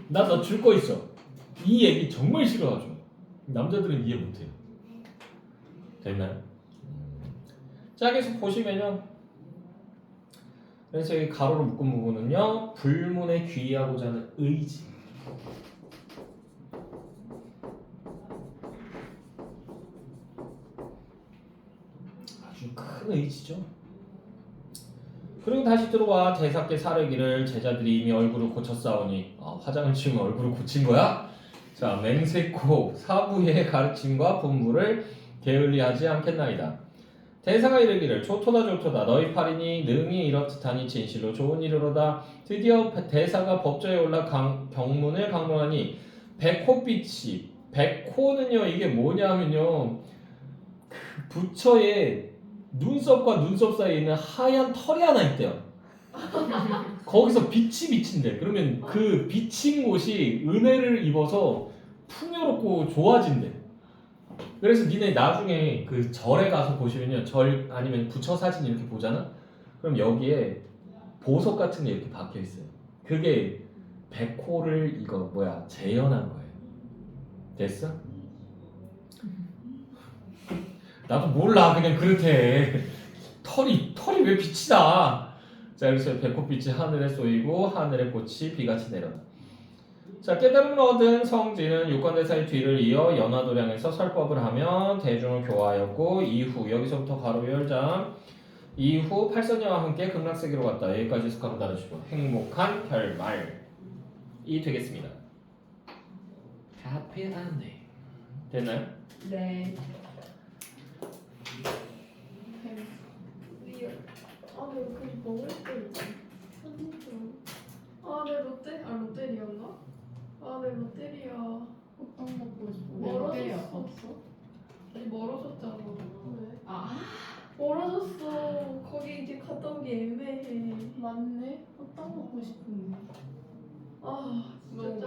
나 너 줄 거 있어. 이 얘기 정말 싫어하죠. 남자들은 이해 못해요. 됐나요? 자, 계속 보시면요. 그래서 이 가로로 묶은 부분은요. 불문에 귀의하고자 하는 의지. 아주 큰 의지죠. 그리고 다시 들어와 대사께 사르기를 제자들이 이미 얼굴을 고쳤사오니 화장을 지우면 얼굴을 고친 거야? 자, 맹세코 사부의 가르침과 분부를 게을리하지 않겠나이다. 대사가 이르기를 좋도다 너희 팔이니 능히 이렇듯하니 진실로 좋은 일이로다. 드디어 대사가 법조에 올라 경문을 강론하니 백호빛이 백호는요 이게 뭐냐면요 그 부처의 눈썹과 눈썹 사이에 있는 하얀 털이 하나 있대요. 거기서 빛이 비친대. 그러면 그 비친 곳이 은혜를 입어서 풍요롭고 좋아진대. 그래서 니네 나중에 그 절에 가서 보시면요, 절 아니면 부처 사진 이렇게 보잖아. 그럼 여기에 보석 같은 게 이렇게 박혀 있어요. 그게 백호를 이거 재현한 거예요. 됐어? 나도 몰라. 그냥 그렇대. 털이 왜 빛이 나? 자, 그래서 백호빛이 하늘에 쏘이고 하늘의 꽃이 비같이 내려다. 자, 깨달음을 얻은 성진은 유권대사의 뒤를 이어 연화도량에서 설법을 하며 대중을 교화하였고 이후 여기서부터 가로 열자 이후 팔선녀와 함께 극락세계로 갔다. 여기까지 해석하고 따르시고 행복한 결말이 되겠습니다. Happy ending. 됐나요? 네. 리얼. 아, 내가 그 먹을 때 편집점. 아, 내 롯데리아인가? 아, 내 롯데리아. 호떡 먹고 싶어. 멀어졌어. 롯데리아 없어? 아니, 멀어졌잖아. 왜? 아 멀어졌어. 거기 이제 갔다 오기 애매해. 맞네. 호떡 먹고 싶은데. 아, 진짜 너무